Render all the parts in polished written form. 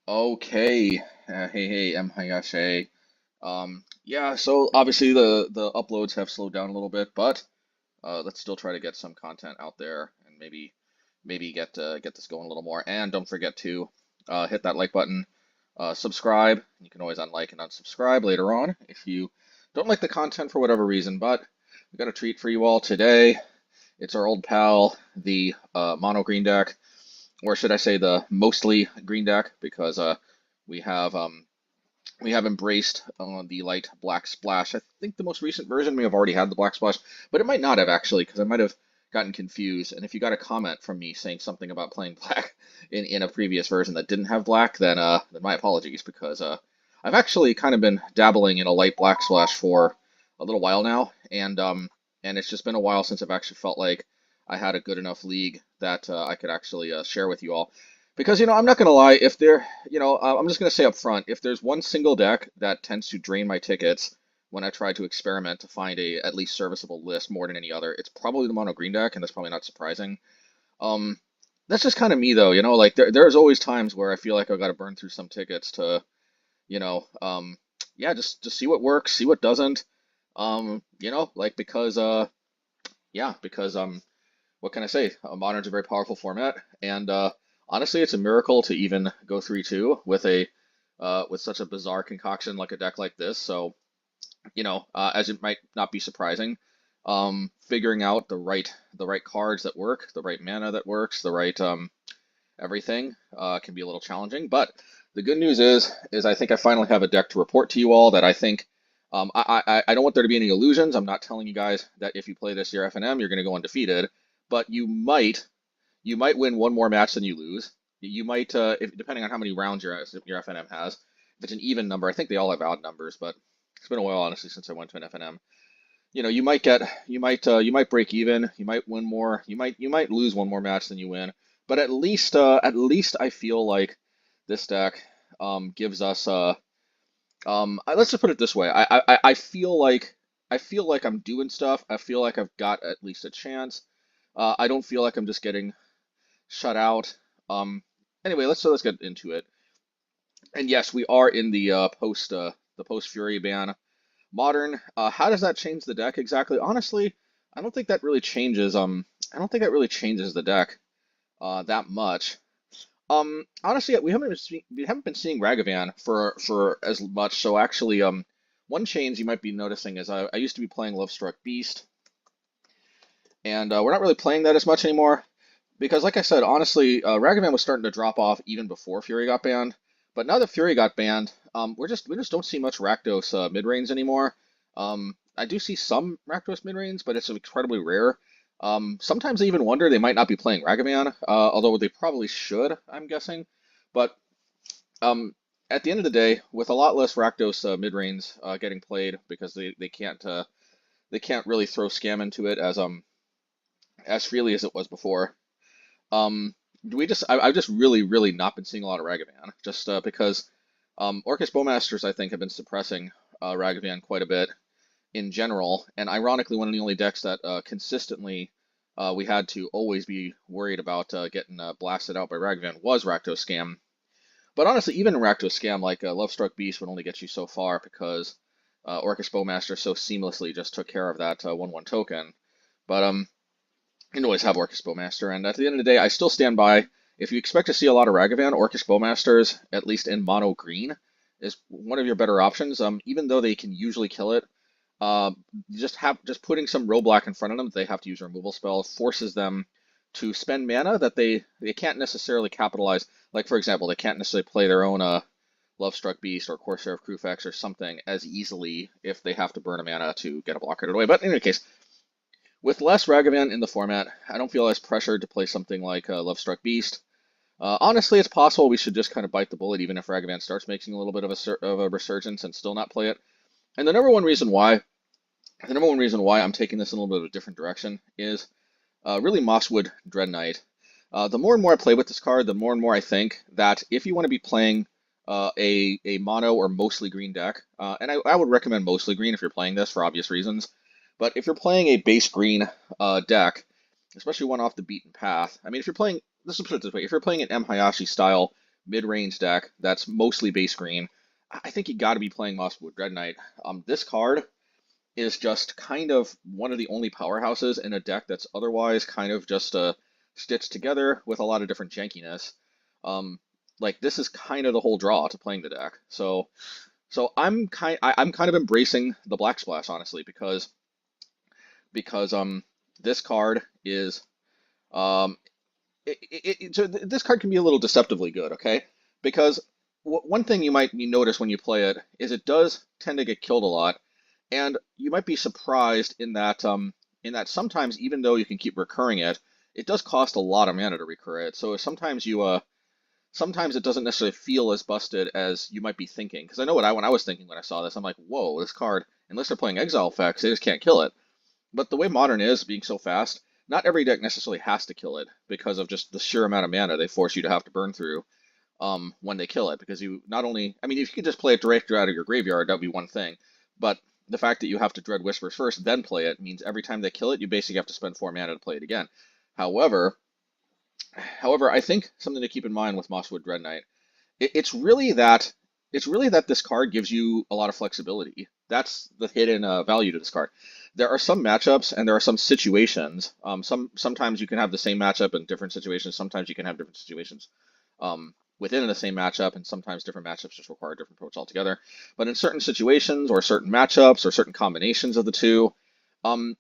Okay. Hey, MHayashi. Yeah, so obviously the uploads have slowed down a little bit, but let's still try to get some content out there and maybe get this going a little more. And don't forget to hit that like button, subscribe. You can always unlike and unsubscribe later on if you don't like the content for whatever reason. But we got a treat for you all today. It's our old pal, the mono green deck, or should I say the mostly green deck, because we have um, we have embraced the light black splash. I think the most recent version may have already had the black splash, but it might not have actually, because I might have gotten confused. And if you got a comment from me saying something about playing black in a previous version that didn't have black, then my apologies, because I've actually kind of been dabbling in a light black splash for a little while now, and it's just been a while since I've actually felt like I had a good enough league that I could actually share with you all. Because, I'm not going to lie, if there, I'm just going to say up front, if there's one single deck that tends to drain my tickets when I try to experiment to find a at least serviceable list more than any other, it's probably the mono green deck, and that's probably not surprising. Um, that's just kind of me though, like there's always times where I feel like I've got to burn through some tickets to, you know, um, yeah, just see what works, see what doesn't. Like because what can I say? Modern's a very powerful format, and honestly, it's a miracle to even go 3-2 with a with such a bizarre concoction like a deck like this. So, as it might not be surprising, figuring out the right cards that work, the right mana that works, the right everything can be a little challenging. But the good news is I think I finally have a deck to report to you all that I think. I don't want there to be any illusions. I'm not telling you guys that if you play this year FNM, you're going to go undefeated, but you might win one more match than you lose. You might, depending on how many rounds your FNM has. If it's an even number, I think they all have odd numbers, but it's been a while honestly since I went to an FNM. You might break even. You might win more. You might lose one more match than you win. But at least I feel like this deck gives us let's just put it this way. I feel like I'm doing stuff. I feel like I've got at least a chance. I don't feel like I'm just getting shut out. Um, anyway, let's get into it. And yes, we are in the post Fury ban. Modern. How does that change the deck exactly? Honestly, I don't think that really changes. I don't think that really changes the deck that much. Honestly, we haven't been seeing Ragavan for as much. So actually, one change you might be noticing is I used to be playing Lovestruck Beast, and we're not really playing that as much anymore. Because, like I said, honestly, Ragavan was starting to drop off even before Fury got banned. But now that Fury got banned, we just don't see much Rakdos mid range anymore. I do see some Rakdos mid range, but it's incredibly rare. Sometimes I even wonder they might not be playing Ragavan, although they probably should, I'm guessing. But um, at the end of the day, with a lot less Rakdos mid range getting played because they can't really throw scam into it as freely as it was before. Um, do we just? I've just really not been seeing a lot of Ragavan, just because Orcus Bowmasters I think have been suppressing Ragavan quite a bit in general, and ironically, one of the only decks that consistently we had to always be worried about getting blasted out by Ragavan was Rakdos Scam. But honestly, even in Rakdos Scam, like Lovestruck Beast would only get you so far because Orcus Bowmaster so seamlessly just took care of that 1/1 token. But you can always have Orcus Bowmaster, and at the end of the day, I still stand by. If you expect to see a lot of Ragavan, Orcus Bowmasters, at least in mono green, is one of your better options. Even though they can usually kill it, uh, just putting some roadblock in front of them that they have to use a removal spell forces them to spend mana that they can't necessarily capitalize. Like for example, they can't necessarily play their own Lovestruck Beast or Courser of Kruphix or something as easily if they have to burn a mana to get a blocker away. But in any case, with less Ragavan in the format, I don't feel as pressured to play something like Lovestruck Beast. Honestly, it's possible we should just kind of bite the bullet even if Ragavan starts making a little bit of a resurgence and still not play it. And the number one reason why I'm taking this in a little bit of a different direction is really Mosswood Dreadknight. The more and more I play with this card, the more and more I think that if you want to be playing a mono or mostly green deck, and I would recommend mostly green if you're playing this for obvious reasons, but if you're playing a base green deck, especially one off the beaten path, I mean, if you're playing, let's put it this way, if you're playing an MHayashi style mid-range deck that's mostly base green, I think you got to be playing Mosswood Dreadknight. This card is just kind of one of the only powerhouses in a deck that's otherwise kind of just stitched together with a lot of different jankiness. Like this is kind of the whole draw to playing the deck. So I'm kind of embracing the Black Splash honestly because this card is um so this card can be a little deceptively good, okay? Because one thing you might notice when you play it is it does tend to get killed a lot, and you might be surprised in that sometimes even though you can keep recurring it, it does cost a lot of mana to recur it. So sometimes sometimes it doesn't necessarily feel as busted as you might be thinking. Because I know when I was thinking when I saw this, I'm like, whoa, this card, unless they're playing exile effects, they just can't kill it. But the way Modern is, being so fast, not every deck necessarily has to kill it because of just the sheer amount of mana they force you to have to burn through when they kill it. Because you not only, I mean, if you could just play it directly out of your graveyard, that would be one thing. But the fact that you have to Dread Whispers first, then play it, means every time they kill it, you basically have to spend 4 mana to play it again. However, I think something to keep in mind with Mosswood Dreadknight, it's really that this card gives you a lot of flexibility. That's the hidden value to this card. There are some matchups and there are some situations. Sometimes you can have the same matchup in different situations. Sometimes you can have different situations within the same matchup, and sometimes different matchups just require different approach altogether. But in certain situations or certain matchups or certain combinations of the two,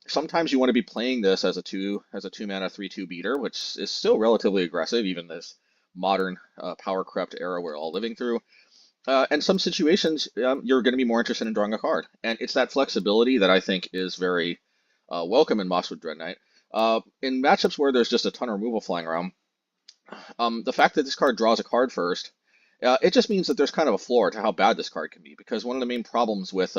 sometimes you want to be playing this as a 2-mana 3/2 beater, which is still relatively aggressive, even this modern power crept era we're all living through. And some situations, you're going to be more interested in drawing a card. And it's that flexibility that I think is very welcome in Mosswood Dreadknight. In matchups where there's just a ton of removal flying around, the fact that this card draws a card first, it just means that there's kind of a floor to how bad this card can be. Because one of the main problems with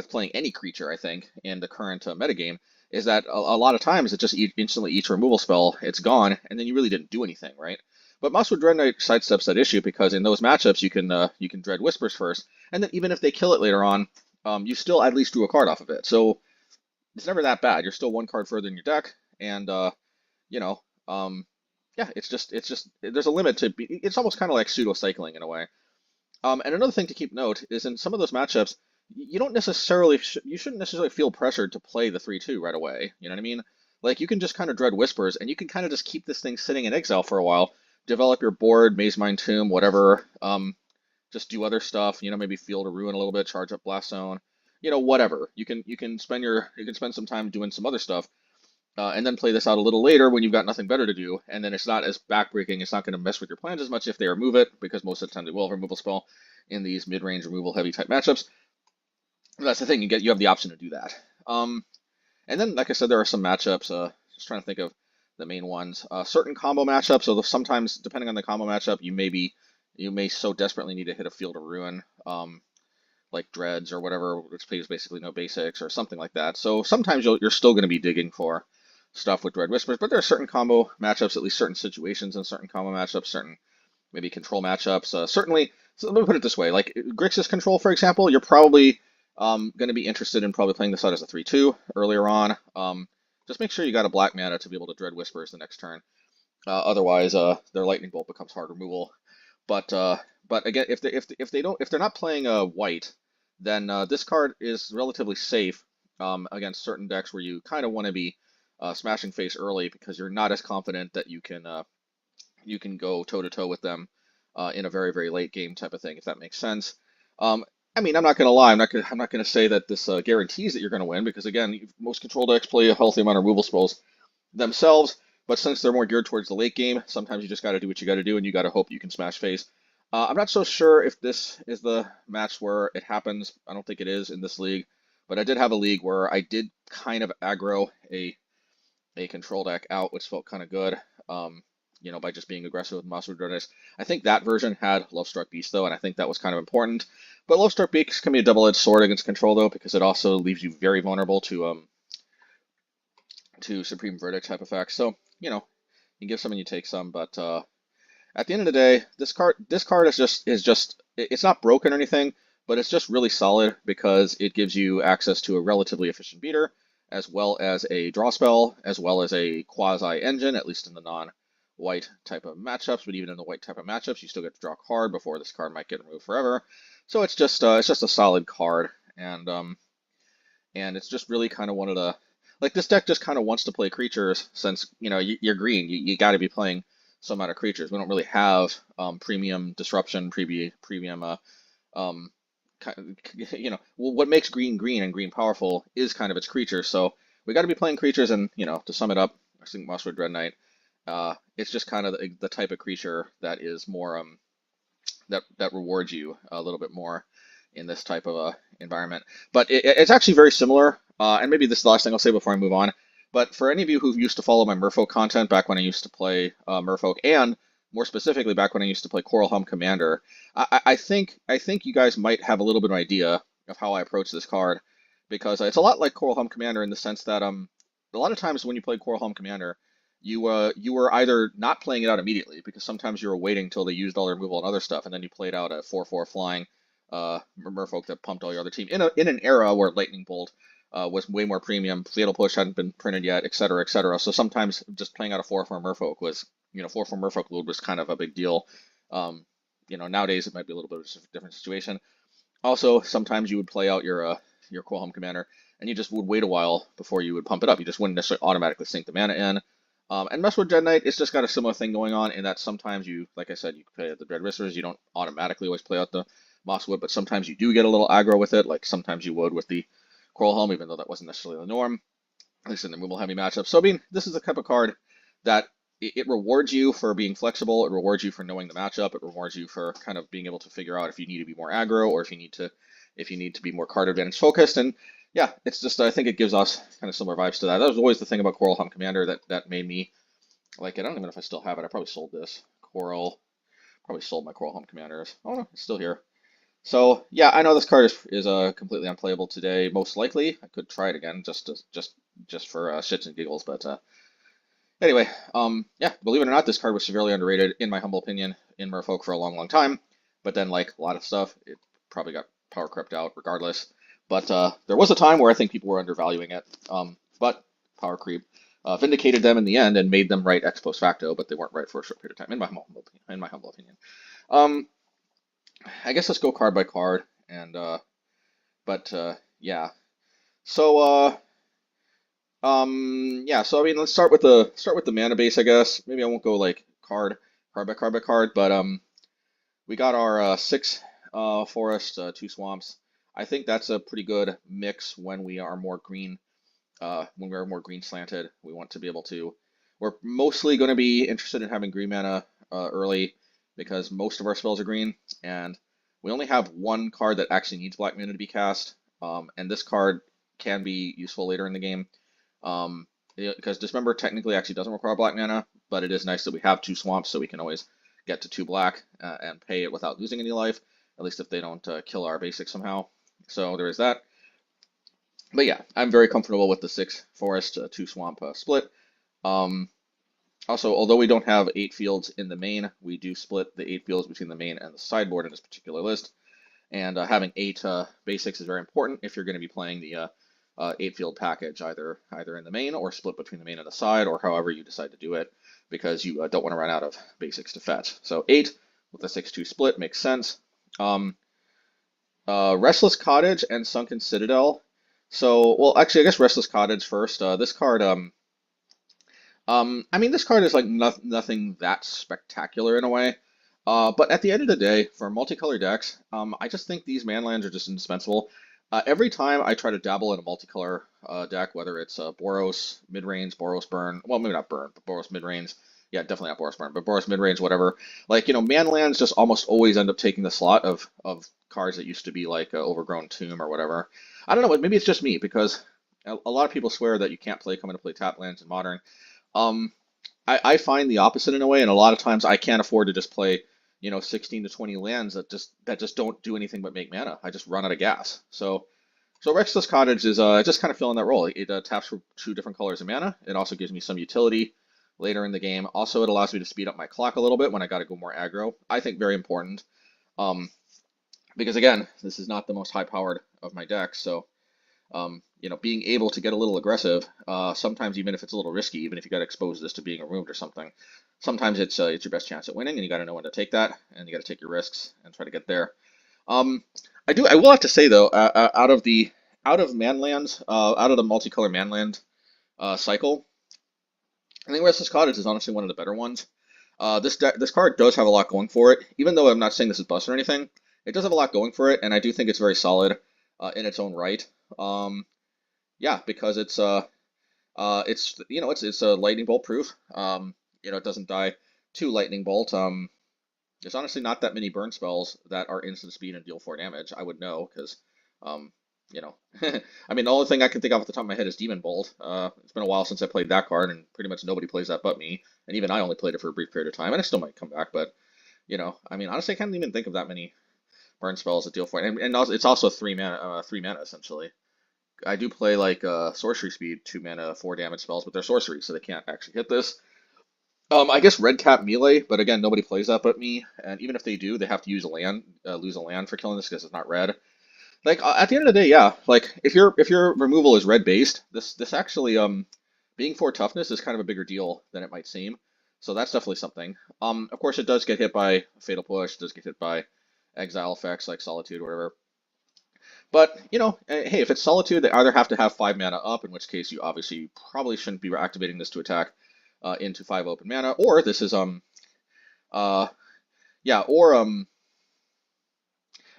playing any creature, I think, in the current metagame, is that a lot of times it just instantly eats a removal spell, it's gone, and then you really didn't do anything, right? But Mosswood Dreadknight sidesteps that issue because in those matchups you can Dread Whispers first, and then even if they kill it later on, you still at least drew a card off of it. So it's never that bad. You're still one card further in your deck, and you know, yeah, it's just there's a limit to it's almost kind of like pseudo cycling in a way. And another thing to keep note is in some of those matchups, you don't necessarily you shouldn't necessarily feel pressured to play the 3/2 right away. You know what I mean? Like you can just kind of Dread Whispers, and you can kind of just keep this thing sitting in exile for a while, develop your board, Mazemind Tome, whatever. Just do other stuff. You know, maybe Field of Ruin a little bit, charge up Blast Zone. You know, whatever. You can spend some time doing some other stuff, and then play this out a little later when you've got nothing better to do. And then it's not as backbreaking. It's not going to mess with your plans as much if they remove it, because most of the time they will have a removal spell in these mid-range removal heavy type matchups. That's the thing. You have the option to do that. And then, like I said, there are some matchups. Just trying to think of the main ones. Certain combo matchups. So sometimes, depending on the combo matchup, you may so desperately need to hit a Field of Ruin, like Dredge or whatever, which pays basically no basics or something like that. So sometimes you're still going to be digging for stuff with Dread Whispers, but there are certain combo matchups, at least certain situations in certain combo matchups, certain maybe control matchups. Certainly, so let me put it this way: like Grixis control, for example, you're probably going to be interested in probably playing this out as a 3/2 earlier on. Just make sure you got a black mana to be able to Dread Whispers the next turn. Otherwise, their Lightning Bolt becomes hard removal. But again, if they're not playing white, then this card is relatively safe against certain decks where you kind of want to be smashing face early because you're not as confident that you can go toe to toe with them in a very very late game type of thing, if that makes sense. I mean, I'm not gonna lie. I'm not gonna say that this guarantees that you're gonna win because again, most control decks play a healthy amount of removal spells themselves. But since they're more geared towards the late game, sometimes you just got to do what you got to do, and you got to hope you can smash face. I'm not so sure if this is the match where it happens. I don't think it is in this league, but I did have a league where I did kind of aggro a control deck out, which felt kind of good. You know, by just being aggressive with Mosswood Dreadknight. I think that version had Lovestruck Beast though, and I think that was kind of important. But Lovestruck Beast can be a double-edged sword against control though, because it also leaves you very vulnerable to Supreme Verdict type effects. So, you know, you give some and you take some, but at the end of the day, this card is just it's not broken or anything, but it's just really solid because it gives you access to a relatively efficient beater, as well as a draw spell, as well as a quasi engine, at least in the non white type of matchups, but even in the white type of matchups, you still get to draw a card before this card might get removed forever. So it's just a solid card, and it's just really kind of one of the, like, this deck just kind of wants to play creatures since, you know, you're green. You got to be playing some amount of creatures. We don't really have premium disruption, premium, um, you know, what makes green green and green powerful is kind of its creatures. So we got to be playing creatures, and, you know, to sum it up, I think Mosswood Dreadknight, it's just kind of the type of creature that is more that rewards you a little bit more in this type of environment. But it's actually very similar, and maybe this is the last thing I'll say before I move on. But for any of you who used to follow my Merfolk content back when I used to play Merfolk, and more specifically back when I used to play Coral Helm Commander, I think you guys might have a little bit of an idea of how I approach this card, because it's a lot like Coral Helm Commander in the sense that a lot of times when you play Coral Helm Commander, you were either not playing it out immediately because sometimes you were waiting till they used all their removal and other stuff, and then you played out a 4/4 flying Merfolk that pumped all your other team in an era where Lightning Bolt was way more premium, Fatal Push hadn't been printed yet, etc., etc. So sometimes just playing out a 4/4 Merfolk was, you know, 4/4 Merfolk load was kind of a big deal. You know, nowadays it might be a little bit of a different situation. Also, sometimes you would play out your Coral Helm Commander, and you just would wait a while before you would pump it up. You just wouldn't necessarily automatically sink the mana in. And Mosswood Dreadknight, it's just got a similar thing going on in that sometimes you, like I said, you play out the Dread Whispers. You don't automatically always play out the Mosswood, but sometimes you do get a little aggro with it, like sometimes you would with the Coral Helm, even though that wasn't necessarily the norm, at least in the removal heavy matchup. So, I mean, this is the type of card that it rewards you for being flexible. It rewards you for knowing the matchup. It rewards you for kind of being able to figure out if you need to be more aggro or if you need to be more card advantage focused. And yeah, it's just, I think it gives us kind of similar vibes to that. That was always the thing about Coral Helm Commander that made me like it. I don't even know if I still have it. I probably sold this. Probably sold my Coral Helm Commanders. Oh no, it's still here. So yeah, I know this card is completely unplayable today. Most likely, I could try it again just for shits and giggles. But anyway, yeah, believe it or not, this card was severely underrated in my humble opinion in Merfolk for a long, long time. But then, like a lot of stuff, it probably got power crept out regardless. But there was a time where I think people were undervaluing it. But power creep vindicated them in the end and made them right ex post facto, but they weren't right for a short period of time, in my humble opinion. Um, I guess let's go card by card, and yeah. So yeah. So I mean, let's start with the mana base, I guess. Maybe I won't go like card by card by card, but we got our 6 forest, 2 swamps. I think that's a pretty good mix when we are more green. When we're more green slanted, we want to be able to. We're mostly going to be interested in having green mana early because most of our spells are green, and we only have one card that actually needs black mana to be cast, and this card can be useful later in the game. Because Dismember technically actually doesn't require black mana, but it is nice that we have 2 swamps, so we can always get to 2 black and pay it without losing any life, at least if they don't kill our basics somehow. So there is that. But yeah, I'm very comfortable with the 6 forest, 2 swamp split. Also, although we don't have 8 fields in the main, we do split the 8 fields between the main and the sideboard in this particular list. And having 8 basics is very important if you're going to be playing the 8 field package, either in the main or split between the main and the side, or however you decide to do it, because you don't want to run out of basics to fetch. So 8 with a 6/2 split makes sense. Restless Cottage and Sunken Citadel. So, well, actually, I guess Restless Cottage first. This card, I mean, this card is like nothing that spectacular in a way. But at the end of the day, for multicolor decks, I just think these manlands are just indispensable. Every time I try to dabble in a multicolor deck, whether it's Boros midrange, Boros burn, well, maybe not burn, but Boros midrange. Yeah, definitely not Boros burn, but Boros midrange, whatever. Like, you know, manlands just almost always end up taking the slot of cards that used to be like Overgrown Tomb or whatever. I don't know, maybe it's just me because a lot of people swear that you can't come into play tap lands in Modern. Um, I find the opposite in a way, and a lot of times I can't afford to just play, you know, 16 to 20 lands that just don't do anything but make mana. I just run out of gas. So Restless Cottage is just kind of filling that role. It taps for 2 different colors of mana. It also gives me some utility later in the game. Also, it allows me to speed up my clock a little bit when I got to go more aggro. I think very important. Because again, this is not the most high powered of my decks, so you know, being able to get a little aggressive, sometimes even if it's a little risky, even if you got to expose this to being removed or something. sometimes it's your best chance at winning, and you got to know when to take that, and you got to take your risks and try to get there. Um, I will have to say though, out of manlands, out of the multicolor manland cycle, I think Restless Cottage is honestly one of the better ones. This card does have a lot going for it, even though I'm not saying this is bust or anything. It does have a lot going for it, and I do think it's very solid in its own right. Um, yeah, because it's it's a lightning bolt proof. It doesn't die to lightning bolt. There's honestly not that many burn spells that are instant speed and deal 4 damage. I would know because, um, you know, I mean, the only thing I can think of off the top of my head is Demon Bolt. It's been a while since I played that card, and pretty much nobody plays that but me. And even I only played it for a brief period of time, and I still might come back. But I mean, honestly, I can't even think of that many burn spells that deal 4. And also, it's also 3 mana essentially. I do play like sorcery speed 2 mana 4 damage spells, but they're sorcery, so they can't actually hit this. I guess red cap melee, but again, nobody plays that but me. And even if they do, they have to use a land, lose a land for killing this because it's not red. Like at the end of the day, yeah. Like if your removal is red based, this actually being 4 toughness is kind of a bigger deal than it might seem. So that's definitely something. Of course, it does get hit by Fatal Push, it does get hit by exile effects like Solitude or whatever. But hey, if it's Solitude, they either have to have 5 mana up, in which case you obviously probably shouldn't be activating this to attack into 5 open mana, or this is uh yeah, or I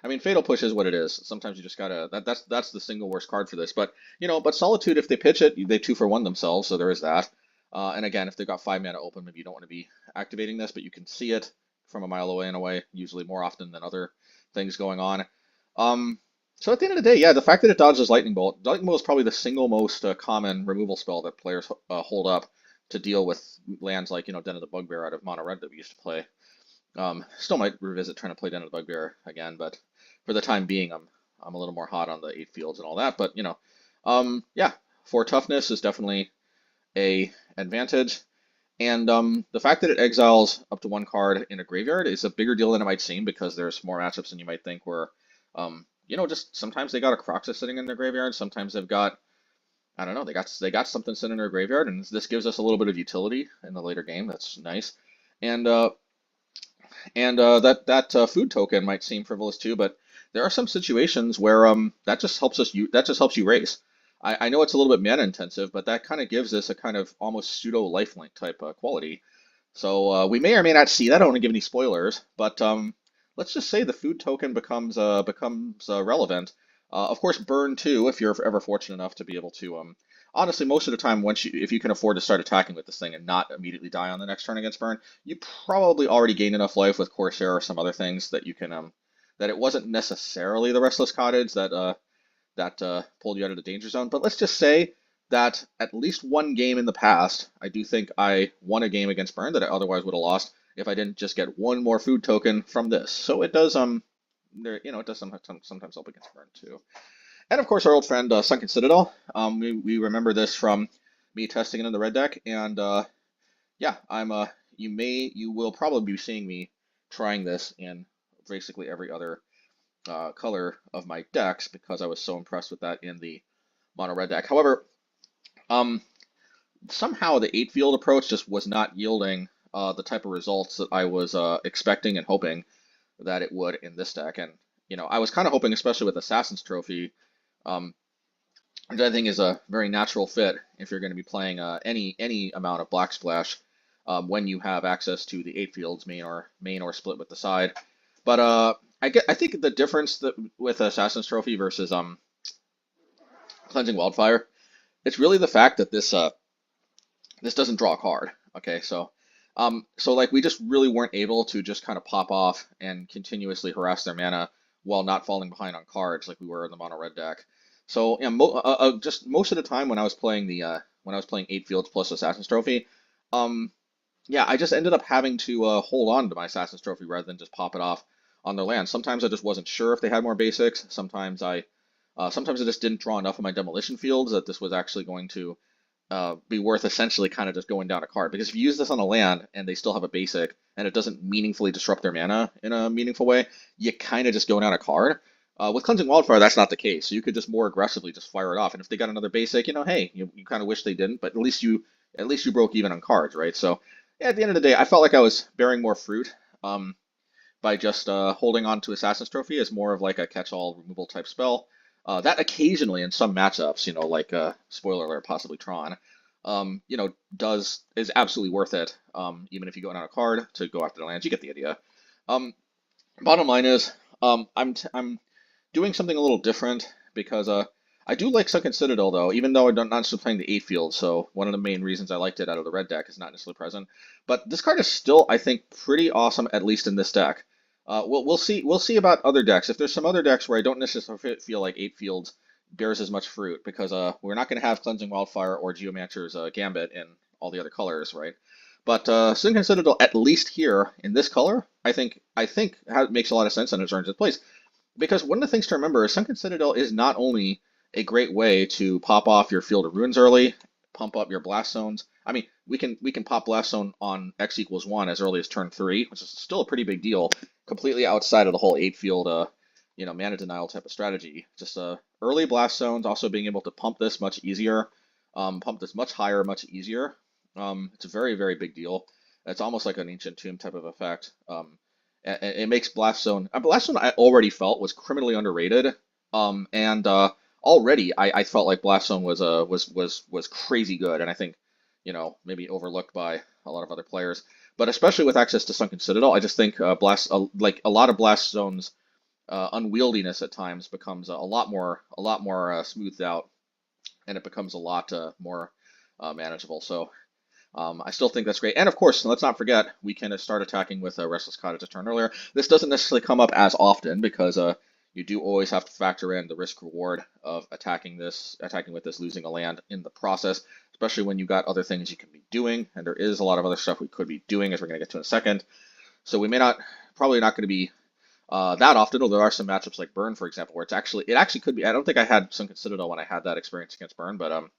mean, Fatal Push is what it is. Sometimes you just gotta that's the single worst card for this. But but Solitude, if they pitch it, they 2-for-1 themselves, so there is that. And again, if they've got 5 mana open, maybe you don't want to be activating this, but you can see it from a mile away in a way, usually more often than other things going on. So at the end of the day, yeah, the fact that it dodges Lightning Bolt is probably the single most common removal spell that players hold up to deal with lands like Den of the Bugbear out of Mono Red that we used to play. Still might revisit trying to play Den of the Bugbear again, but for the time being, I'm a little more hot on the 8 fields and all that. But yeah, 4 toughness is definitely a advantage, and the fact that it exiles up to 1 card in a graveyard is a bigger deal than it might seem because there's more matchups than you might think. Where just sometimes they got a Croxus sitting in their graveyard, sometimes they've got I don't know, they got something sitting in their graveyard, and this gives us a little bit of utility in the later game. That's nice, and that food token might seem frivolous too, but there are some situations where that just helps you race. I know it's a little bit mana intensive, but that kind of gives us a kind of almost pseudo lifelink type quality. So we may or may not see that. I don't want to give any spoilers, but let's just say the food token becomes relevant. Of course, burn too, if you're ever fortunate enough to be able to. Honestly, most of the time, if you can afford to start attacking with this thing and not immediately die on the next turn against burn, you probably already gained enough life with Courser or some other things that you can that it wasn't necessarily the Restless Cottage that pulled you out of the danger zone. But let's just say that at least one game in the past, I do think I won a game against burn that I otherwise would have lost if I didn't just get 1 more food token from this. So it does it does sometimes help against burn too. And of course, our old friend Sunken Citadel. We remember this from me testing it in the red deck, and yeah, you will probably be seeing me trying this in basically every other color of my decks because I was so impressed with that in the mono red deck. However, somehow the 8 field approach just was not yielding the type of results that I was expecting and hoping that it would in this deck. And I was kind of hoping, especially with Assassin's Trophy, which I think is a very natural fit if you're going to be playing any amount of Black Splash when you have access to the 8 fields, main or split with the side. But I think the difference with Assassin's Trophy versus Cleansing Wildfire, it's really the fact that this doesn't draw a card. Okay, so like we just really weren't able to just kind of pop off and continuously harass their mana while not falling behind on cards like we were in the mono red deck. So just most of the time when I was playing 8 fields plus Assassin's Trophy, yeah, I just ended up having to hold on to my Assassin's Trophy rather than just pop it off on their land. Sometimes I just wasn't sure if they had more basics. Sometimes I just didn't draw enough of my Demolition Fields that this was actually going to be worth essentially kind of just going down a card. Because if you use this on a land and they still have a basic and it doesn't meaningfully disrupt their mana in a meaningful way, you kind of just go down a card. With Cleansing Wildfire, that's not the case. So you could just more aggressively just fire it off. And if they got another basic, hey, you kind of wish they didn't, but at least you broke even on cards, right? So yeah, at the end of the day, I felt like I was bearing more fruit um, by just holding on to Assassin's Trophy as more of like a catch-all removal type spell. That occasionally in some matchups, like spoiler alert, possibly Tron, is absolutely worth it. Even if you go down a card to go after the lands, you get the idea. Um, Bottom line is, I'm doing something a little different because I do like Sunken Citadel though, even though I'm not necessarily playing the 8 field. So one of the main reasons I liked it out of the red deck is not necessarily present. But this card is still, I think, pretty awesome, at least in this deck. We'll see about other decks. If there's some other decks where I don't necessarily feel like 8 fields bears as much fruit, because we're not going to have Cleansing Wildfire or Geomancer's Gambit in all the other colors, right? But Sunken Citadel, at least here in this color, I think makes a lot of sense and it earns its place. Because one of the things to remember is Sunken Citadel is not only a great way to pop off your Field of Ruins early, pump up your blast zones. I mean, we can pop blast zone on X equals 1 as early as turn 3, which is still a pretty big deal, completely outside of the whole 8 field mana denial type of strategy. Just early blast zones, also being able to pump this much easier, pump this much higher, much easier. It's a very, very big deal. It's almost like an Ancient Tomb type of effect. It makes Blast Zone. Blast Zone I already felt was criminally underrated. And already I felt like Blast Zone was crazy good, and I think maybe overlooked by a lot of other players. But especially with access to Sunken Citadel, I just think like a lot of Blast Zone's unwieldiness at times becomes a lot more smoothed out, and it becomes a lot more manageable. So I still think that's great. And of course, let's not forget, we can start attacking with Restless Cottage a turn earlier. This doesn't necessarily come up as often because you do always have to factor in the risk reward of attacking with this, losing a land in the process, especially when you got other things you can be doing. And there is a lot of other stuff we could be doing, as we're going to get to in a second. So we probably not going to be that often, although there are some matchups like Burn, for example, where it actually could be. I don't think I had Sunken Citadel when I had that experience against Burn, but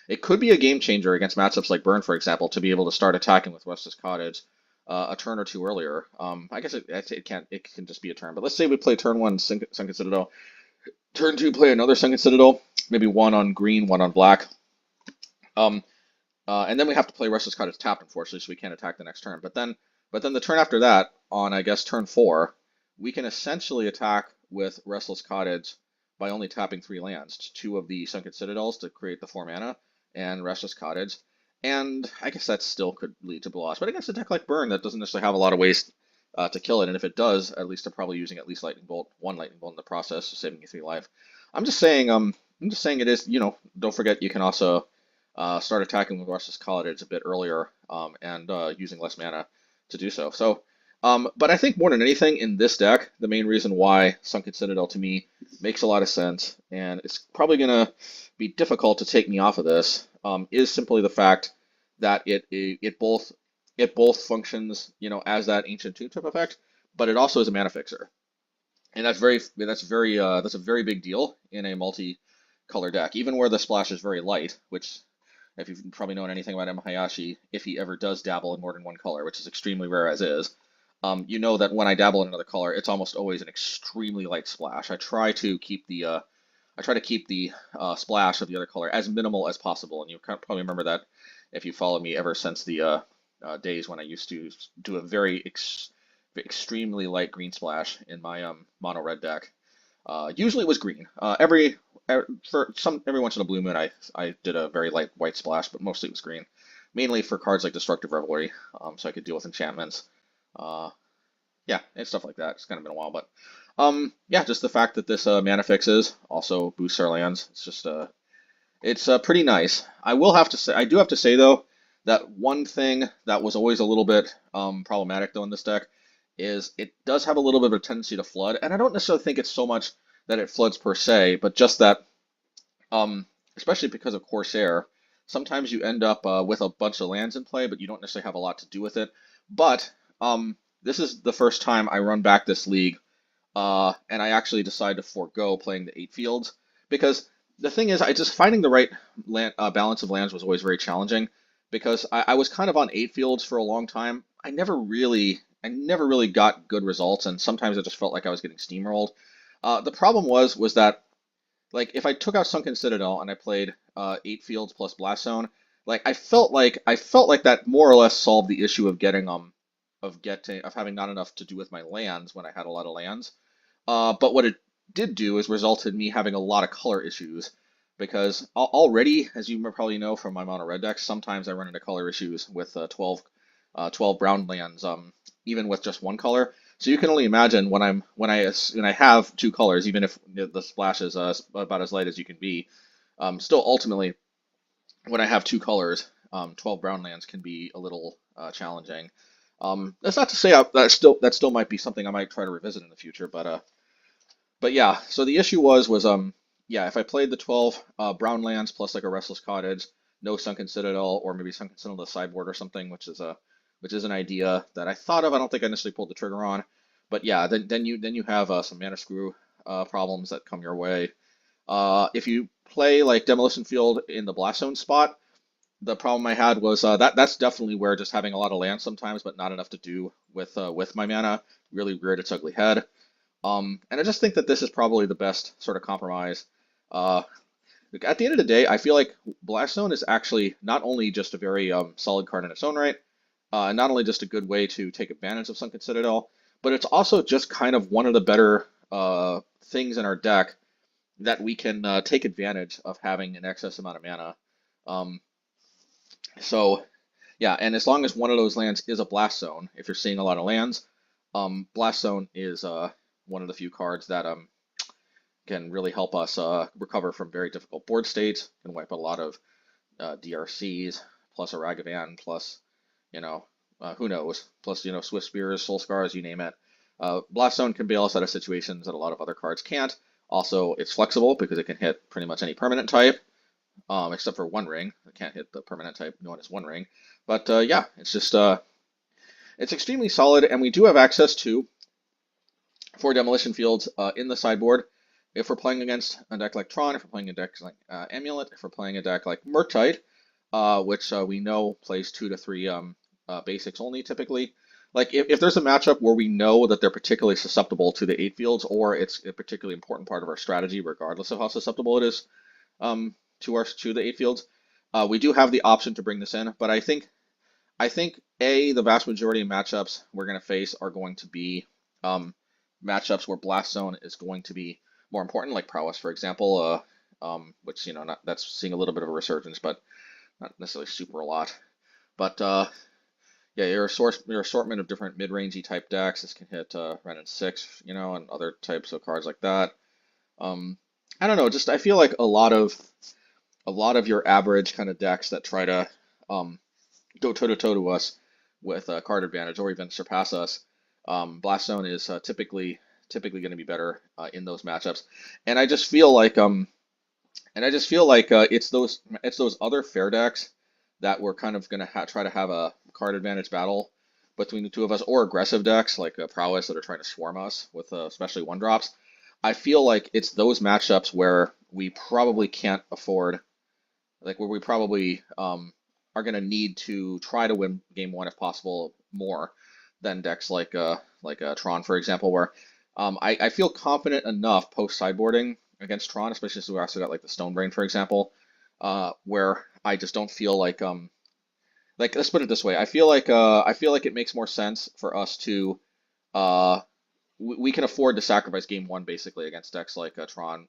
it could be a game changer against matchups like Burn, for example, to be able to start attacking with Restless Cottage a turn or two earlier. I guess it can just be a turn. But let's say we play turn 1 Sunken Citadel, turn 2 play another Sunken Citadel, maybe one on green, one on black. And then we have to play Restless Cottage tapped, unfortunately, so we can't attack the next turn. But then the turn after that, on I guess turn 4, we can essentially attack with Restless Cottage by only tapping 3 lands, 2 of the Sunken Citadels to create the 4 mana, and Restless Cottage. And I guess that still could lead to blow-offs. But against a deck like Burn, that doesn't necessarily have a lot of ways to kill it. And if it does, at least they're probably using at least one Lightning Bolt in the process, so saving you 3 life. I'm just saying it is, don't forget you can also start attacking with Restless Cottage a bit earlier and using less mana to do so. But I think more than anything in this deck, the main reason why Sunken Citadel to me makes a lot of sense, and it's probably going to be difficult to take me off of this, is simply the fact that it both functions, as that Ancient Tomb type effect, but it also is a mana fixer, and that's a very big deal in a multi-color deck, even where the splash is very light, which, if you've probably known anything about MHayashi, if he ever does dabble in more than one color, which is extremely rare as is, you know that when I dabble in another color, it's almost always an extremely light splash. I try to keep the splash of the other color as minimal as possible, and you probably remember that if you followed me ever since the days when I used to do a very extremely light green splash in my mono red deck. Usually it was green. Every once in a blue moon, I did a very light white splash, but mostly it was green, mainly for cards like Destructive Revelry, so I could deal with enchantments. Yeah, and stuff like that. It's kind of been a while, but yeah, just the fact that this mana fixes also boosts our lands. It's just it's pretty nice. I do have to say though, that one thing that was always a little bit problematic though in this deck is it does have a little bit of a tendency to flood, and I don't necessarily think it's so much that it floods per se, but just that, especially because of Corsair, sometimes you end up with a bunch of lands in play, but you don't necessarily have a lot to do with it. But this is the first time I run back this league, and I actually decided to forego playing the 8 fields, because the thing is, finding the right balance of lands was always very challenging, because I was kind of on 8 fields for a long time. I never really got good results, and sometimes it just felt like I was getting steamrolled. The problem was that, like, if I took out Sunken Citadel and I played 8 fields plus Blast Zone, like I felt like that more or less solved the issue of of having not enough to do with my lands when I had a lot of lands. But what it did do is result in me having a lot of color issues because already, as you probably know from my mono red decks, sometimes I run into color issues with 12 brown lands, even with just one color. So you can only imagine when I have two colors, even if the splash is about as light as you can be, still ultimately when I have two colors, 12 brown lands can be a little challenging. That's not to say that still might be something I might try to revisit in the future, but yeah. So the issue was yeah, if I played the 12 brown lands plus like a Restless Cottage, no Sunken Citadel, or maybe Sunken Citadel to the sideboard or something, which is an idea that I thought of. I don't think I necessarily pulled the trigger on, but yeah, then you have some mana screw problems that come your way. If you play like Demolition Field in the Blast Zone spot, the problem I had was that's definitely where just having a lot of land sometimes, but not enough to do with my mana, really reared its ugly head. And I just think that this is probably the best sort of compromise. Uh, at the end of the day, I feel like Blast Zone is actually not only just a very solid card in its own right, and not only just a good way to take advantage of Sunken Citadel, but it's also just kind of one of the better things in our deck that we can take advantage of having an excess amount of mana. Um, so yeah, and as long as one of those lands is a Blast Zone, if you're seeing a lot of lands, Blast Zone is one of the few cards that can really help us recover from very difficult board states, can wipe out a lot of DRCs, plus a Ragavan, plus, who knows, plus, Swift Spears, Soul Scars, you name it. Blast Zone can bail us out of situations that a lot of other cards can't. Also, it's flexible because it can hit pretty much any permanent type, except for One Ring. It can't hit the permanent type known as One Ring. But yeah, it's extremely solid, and we do have access to 4 Demolition Fields in the sideboard. If we're playing against a deck like Tron, if we're playing a deck like Amulet, if we're playing a deck like Murktide, which we know plays 2 to 3 basics only typically. Like if there's a matchup where we know that they're particularly susceptible to the 8 fields, or it's a particularly important part of our strategy, regardless of how susceptible it is to the 8 fields, we do have the option to bring this in. But I think the vast majority of matchups we're going to face are going to be matchups where Blast Zone is going to be more important, like Prowess, for example, which that's seeing a little bit of a resurgence, but not necessarily super a lot. But yeah, your assortment of different mid-rangey type decks. This can hit Ren and 6, and other types of cards like that. I don't know, just I feel like a lot of your average kind of decks that try to go toe to toe to us with card advantage or even surpass us, Blast Zone is typically going to be better in those matchups. And I just feel like it's those other fair decks that we're kind of going to try to have a card advantage battle between the two of us, or aggressive decks like Prowess that are trying to swarm us with especially 1 drops. I feel like it's those matchups where we probably can't afford, like where we probably are going to need to try to win game 1 if possible more than decks like Tron, for example, where I feel confident enough post sideboarding against Tron, especially since we also got like the Stone Brain, for example, where I just don't feel like let's put it this way. I feel like it makes more sense for us to uh, we can afford to sacrifice game 1 basically against decks like Tron,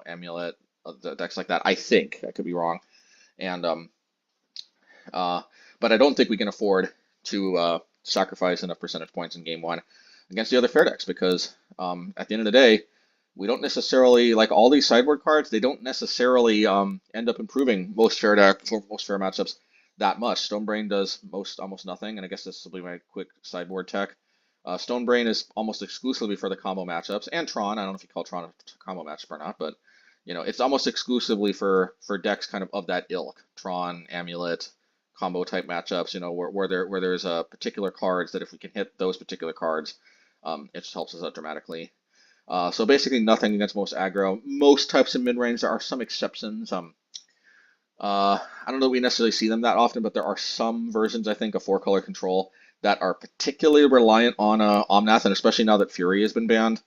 Amulet, the decks like that. I think I could be wrong, and uh, but I don't think we can afford to sacrifice enough percentage points in game 1 against the other fair decks because at the end of the day, we don't necessarily like all these sideboard cards. They don't necessarily end up improving most fair matchups that much. Stonebrain does almost nothing, and I guess this will be my quick sideboard tech. Stonebrain is almost exclusively for the combo matchups, and Tron. I don't know if you call Tron a combo matchup or not, but it's almost exclusively for decks kind of that ilk. Tron, Amulet, combo type matchups. Where there's particular cards that if we can hit those particular cards, it just helps us out dramatically. So basically nothing against most aggro. Most types of mid-range, there are some exceptions. I don't know if we necessarily see them that often, but there are some versions, I think, of 4-color control that are particularly reliant on Omnath, and especially now that Fury has been banned.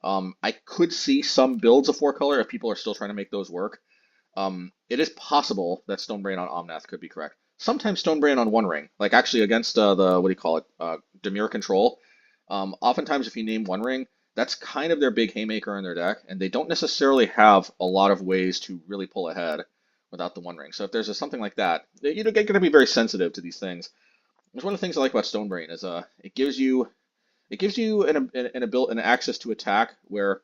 I could see some builds of 4-color if people are still trying to make those work. It is possible that Stonebrain on Omnath could be correct. Sometimes Stonebrain on One Ring, like actually against the what do you call it, Demure control. Oftentimes, if you name One Ring, that's kind of their big haymaker in their deck, and they don't necessarily have a lot of ways to really pull ahead without the One Ring. So if there's something like that, you're going to be very sensitive to these things. It's one of the things I like about Stonebrain is it gives you an access to attack where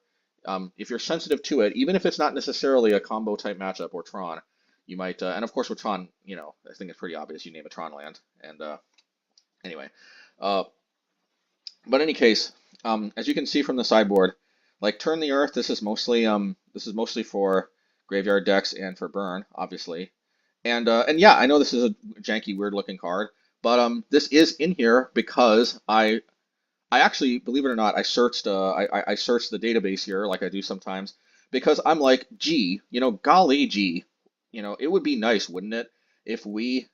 if you're sensitive to it, even if it's not necessarily a combo type matchup or Tron, you might and of course with Tron, I think it's pretty obvious you name a Tron land. And anyway, uh, but in any case, as you can see from the sideboard, like Turn the Earth, this is mostly for graveyard decks and for burn, obviously. And yeah, I know this is a janky, weird looking card, but this is in here because I actually, believe it or not, I searched the database here like I do sometimes because I'm like, gee, golly gee, it would be nice, wouldn't it, if we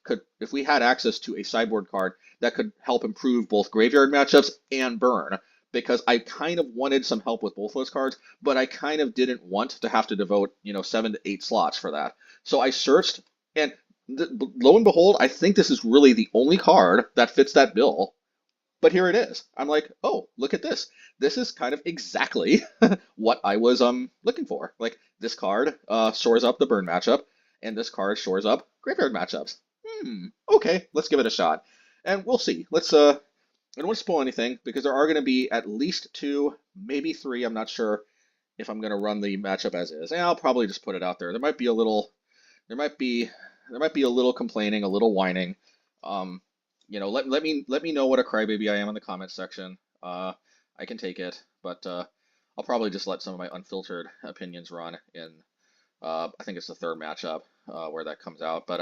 had access to a sideboard card that could help improve both graveyard matchups and burn, because I kind of wanted some help with both those cards, but I kind of didn't want to have to devote, 7 to 8 slots for that. So I searched, and lo and behold, I think this is really the only card that fits that bill. But here it is. I'm like, oh, look at this. This is kind of exactly what I was looking for. Like this card shores up the burn matchup, and this card shores up graveyard matchups. Okay, let's give it a shot. And we'll see. I don't want to spoil anything because there are going to be at least 2, maybe 3. I'm not sure if I'm going to run the matchup as is. And I'll probably just put it out there. There might be a little complaining, a little whining. Um, let me know what a crybaby I am in the comments section. I can take it, but I'll probably just let some of my unfiltered opinions run in. I think it's the 3rd matchup where that comes out. But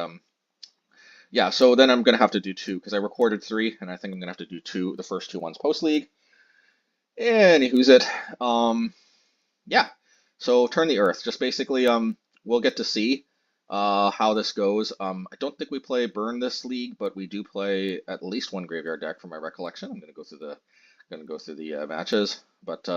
yeah. So then I'm gonna have to do 2 because I recorded 3, and I think I'm gonna have to do 2, the first 2 ones post league. Anywho's it. Yeah. So Turn the Earth. Just basically, we'll get to see how this goes. I don't think we play Burn this league, but we do play at least one graveyard deck from my recollection. I'm gonna go through the matches, but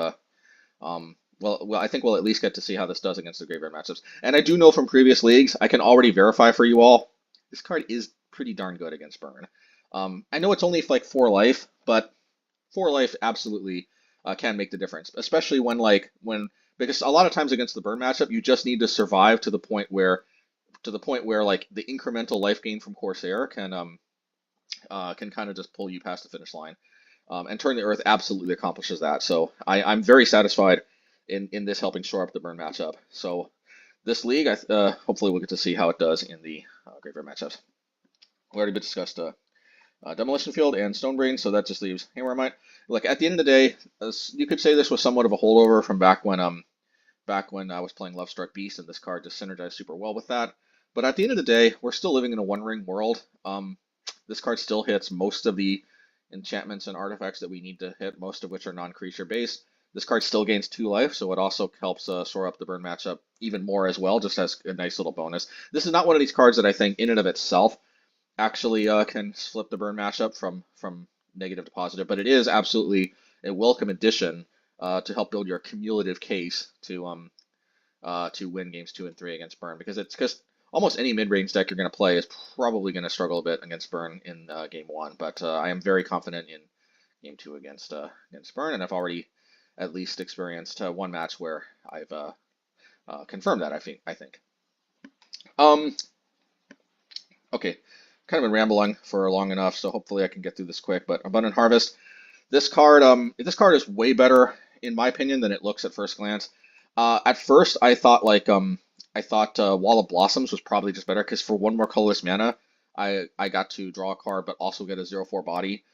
well, I think we'll at least get to see how this does against the graveyard matchups. And I do know from previous leagues, I can already verify for you all, this card is pretty darn good against Burn. I know it's only like 4 life, but 4 life absolutely can make the difference, especially when because a lot of times against the Burn matchup, you just need to survive to the point where like the incremental life gain from Corsair can kind of just pull you past the finish line. And Turn the Earth absolutely accomplishes that. So I'm very satisfied in this helping shore up the burn matchup. So this league, hopefully we'll get to see how it does in the graveyard matchups. We already discussed Demolition Field and Stonebrain, so that just leaves Haywire Mite. Look, at the end of the day, you could say this was somewhat of a holdover from back when I was playing Lovestruck Beast, and this card just synergized super well with that. But at the end of the day, we're still living in a one-ring world. This card still hits most of the enchantments and artifacts that we need to hit, most of which are non-creature based. This card still gains 2 life, so it also helps shore up the burn matchup even more as well, just as a nice little bonus. This is not one of these cards that I think in and of itself actually can flip the burn matchup from negative to positive, but it is absolutely a welcome addition to help build your cumulative case to win games 2 and 3 against burn, because almost any mid-range deck you're going to play is probably going to struggle a bit against burn in game 1, but I am very confident in game 2 against burn, and I've already at least experienced 1 match where I've confirmed that. I think. Okay, kind of been rambling for long enough, so hopefully I can get through this quick. But Abundant Harvest, this card is way better in my opinion than it looks at first glance. At first, I thought Wall of Blossoms was probably just better because for 1 more colorless mana, I got to draw a card but also get a 0/4 body.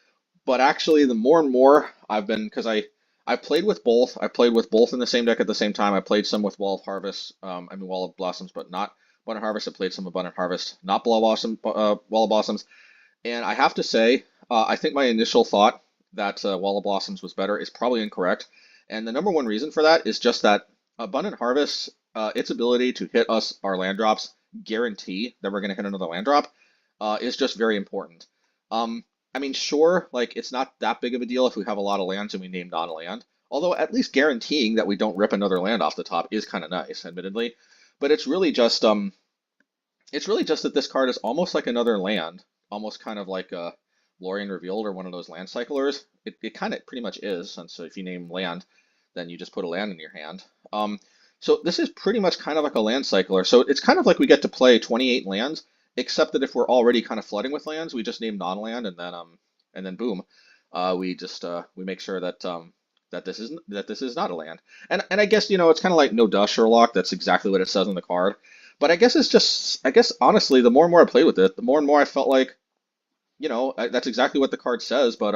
But actually, the more and more I've been, because I played with both. I played with both in the same deck at the same time. I played some with Wall of Blossoms, but not Abundant Harvest. I played some Abundant Harvest, not Wall of Blossoms. And I have to say, I think my initial thought that Wall of Blossoms was better is probably incorrect. And the number 1 reason for that is just that Abundant Harvest, its ability to hit us our land drops, guarantee that we're going to hit another land drop, is just very important. I mean, sure, like it's not that big of a deal if we have a lot of lands and we name non-land. Although at least guaranteeing that we don't rip another land off the top is kind of nice, admittedly. but it's really just that this card is almost like another land, almost kind of like a Lorien Revealed or one of those land cyclers. It kind of pretty much is, since if you name land, then you just put a land in your hand. So this is pretty much kind of like a land cycler. So it's kind of like we get to play 28 lands, except that if we're already kind of flooding with lands, we just name non-land and then boom, we make sure that that this is not a land. And I guess it's kind of like no duh Sherlock. That's exactly what it says on the card. But I guess it's just I guess honestly, the more and more I played with it, the more and more I felt like that's exactly what the card says. But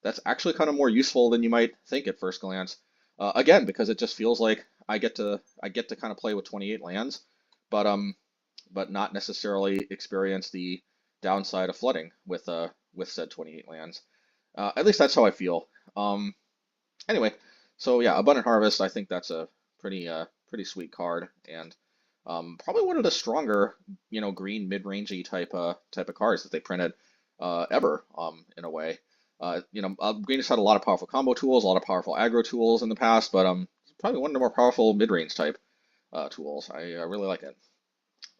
that's actually kind of more useful than you might think at first glance. Again, because it just feels like I get to kind of play with 28 lands, but not necessarily experience the downside of flooding with said 28 lands. At least that's how I feel. Anyway, so yeah, Abundant Harvest. I think that's a pretty sweet card, and probably one of the stronger green mid-rangey type of cards that they printed ever in a way. Green has had a lot of powerful combo tools, a lot of powerful aggro tools in the past, but it's probably one of the more powerful mid-range type tools. I really like it.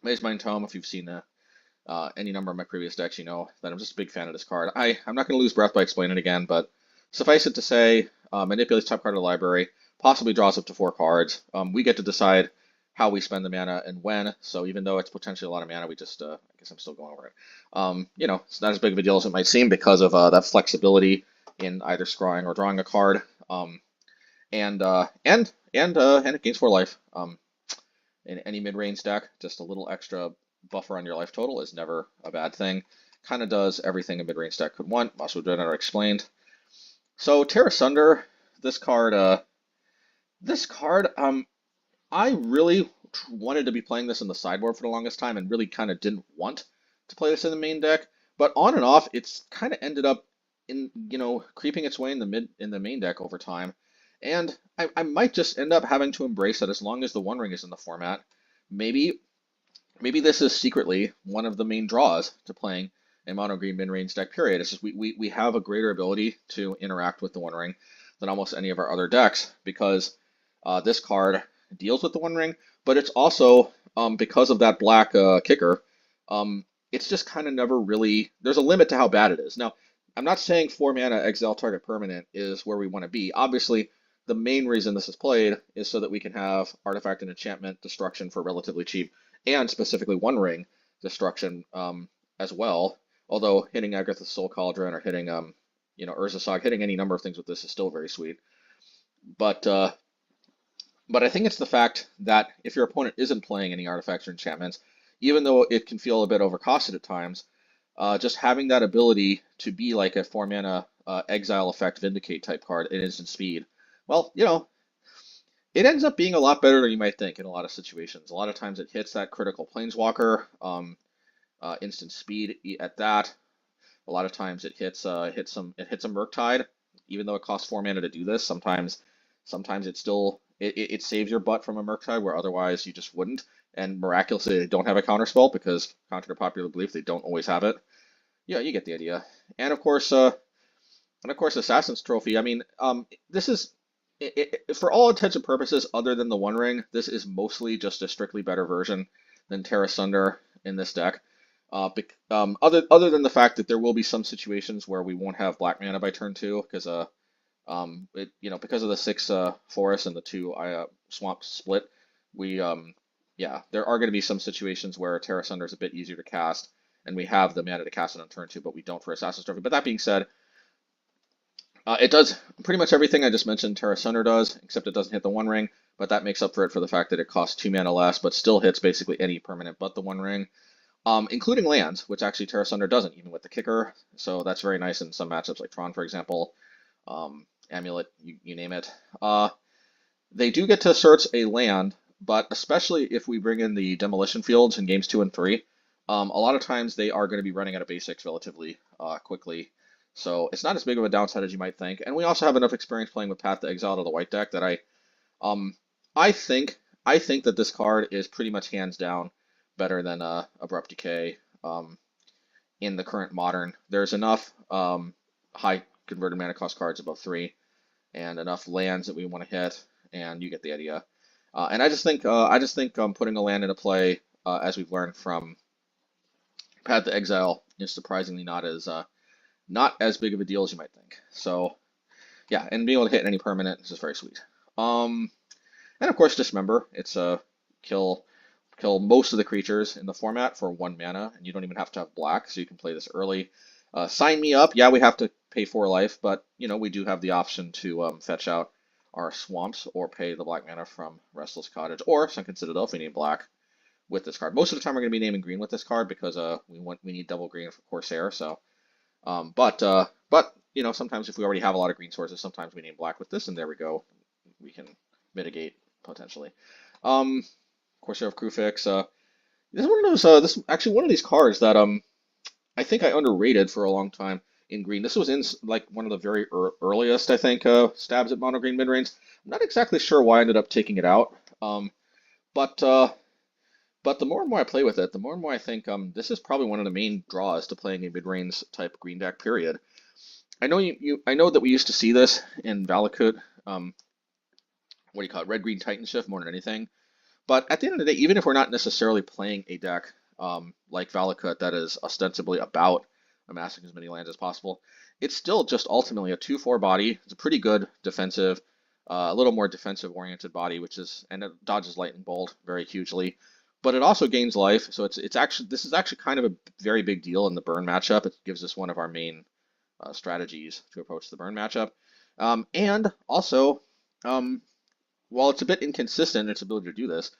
Mazemind Tome, if you've seen any number of my previous decks, you know that I'm just a big fan of this card. I'm not going to lose breath by explaining it again, but suffice it to say, manipulates top card of the library, possibly draws up to 4 cards. We get to decide how we spend the mana and when. So even though it's potentially a lot of mana, we just I guess I'm still going over it. It's not as big of a deal as it might seem because of that flexibility in either scrying or drawing a card. And it gains 4 life. In any mid-range deck, just a little extra buffer on your life total is never a bad thing. Kind of does everything a mid-range deck could want. Mosswood Dreadknight explained. So Tear Assunder, this card, I really wanted to be playing this in the sideboard for the longest time and really kind of didn't want to play this in the main deck. But on and off, it's kind of ended up in creeping its way in the main deck over time. And I might just end up having to embrace it as long as the One Ring is in the format. Maybe this is secretly one of the main draws to playing a mono green mid-range deck, period. It's just we have a greater ability to interact with the One Ring than almost any of our other decks because this card deals with the One Ring, but it's also because of that black kicker, it's just kind of never really, there's a limit to how bad it is. Now, I'm not saying 4 mana exile target permanent is where we want to be. Obviously, the main reason this is played is so that we can have artifact and enchantment destruction for relatively cheap, and specifically One Ring destruction as well. Although hitting Agrath's Soul Cauldron or hitting Urzasog, hitting any number of things with this is still very sweet. But I think it's the fact that if your opponent isn't playing any artifacts or enchantments, even though it can feel a bit overcosted at times, just having that ability to be like a 4 mana exile effect Vindicate type card at instant speed, well, it ends up being a lot better than you might think in a lot of situations. A lot of times it hits that critical Planeswalker, instant speed at that. A lot of times it hits a Murktide, even though it costs 4 mana to do this. Sometimes it still it saves your butt from a Murktide where otherwise you just wouldn't. And miraculously they don't have a counterspell because, contrary to popular belief, they don't always have it. Yeah, you get the idea. And of course, Assassin's Trophy. I mean, this is for all intents and purposes, other than the One Ring, this is mostly just a strictly better version than Tear Assunder in this deck. Other than the fact that there will be some situations where we won't have black mana by turn 2 because because of the 6 forest and the 2 swamp split, there are going to be some situations where Tear Assunder is a bit easier to cast, and we have the mana to cast it on turn 2, but we don't for Assassin's Trophy. But that being said, it does pretty much everything I just mentioned Tear Assunder does, except it doesn't hit the One Ring, but that makes up for it for the fact that it costs 2 mana less, but still hits basically any permanent but the One Ring, including lands, which actually Tear Assunder doesn't, even with the kicker. So that's very nice in some matchups like Tron, for example, Amulet, you name it. They do get to search a land, but especially if we bring in the Demolition Fields in games 2 and 3, a lot of times they are going to be running out of basics relatively quickly. So it's not as big of a downside as you might think. And we also have enough experience playing with Path to Exile to the white deck that I think that this card is pretty much hands down better than Abrupt Decay in the current modern. There's enough high converted mana cost cards above 3 and enough lands that we want to hit, and you get the idea. And I just think putting a land into play, as we've learned from Path to Exile, is surprisingly not as big of a deal as you might think. So yeah, and being able to hit any permanent is just very sweet. Um, and of course, Dismember. It's a kill kill most of the creatures in the format for 1 mana, and you don't even have to have black, so you can play this early. Sign me up. Yeah, we have to pay 4 life, but we do have the option to fetch out our swamps or pay the black mana from Restless Cottage or Sunken Citadel if we need black with this card. Most of the time we're going to be naming green with this card because we need double green for Corsair. So, but sometimes if we already have a lot of green sources, sometimes we name black with this, and there we go. We can mitigate potentially. Courser of Kruphix. This is one of those. This is actually one of these cards that I think I underrated for a long time in green. This was in like one of the very earliest, I think, stabs at mono green mid range. I'm not exactly sure why I ended up taking it out. But but the more and more I play with it, the more and more I think this is probably one of the main draws to playing a mid range type green deck. Period. I know I know that we used to see this in Valakut. What do you call it? Red green Titan Shift more than anything. But at the end of the day, even if we're not necessarily playing a deck like Valakut that is ostensibly about amassing as many lands as possible, it's still just ultimately a 2/4 body. It's a pretty good defensive, a little more defensive-oriented body, and it dodges Lightning Bolt very hugely. But it also gains life, so this is actually kind of a very big deal in the burn matchup. It gives us one of our main strategies to approach the burn matchup, and also. While it's a bit inconsistent in its ability to do this,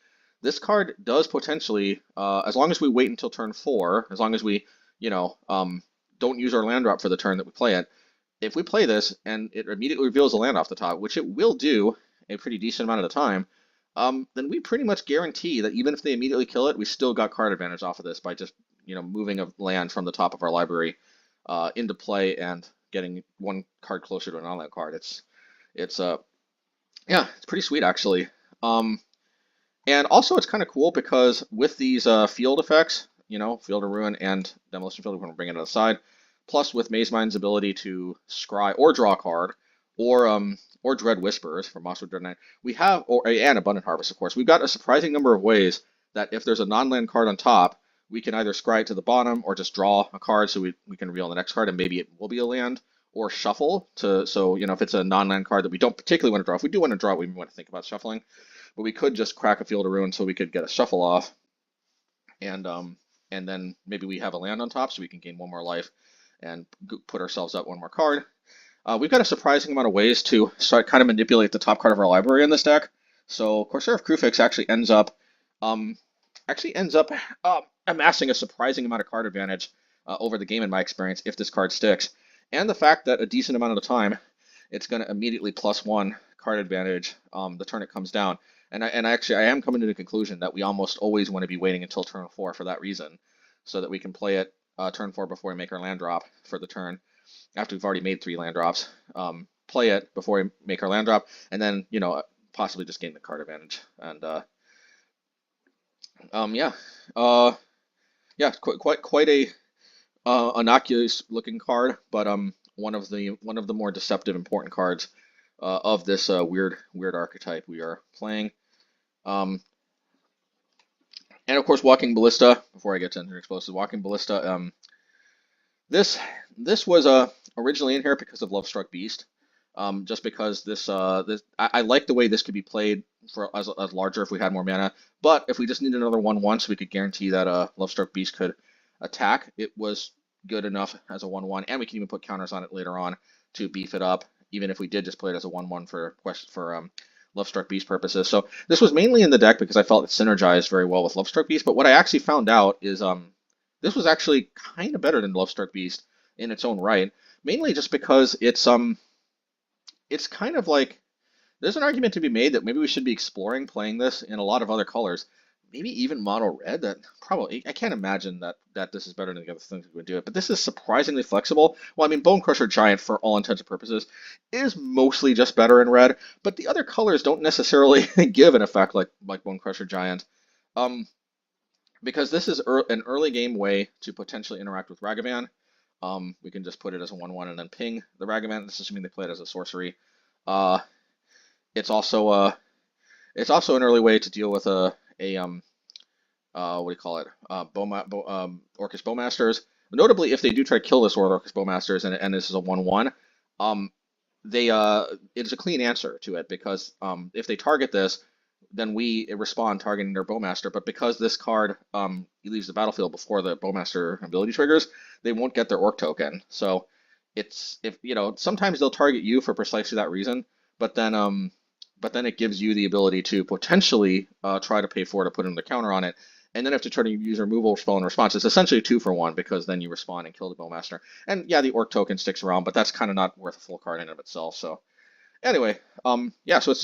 this card does potentially, as long as we wait until turn 4, as long as we, don't use our land drop for the turn that we play it, if we play this and it immediately reveals a land off the top, which it will do a pretty decent amount of the time, then we pretty much guarantee that even if they immediately kill it, we still got card advantage off of this by just, moving a land from the top of our library into play and getting one card closer to an on-land card. It's yeah, it's pretty sweet actually. Um, and also it's kind of cool because with these field effects, Field of Ruin and Demolition Field, we're going to bring it to the side. Plus with Mazemind's ability to scry or draw a card, or Dread Whispers from Mosswood Dreadknight, we have and Abundant Harvest, of course. We've got a surprising number of ways that if there's a non-land card on top, we can either scry it to the bottom or just draw a card so we can reveal the next card and maybe it will be a land, or shuffle so if it's a non-land card that we don't particularly want to draw. If we do want to draw, we want to think about shuffling, but we could just crack a Field of Ruin so we could get a shuffle off, and then maybe we have a land on top so we can gain 1 more life and put ourselves up 1 more card. We've got a surprising amount of ways to start kind of manipulate the top card of our library in this deck. So Courser of Kruphix actually ends up amassing a surprising amount of card advantage over the game in my experience if this card sticks. And the fact that a decent amount of the time it's going to immediately +1 card advantage the turn it comes down. And I am coming to the conclusion that we almost always want to be waiting until turn 4 for that reason, so that we can play it turn 4 before we make our land drop for the turn. After we've already made 3 land drops, play it before we make our land drop, and then possibly just gain the card advantage. And yeah, yeah, quite a innocuous looking card, but one of the more deceptive important cards of this weird archetype we are playing. And of course, Walking Ballista. Before I get to Explosive, Walking Ballista. This was originally in here because of Lovestruck Beast. Just because I like the way this could be played as larger if we had more mana. But if we just need another 1/1 so we could guarantee that Lovestruck Beast could attack, it was good enough as a 1/1, and we can even put counters on it later on to beef it up, even if we did just play it as a 1/1 for Lovestruck Beast purposes. So this was mainly in the deck because I felt it synergized very well with Lovestruck Beast. But what I actually found out is this was actually kind of better than Lovestruck Beast in its own right, mainly just because it's kind of like there's an argument to be made that maybe we should be exploring playing this in a lot of other colors, maybe even mono red. That probably I can't imagine that this is better than the other things we would do it. But this is surprisingly flexible. Well, I mean, Bone Crusher Giant, for all intents and purposes, is mostly just better in red, but the other colors don't necessarily give an effect like Bone Crusher Giant. Because this is an early game way to potentially interact with Ragavan. We can just put it as a 1/1 and then ping the Ragavan. This is assuming they play it as a sorcery. It's also It's also an early way to deal with a what do you call it? Orcus Bowmasters. Notably, if they do try to kill this Orcus Bowmasters and this is a 1/1, um, they it's a clean answer to it because if they target this, then we respond targeting their Bowmaster. But because this card leaves the battlefield before the Bowmaster ability triggers, they won't get their Orc token. So it's if you know sometimes they'll target you for precisely that reason, but then it gives you the ability to potentially try to pay for it to put in the counter on it. And then if to try to use a removal spell in response, it's essentially 2-for-1 because then you respond and kill the Bowmaster. And yeah, the Orc token sticks around, but that's kind of not worth a full card in and of itself. So anyway, yeah, so it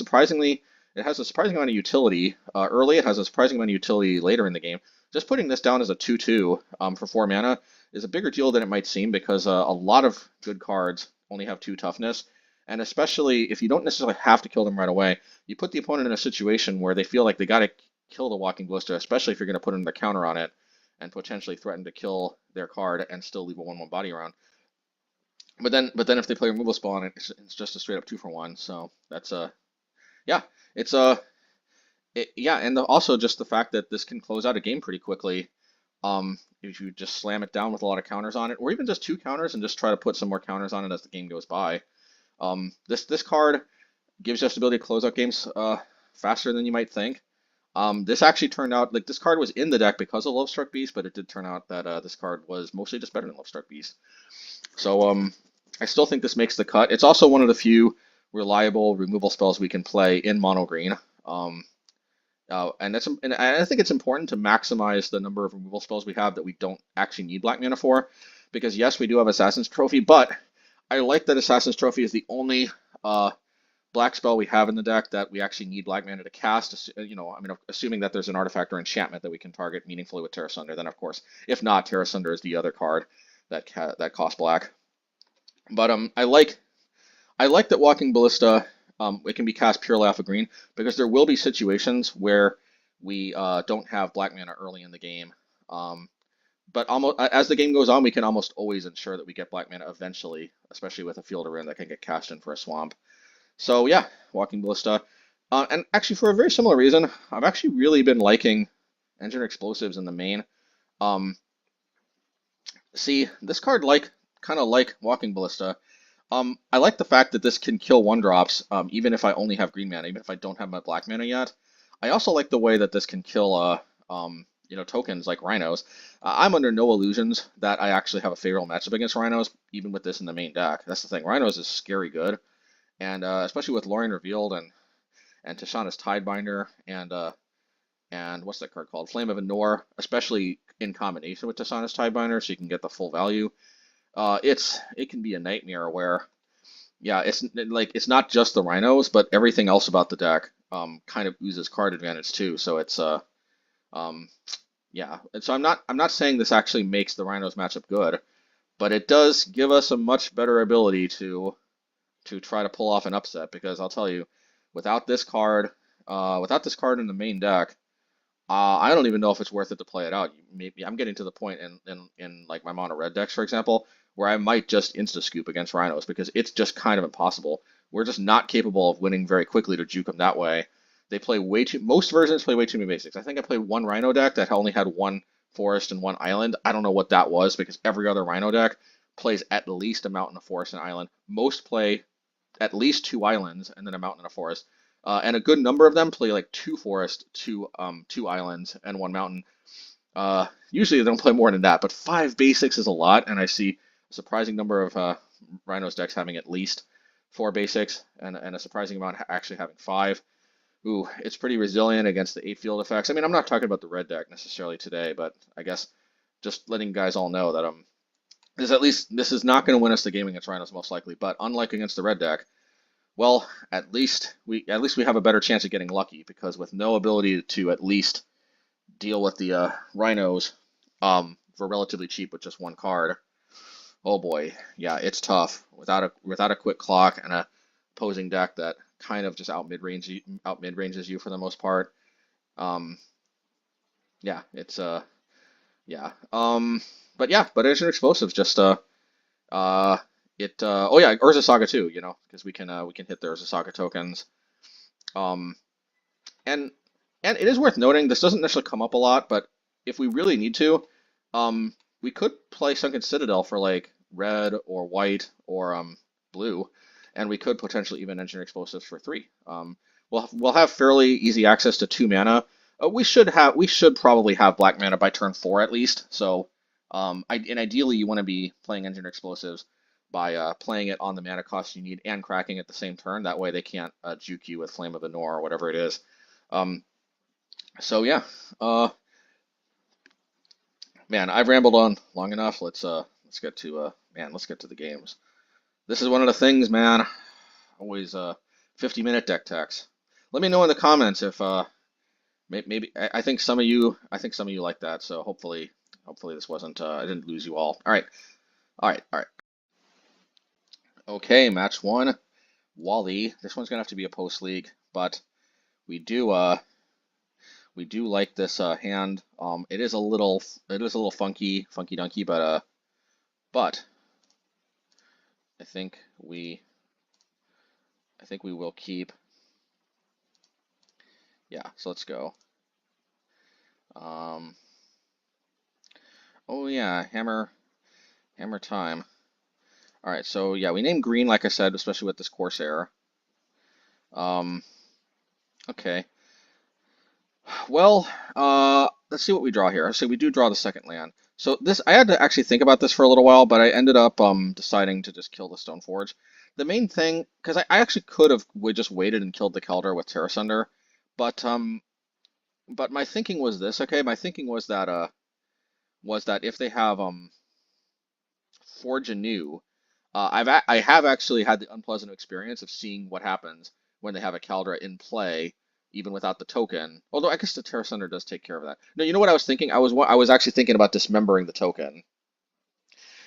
has a surprising amount of utility early. It has a surprising amount of utility later in the game. Just putting this down as a 2/2 for 4 mana is a bigger deal than it might seem because a lot of good cards only have 2 toughness. And especially if you don't necessarily have to kill them right away, you put the opponent in a situation where they feel like they got to kill the Walking Ballista, especially if you're going to put in the counter on it and potentially threaten to kill their card and still leave a 1/1 body around. But then if they play a removal spell on it, it's just a straight up 2-for-1. So that's yeah, it's yeah, and also just the fact that this can close out a game pretty quickly. If you just slam it down with a lot of counters on it, or even just 2 counters and just try to put some more counters on it as the game goes by. This card gives us the ability to close out games faster than you might think. This actually turned out like this card was in the deck because of Lovestruck Beast, but it did turn out that this card was mostly just better than Lovestruck Beast. So I still think this makes the cut. It's also one of the few reliable removal spells we can play in mono green. And I think it's important to maximize the number of removal spells we have that we don't actually need black mana for, because yes, we do have Assassin's Trophy, but I like that Assassin's Trophy is the only black spell we have in the deck that we actually need black mana to cast. You know, I mean, assuming that there's an artifact or enchantment that we can target meaningfully with Tear Assunder, then of course, if not, Tear Assunder is the other card that costs black. But I like that Walking Ballista, it can be cast purely off of green, because there will be situations where we don't have black mana early in the game. But almost as the game goes on, we can almost always ensure that we get black mana eventually, especially with a Field of Ruin that can get cast in for a swamp. So yeah, Walking Ballista. And actually, for a very similar reason, I've actually really been liking Engineer Explosives in the main. See, this card, kind of like Walking Ballista, I like the fact that this can kill 1-drops, even if I only have green mana, even if I don't have my black mana yet. I also like the way that this can kill, tokens like Rhinos. I'm under no illusions that I actually have a favorable matchup against Rhinos, even with this in the main deck. That's the thing. Rhinos is scary good, and especially with Lorien Revealed and Tishana's Tidebinder and what's that card called? Flame of Anor, especially in combination with Tishana's Tidebinder, so you can get the full value. It can be a nightmare where, yeah, it's not just the Rhinos, but everything else about the deck kind of oozes card advantage too. So it's yeah. And so I'm not saying this actually makes the Rhinos matchup good, but it does give us a much better ability to try to pull off an upset, because I'll tell you, without this card in the main deck, I don't even know if it's worth it to play it out. Maybe I'm getting to the point in like my mono red decks, for example, where I might just insta scoop against Rhinos because it's just kind of impossible. We're just not capable of winning very quickly to juke them that way. Most versions play way too many basics. I think I played one Rhino deck that only had 1 forest and 1 island. I don't know what that was, because every other Rhino deck plays at least a mountain, a forest, and island. Most play at least 2 islands and then a mountain and a forest. And a good number of them play like 2 forests, 2 islands, and 1 mountain. Usually they don't play more than that, but 5 basics is a lot, and I see a surprising number of Rhinos decks having at least 4 basics, and a surprising amount actually having 5. Ooh, it's pretty resilient against the 8 field effects. I mean, I'm not talking about the red deck necessarily today, but I guess just letting you guys all know that this is not going to win us the game against Rhinos most likely, but unlike against the red deck, well, at least we have a better chance of getting lucky, because with no ability to at least deal with the Rhinos for relatively cheap with just 1 card, oh boy, yeah, it's tough without a quick clock and a opposing deck that kind of just out mid ranges you for the most part. Yeah, it's yeah. But Engineer Explosives just oh yeah, Urza Saga too, because we can hit the Urza Saga tokens. And and it is worth noting this doesn't necessarily come up a lot, but if we really need to, um, we could play Sunken Citadel for like red or white or blue, and we could potentially even engineer explosives for three. We'll have fairly easy access to 2 mana. We should probably have black mana by turn 4 at least. So and ideally you want to be playing engineer explosives by playing it on the mana cost you need and cracking at the same turn. That way they can't juke you with Flame of the Nor or whatever it is. Um, so yeah, uh, man, I've rambled on long enough. Let's get to let's get to the games. This is one of the things, man. Always 50-minute deck techs. Let me know in the comments if maybe I think some of you like that. So hopefully this wasn't I didn't lose you all. All right. Okay, match one. Wally. This one's gonna have to be a post league, but we do we do like this hand. It is a little funky dunky, but I think we I think we will keep. Yeah, so let's go. Um, oh yeah, hammer time. All right, so yeah, we named green like I said, especially with this Corsair. Um, okay. Well, let's see what we draw here. So we do draw the second land. So this, I had to actually think about this for a little while, but I ended up deciding to just kill the Stoneforge. The main thing, because I actually could have just waited and killed the Keldar with Tear Assunder, but my thinking was this. Okay, my thinking was that if they have Forge anew, I have actually had the unpleasant experience of seeing what happens when they have a Caldera in play, even without the token. Although I guess the Tear Asunder does take care of that. No, you know what I was thinking? I was actually thinking about dismembering the token.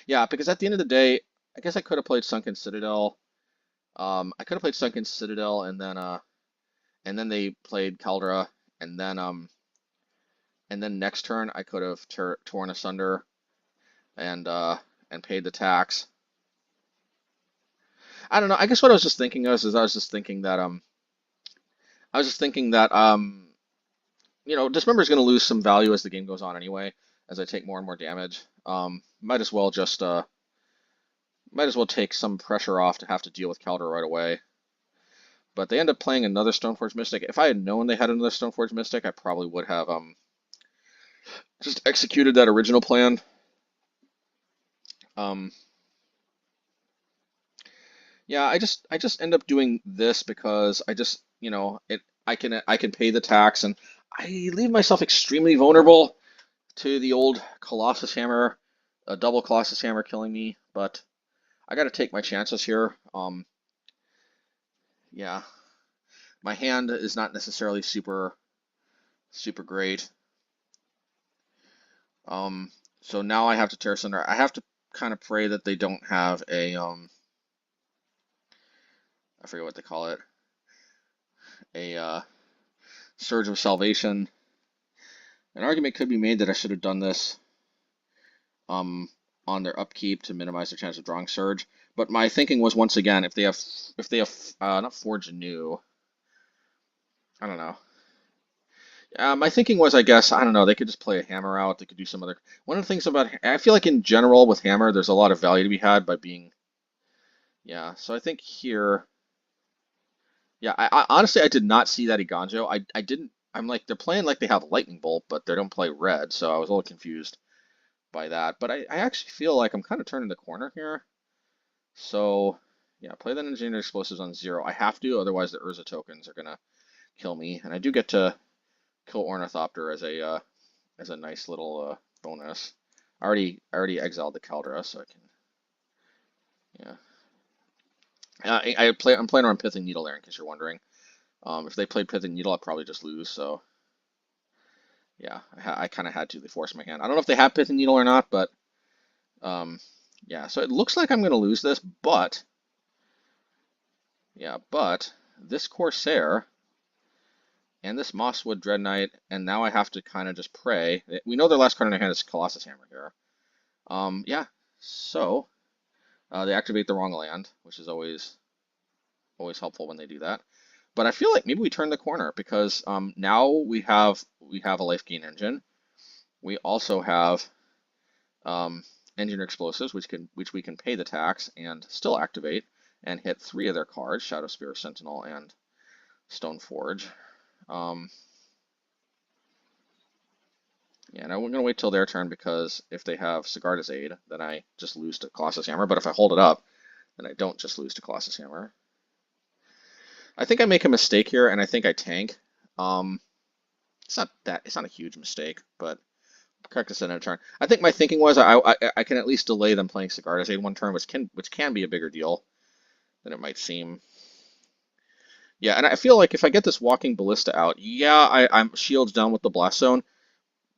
Yeah, because at the end of the day, I guess I could have played Sunken Citadel. I could have played Sunken Citadel and then they played Caldera, and then next turn I could have torn asunder and paid the tax. I don't know. I guess what I was just thinking of is I was just thinking that Dismember is going to lose some value as the game goes on anyway, as I take more and more damage. Might as well take some pressure off to have to deal with Calder right away. But they end up playing another Stoneforge Mystic. If I had known they had another Stoneforge Mystic, I probably would have just executed that original plan. Um, yeah, I just end up doing this because I just I can pay the tax and I leave myself extremely vulnerable to the old Colossus Hammer, a double Colossus Hammer killing me, but I got to take my chances here. Yeah, my hand is not necessarily super great. Um, so now I have to Tear Asunder. I have to kind of pray that they don't have a I forget what they call it, a Surge of Salvation. An argument could be made that I should have done this um, on their upkeep to minimize their chance of drawing Surge. But my thinking was once again, if they have not Forge Anew, I don't know. My thinking was, I guess, I don't know, they could just play a Hammer out. They could do some other. One of the things about, I feel like in general with Hammer, there's a lot of value to be had by being, yeah. So I think here, yeah, I honestly I did not see that Iganjo. I didn't. I'm like they're playing like they have Lightning Bolt, but they don't play red, so I was a little confused by that. But I actually feel like I'm kind of turning the corner here. So yeah, play that Engineered Explosives on 0. I have to, otherwise the Urza tokens are gonna kill me, and I do get to kill Ornithopter as a nice little bonus. I already exiled the Caldera, so I can yeah. I'm playing around Pithing Needle there in case you're wondering. If they played Pithing Needle, I'd probably just lose. So yeah, I kind of had to. They forced my hand. I don't know if they have Pithing Needle or not, but um, yeah. So it looks like I'm going to lose this, but yeah, but this Corsair and this Mosswood Dreadknight, and now I have to kind of just pray. We know their last card in their hand is Colossus Hammer here. Yeah. So they activate the wrong land, which is always helpful when they do that. But I feel like maybe we turned the corner because now we have a life gain engine. We also have engineer explosives, which we can pay the tax and still activate and hit 3 of their cards: Shadow Spear, Sentinel, and Stoneforge. Yeah, and I'm gonna wait till their turn because if they have Sigarda's Aid, then I just lose to Colossus Hammer. But if I hold it up, then I don't just lose to Colossus Hammer. I think I make a mistake here, and I think I tank. Um, it's not a huge mistake, but correct us in a turn. I think my thinking was I can at least delay them playing Sigarda's Aid 1 turn, which can be a bigger deal than it might seem. Yeah, and I feel like if I get this Walking Ballista out, yeah, I'm shields down with the Blast Zone,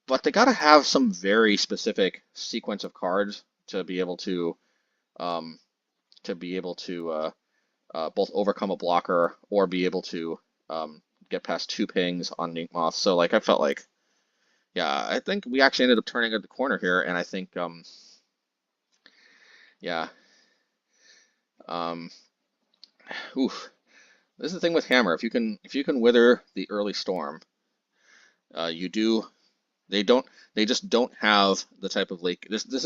but they gotta have some very specific sequence of cards to be able to um, both overcome a blocker or be able to get past 2 pings on Ninkmoth. So like I felt like, yeah, I think we actually ended up turning at the corner here, and I think yeah, um, oof. This is the thing with Hammer. If you can wither the early storm, you do. They don't. They just don't have the type of lake. This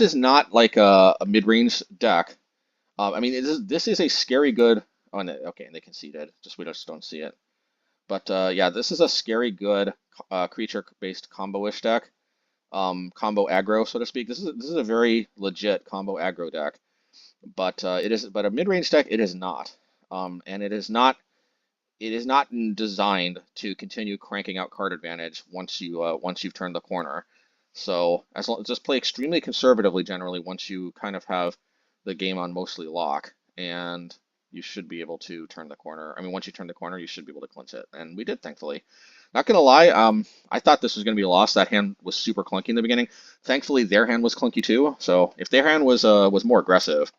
is not like a mid-range deck. I mean, this is a scary good. Oh, no, okay, and they conceded. Just we just don't see it. But yeah, this is a scary good creature-based combo-ish deck. Combo aggro, so to speak. This is a very legit combo aggro deck. But but a mid-range deck it is not. And it is not designed to continue cranking out card advantage once you've turned the corner. So just play extremely conservatively generally once you kind of have the game on mostly lock, and you should be able to turn the corner. I mean, once you turn the corner, you should be able to clinch it, and we did, thankfully. Not gonna lie, I thought this was gonna be a loss. That hand was super clunky in the beginning. Thankfully, their hand was clunky too. So if their hand was more aggressive,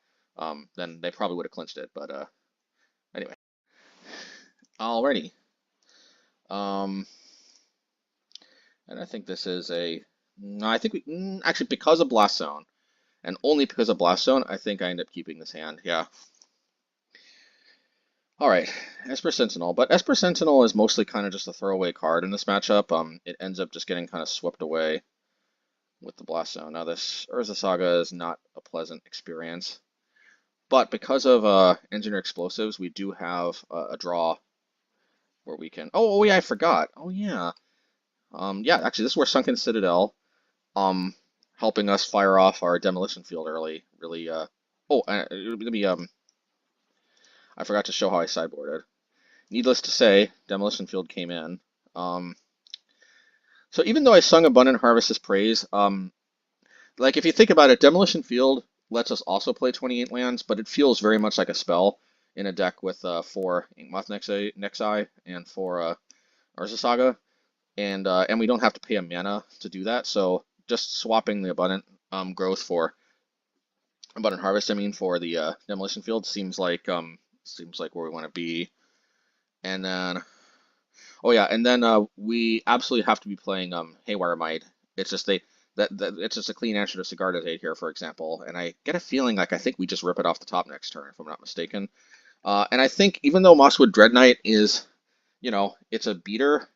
then they probably would have clinched it. But anyway, alrighty. Um, and I think this is a. No, I think actually because of Blast Zone, and only because of Blast Zone, I think I end up keeping this hand. Yeah. All right, Esper Sentinel, but Esper Sentinel is mostly kind of just a throwaway card in this matchup. It ends up just getting kind of swept away with the Blast Zone. Now this Urza Saga is not a pleasant experience, but because of Engineer Explosives, we do have a draw where we can. Oh yeah, I forgot. Oh yeah. Yeah, actually, this is where Sunken Citadel, helping us fire off our Demolition Field early. Really, let me, I forgot to show how I sideboarded. Needless to say, Demolition Field came in. Um, so even though I sung Abundant Harvest's praise, like if you think about it, Demolition Field lets us also play 28 lands, but it feels very much like a spell in a deck with 4 Inkmoth Nexi and 4 Urza Saga. And we don't have to pay a mana to do that. So just swapping the abundant growth for abundant harvest, I mean, for the demolition field seems like where we want to be. And then oh yeah, and then we absolutely have to be playing Haywire Mite. It's just it's just a clean answer to Sigarda's Aid here, for example. And I get a feeling like I think we just rip it off the top next turn, if I'm not mistaken. And I think even though Mosswood Dreadknight is, it's a beater.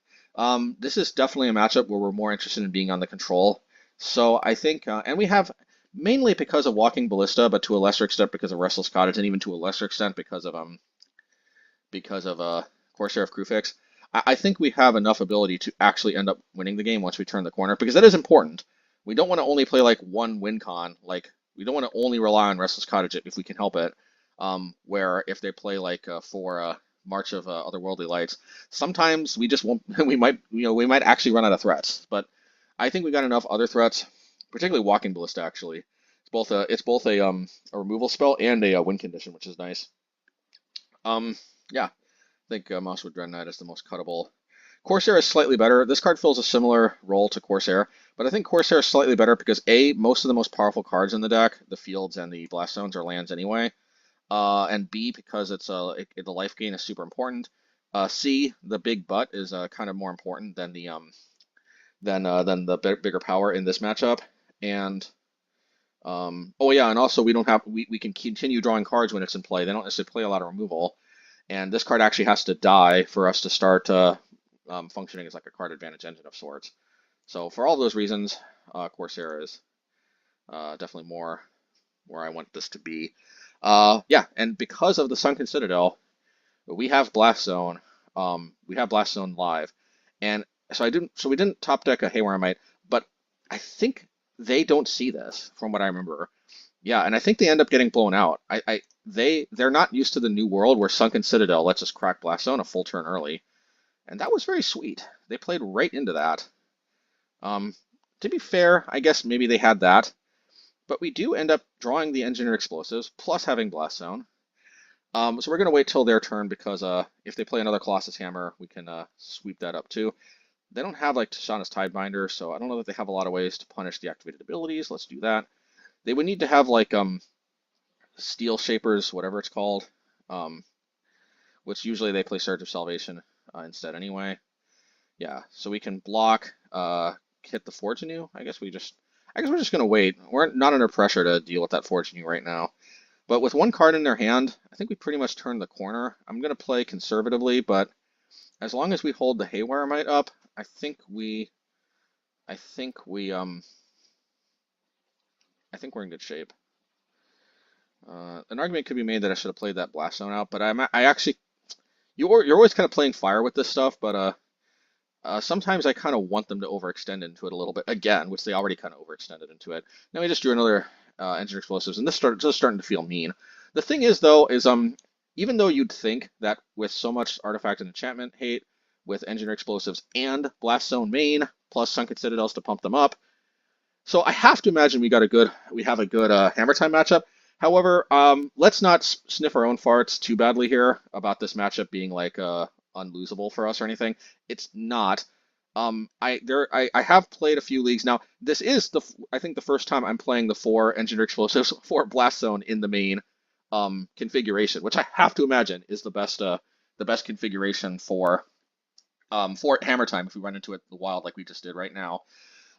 This is definitely a matchup where we're more interested in being on the control. So I think, and we have mainly because of Walking Ballista, but to a lesser extent because of Restless Cottage, and even to a lesser extent because of Courser of Kruphix. I think we have enough ability to actually end up winning the game once we turn the corner, because that is important. We don't want to only play like one win con. Like we don't want to only rely on Restless Cottage if we can help it. Where if they play like for March of Otherworldly Lights, sometimes we just won't. We might actually run out of threats. But I think we got enough other threats, particularly Walking Ballista. Actually, it's both a removal spell and a win condition, which is nice. Yeah, I think Mosswood Dreadknight is the most cuttable. Corsair is slightly better. This card fills a similar role to Corsair, but I think Corsair is slightly better because A, most of the most powerful cards in the deck, the fields and the blast zones, are lands anyway. And B, because the life gain is super important. C, the big butt is kind of more important than the bigger power in this matchup. And oh yeah, and also we can continue drawing cards when it's in play. They don't necessarily play a lot of removal. and this card actually has to die for us to start functioning as like a card advantage engine of sorts. So for all those reasons, Corsair is definitely more where I want this to be. Yeah, and because of the Sunken Citadel, we have Blast Zone. We have Blast Zone live, and so we didn't top deck a Haywire Mite, but I think they don't see this from what I remember. Yeah, and I think they end up getting blown out. They're not used to the new world where Sunken Citadel lets us crack Blast Zone a full turn early, and that was very sweet. They played right into that. Um, to be fair, I guess maybe they had that, but we do end up drawing the Engineered Explosives plus having Blast Zone. So we're going to wait till their turn because if they play another Colossus Hammer, we can sweep that up too. They don't have like Tashana's Tidebinder, so I don't know that they have a lot of ways to punish the activated abilities. Let's do that. They would need to have like Steel Shapers, whatever it's called, which usually they play Surge of Salvation instead anyway. Yeah, so we can block, hit the Forge Anew. I guess we're just going to wait. We're not under pressure to deal with that Forge Anew right now. But with one card in their hand, I think we pretty much turned the corner. I'm going to play conservatively, but as long as we hold the Haywire Mite up, I think we're in good shape. An argument could be made that I should have played that Blast Zone out, but I actually, you're always kind of playing fire with this stuff, but sometimes I kind of want them to overextend into it a little bit again, which they already kind of overextended into it. Now we just drew another Engineered Explosives, and this just starting to feel mean. The thing is, though, is even though you'd think that with so much artifact and enchantment hate, with Engineered Explosives and Blast Zone main plus Sunken Citadels to pump them up, so I have to imagine we have a good Hammer Time matchup. However, let's not sniff our own farts too badly here about this matchup being like unlosable for us or anything. It's not. I have played a few leagues now. This is I think the first time I'm playing the 4 Engineered Explosives for Blast Zone in the main configuration, which I have to imagine is the best configuration for Hammer Time if we run into it in the wild like we just did right now.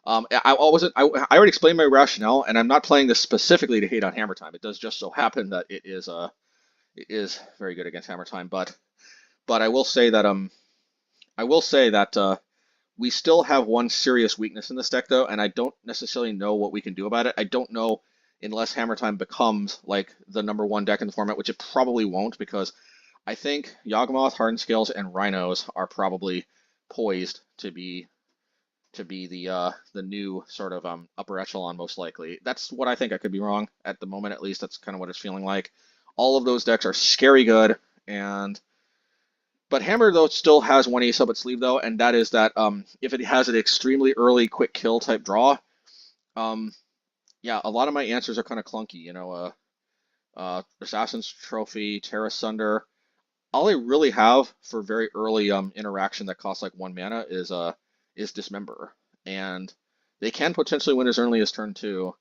I already explained my rationale, and I'm not playing this specifically to hate on Hammer Time. It does just so happen that it is very good against Hammer Time, but I will say that we still have one serious weakness in this deck, though, and I don't necessarily know what we can do about it. I don't know unless Hammer Time becomes like the #1 deck in the format, which it probably won't, because I think Yawgmoth, Hardened Scales, and Rhinos are probably poised to be the new sort of upper echelon, most likely. That's what I think. I could be wrong at the moment, at least. That's kind of what it's feeling like. All of those decks are scary good, but Hammer, though, still has one ace up its sleeve, though, and that is that if it has an extremely early quick kill type draw, yeah, a lot of my answers are kind of clunky. You know, Assassin's Trophy, Tear Assunder. All I really have for very early interaction that costs like 1 mana is Dismember, and they can potentially win as early as turn 2.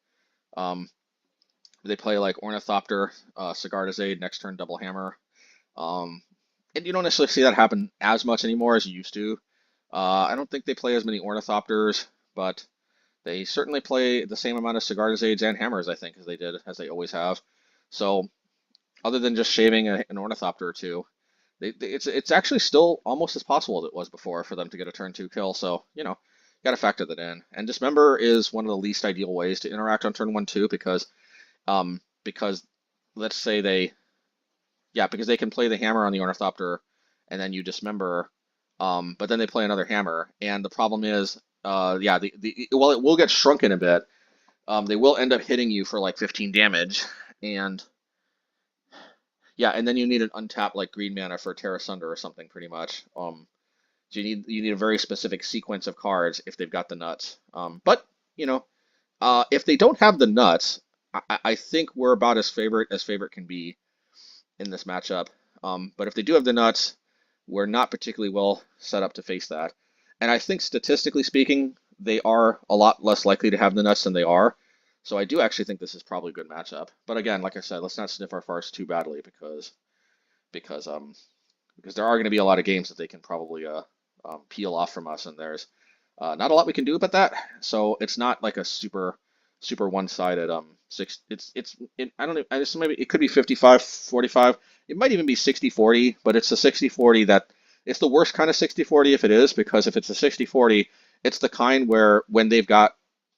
They play like Ornithopter, Sigarda's Aid, next turn Double Hammer. And you don't necessarily see that happen as much anymore as you used to. I don't think they play as many Ornithopters, but they certainly play the same amount of Sigarda's Aids and Hammers, I think, as they always have. So other than just shaving an Ornithopter or two, it's actually still almost as possible as it was before for them to get a turn 2 kill. So, you know, got to factor that in. And Dismember is one of the least ideal ways to interact on turn 1 too, because let's say because they can play the hammer on the Ornithopter and then you Dismember, but then they play another hammer. And the problem is, while it will get shrunken a bit, they will end up hitting you for like 15 damage, and yeah, and then you need an untapped like green mana for Tear Assunder or something pretty much. So you need a very specific sequence of cards if they've got the nuts. But you know, if they don't have the nuts, I think we're about as favorite can be in this matchup. But if they do have the nuts, we're not particularly well set up to face that. And I think statistically speaking, they are a lot less likely to have the nuts than they are. So I do actually think this is probably a good matchup. But again, like I said, let's not sniff our farts too badly because there are going to be a lot of games that they can probably peel off from us, and there's not a lot we can do about that. So it's not like a super one-sided I don't know. I just maybe it could be 55-45. it might even be 60-40, but it's a 60-40 that it's the worst kind of 60-40 if it is, because if it's a 60-40, it's the kind where when they've got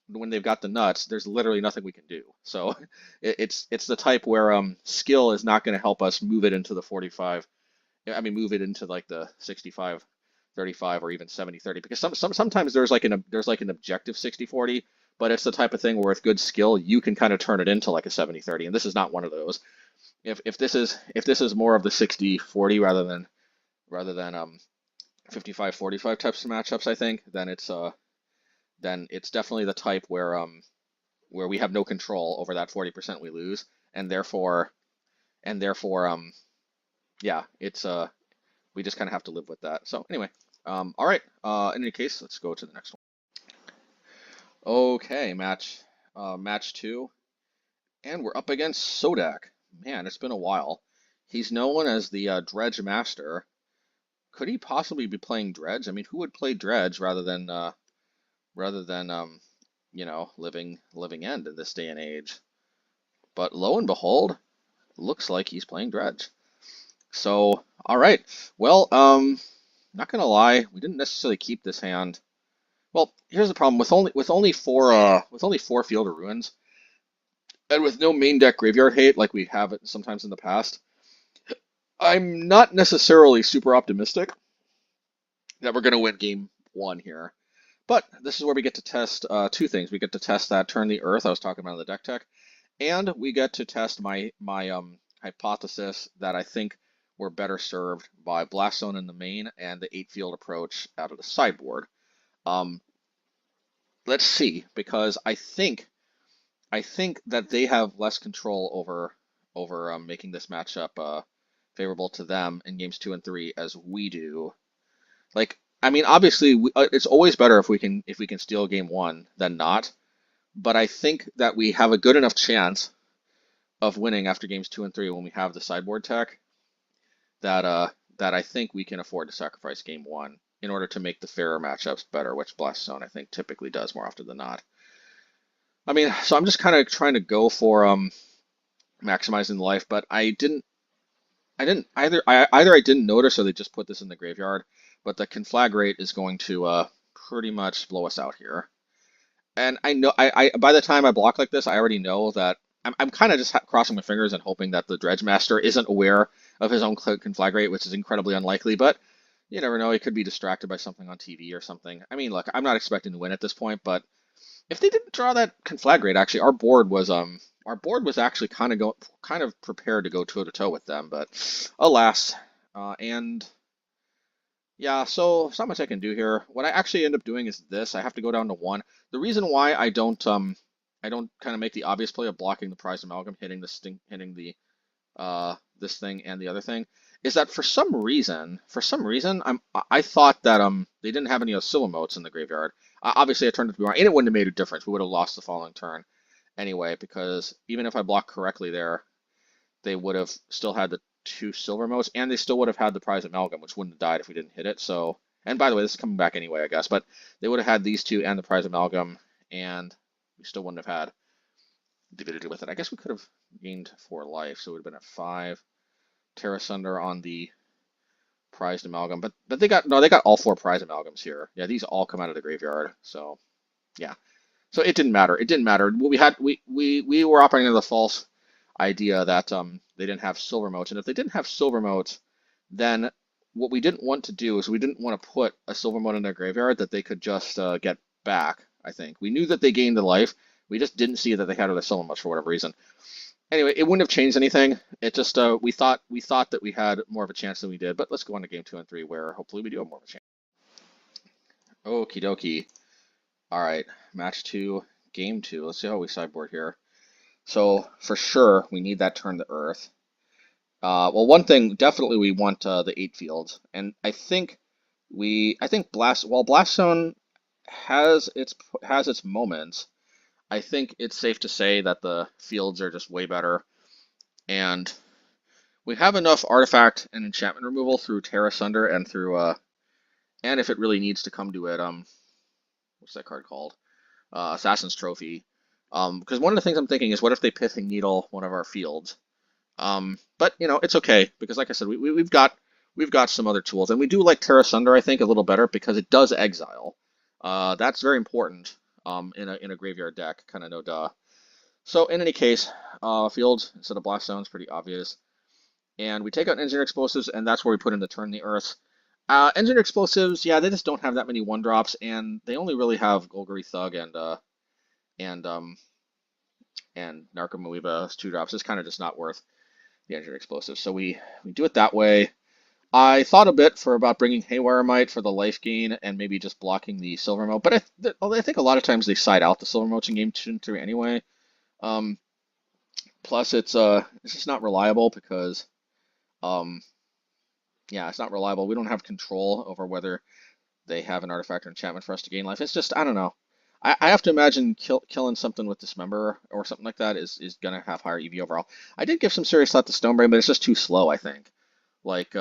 the nuts, there's literally nothing we can do. So it's the type where skill is not going to help us move it into the 45. I mean, move it into like the 65-35 or even 70-30, because sometimes there's like an objective 60-40, but it's the type of thing where with good skill you can kind of turn it into like a 70-30, and this is not one of those. If this is more of the 60-40 rather than 55-45 types of matchups, I think, then it's definitely the type where we have no control over that 40% we lose, and therefore yeah, it's we just kind of have to live with that. So anyway, all right. In any case, let's go to the next one. Okay, match two, and we're up against Sodak. Man, it's been a while. He's known as the Dredge Master. Could he possibly be playing Dredge? I mean, who would play Dredge rather than you know, living End in this day and age? But lo and behold, looks like he's playing Dredge. So, all right. Well, not gonna lie, we didn't necessarily keep this hand. Well, here's the problem with only four Field of Ruins, and with no main deck graveyard hate like we have it sometimes in the past. I'm not necessarily super optimistic that we're gonna win game one here. But this is where we get to test two things. We get to test that Turn the Earth I was talking about in the deck tech, and we get to test my hypothesis that I think we're better served by Blast Zone in the main and the 8-field approach out of the sideboard. Let's see, because I think that they have less control over making this matchup favorable to them in games 2 and 3 as we do. Like, I mean, obviously, it's always better if we can steal game one than not. But I think that we have a good enough chance of winning after games 2 and 3 when we have the sideboard tech that I think we can afford to sacrifice game one in order to make the fairer matchups better, which Blast Zone I think typically does more often than not. I mean, so I'm just kind of trying to go for maximizing the life, but I didn't either I didn't notice or they just put this in the graveyard, but the Conflagrate is going to pretty much blow us out here. And I know I by the time I block like this, I already know that I'm kind of just crossing my fingers and hoping that the Dredge Master isn't aware of his own Conflagrate, which is incredibly unlikely, but you never know, he could be distracted by something on TV or something. I mean, look, I'm not expecting to win at this point, but if they didn't draw that Conflagrate, actually our board was actually kind of prepared to go toe to toe with them, but alas. And yeah, so there's not much I can do here. What I actually end up doing is this. I have to go down to 1. The reason why I don't kind of make the obvious play of blocking the Prized Amalgam, hitting this thing and the other thing, is that for some reason I thought that they didn't have any of silver motes in the graveyard. Obviously I turned it to be wrong, and it wouldn't have made a difference. We would have lost the following turn anyway, because even if I blocked correctly there, they would have still had the 2 silver motes, and they still would have had the Prized Amalgam, which wouldn't have died if we didn't hit it. So, and by the way, this is coming back anyway, I guess, but they would have had these 2 and the Prized Amalgam, and we still wouldn't have had divinity with it. I guess we could have gained 4 life, so it would have been at 5. Tear Assunder on the Prized Amalgam, but they got all 4 Prized Amalgams here. Yeah, these all come out of the graveyard. So yeah, so it didn't matter. It didn't matter. We were operating under the false idea that they didn't have silver motes, and if they didn't have silver motes, then what we didn't want to do is we didn't want to put a silver mote in their graveyard that they could just get back. I think we knew that they gained the life. We just didn't see that they had other silver motes for whatever reason. Anyway, it wouldn't have changed anything. It just we thought that we had more of a chance than we did. But let's go on to game 2 and 3, where hopefully we do have more of a chance. Okie dokie. All right, match 2, game 2. Let's see how we sideboard here. So for sure we need that Turn to Earth. Well, one thing definitely we want the 8 fields, and I think Blast Zone has its moments. I think it's safe to say that the fields are just way better, and we have enough artifact and enchantment removal through Tear Assunder and through and if it really needs to come to it, what's that card called? Assassin's Trophy. Because one of the things I'm thinking is, what if they Pithing Needle one of our fields? But you know, it's okay because, like I said, we've got some other tools, and we do like Tear Assunder, I think, a little better because it does exile. That's very important in a graveyard deck, kind of no duh. So in any case, field instead of blast zone is pretty obvious, and we take out engineer explosives, and that's where we put in the Turn the Earth. Engineer explosives, yeah, they just don't have that many 1-drops, and they only really have Golgari Thug and um and Narcomoeba as 2-drops. It's kind of just not worth the engineer explosives. So we do it that way. I thought a bit for about bringing Haywire Mite for the life gain and maybe just blocking the silver mote, but I think a lot of times they side out the silver motes in game 2 and 3 anyway. Um, Plus it's just not reliable because um, yeah, it's not reliable. We don't have control over whether they have an artifact or enchantment for us to gain life. It's just, I don't know. I have to imagine killing something with Dismember or something like that is gonna have higher EV overall. I did give some serious thought to Stonebrain, but it's just too slow, I think. Like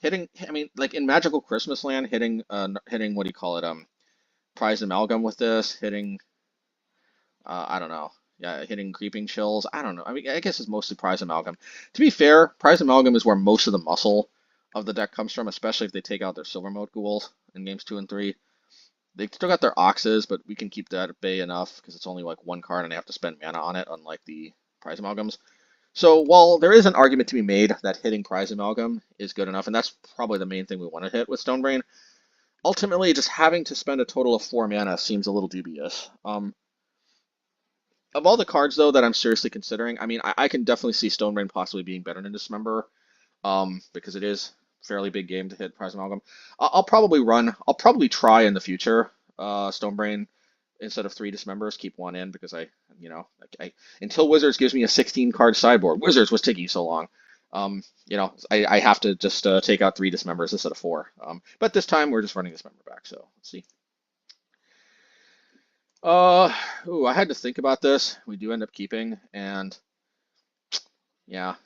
hitting, I mean, like in Magical Christmas Land, hitting what do you call it? Prized Amalgam with this, hitting I don't know. Yeah, hitting Creeping Chills. I don't know. I mean, I guess it's mostly Prize Amalgam. To be fair, Prize Amalgam is where most of the muscle of the deck comes from, especially if they take out their Silver Mode ghouls in games 2 and 3. They still got their Oxes, but we can keep that at bay enough because it's only like 1 card and they have to spend mana on it, unlike the Prize Amalgams. So while there is an argument to be made that hitting Prize Amalgam is good enough, and that's probably the main thing we want to hit with Stonebrain, ultimately just having to spend a total of 4 mana seems a little dubious. Of all the cards, though, that I'm seriously considering, I mean, I can definitely see Stonebrain possibly being better than Dismember, because it is a fairly big game to hit Prize Amalgam. I'll probably try in the future, Stonebrain, instead of 3 Dismembers, keep 1 in, because you know, until Wizards gives me a 16-card sideboard, Wizards was taking so long, you know, I have to just take out 3 Dismembers instead of 4. But this time, we're just running Dismember back, so let's see. Ooh, I had to think about this. We do end up keeping, and yeah.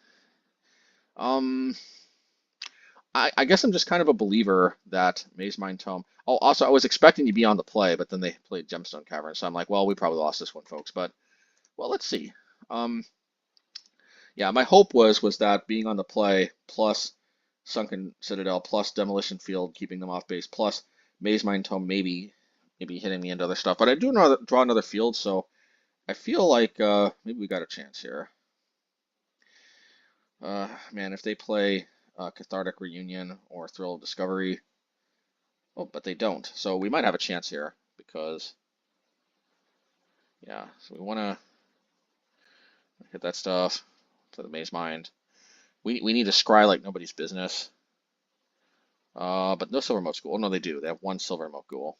Um, I guess I'm just kind of a believer that Mazemind Tome. Oh, also, I was expecting to be on the play, but then they played Gemstone Cavern, so I'm like, well, we probably lost this one, folks. But well, let's see. Um, yeah, my hope was that being on the play plus Sunken Citadel plus Demolition Field, keeping them off base, plus Mazemind Tome maybe hitting me into other stuff. But I do draw another field, so I feel like maybe we got a chance here. Man, if they play Cathartic Reunion or Thrill of Discovery, oh, but they don't. So we might have a chance here because, yeah. So we want to hit that stuff for the Mazemind. We need to scry like nobody's business. But no Silver Mote Ghoul. Oh, no, they do. They have 1 Silver Mote Ghoul.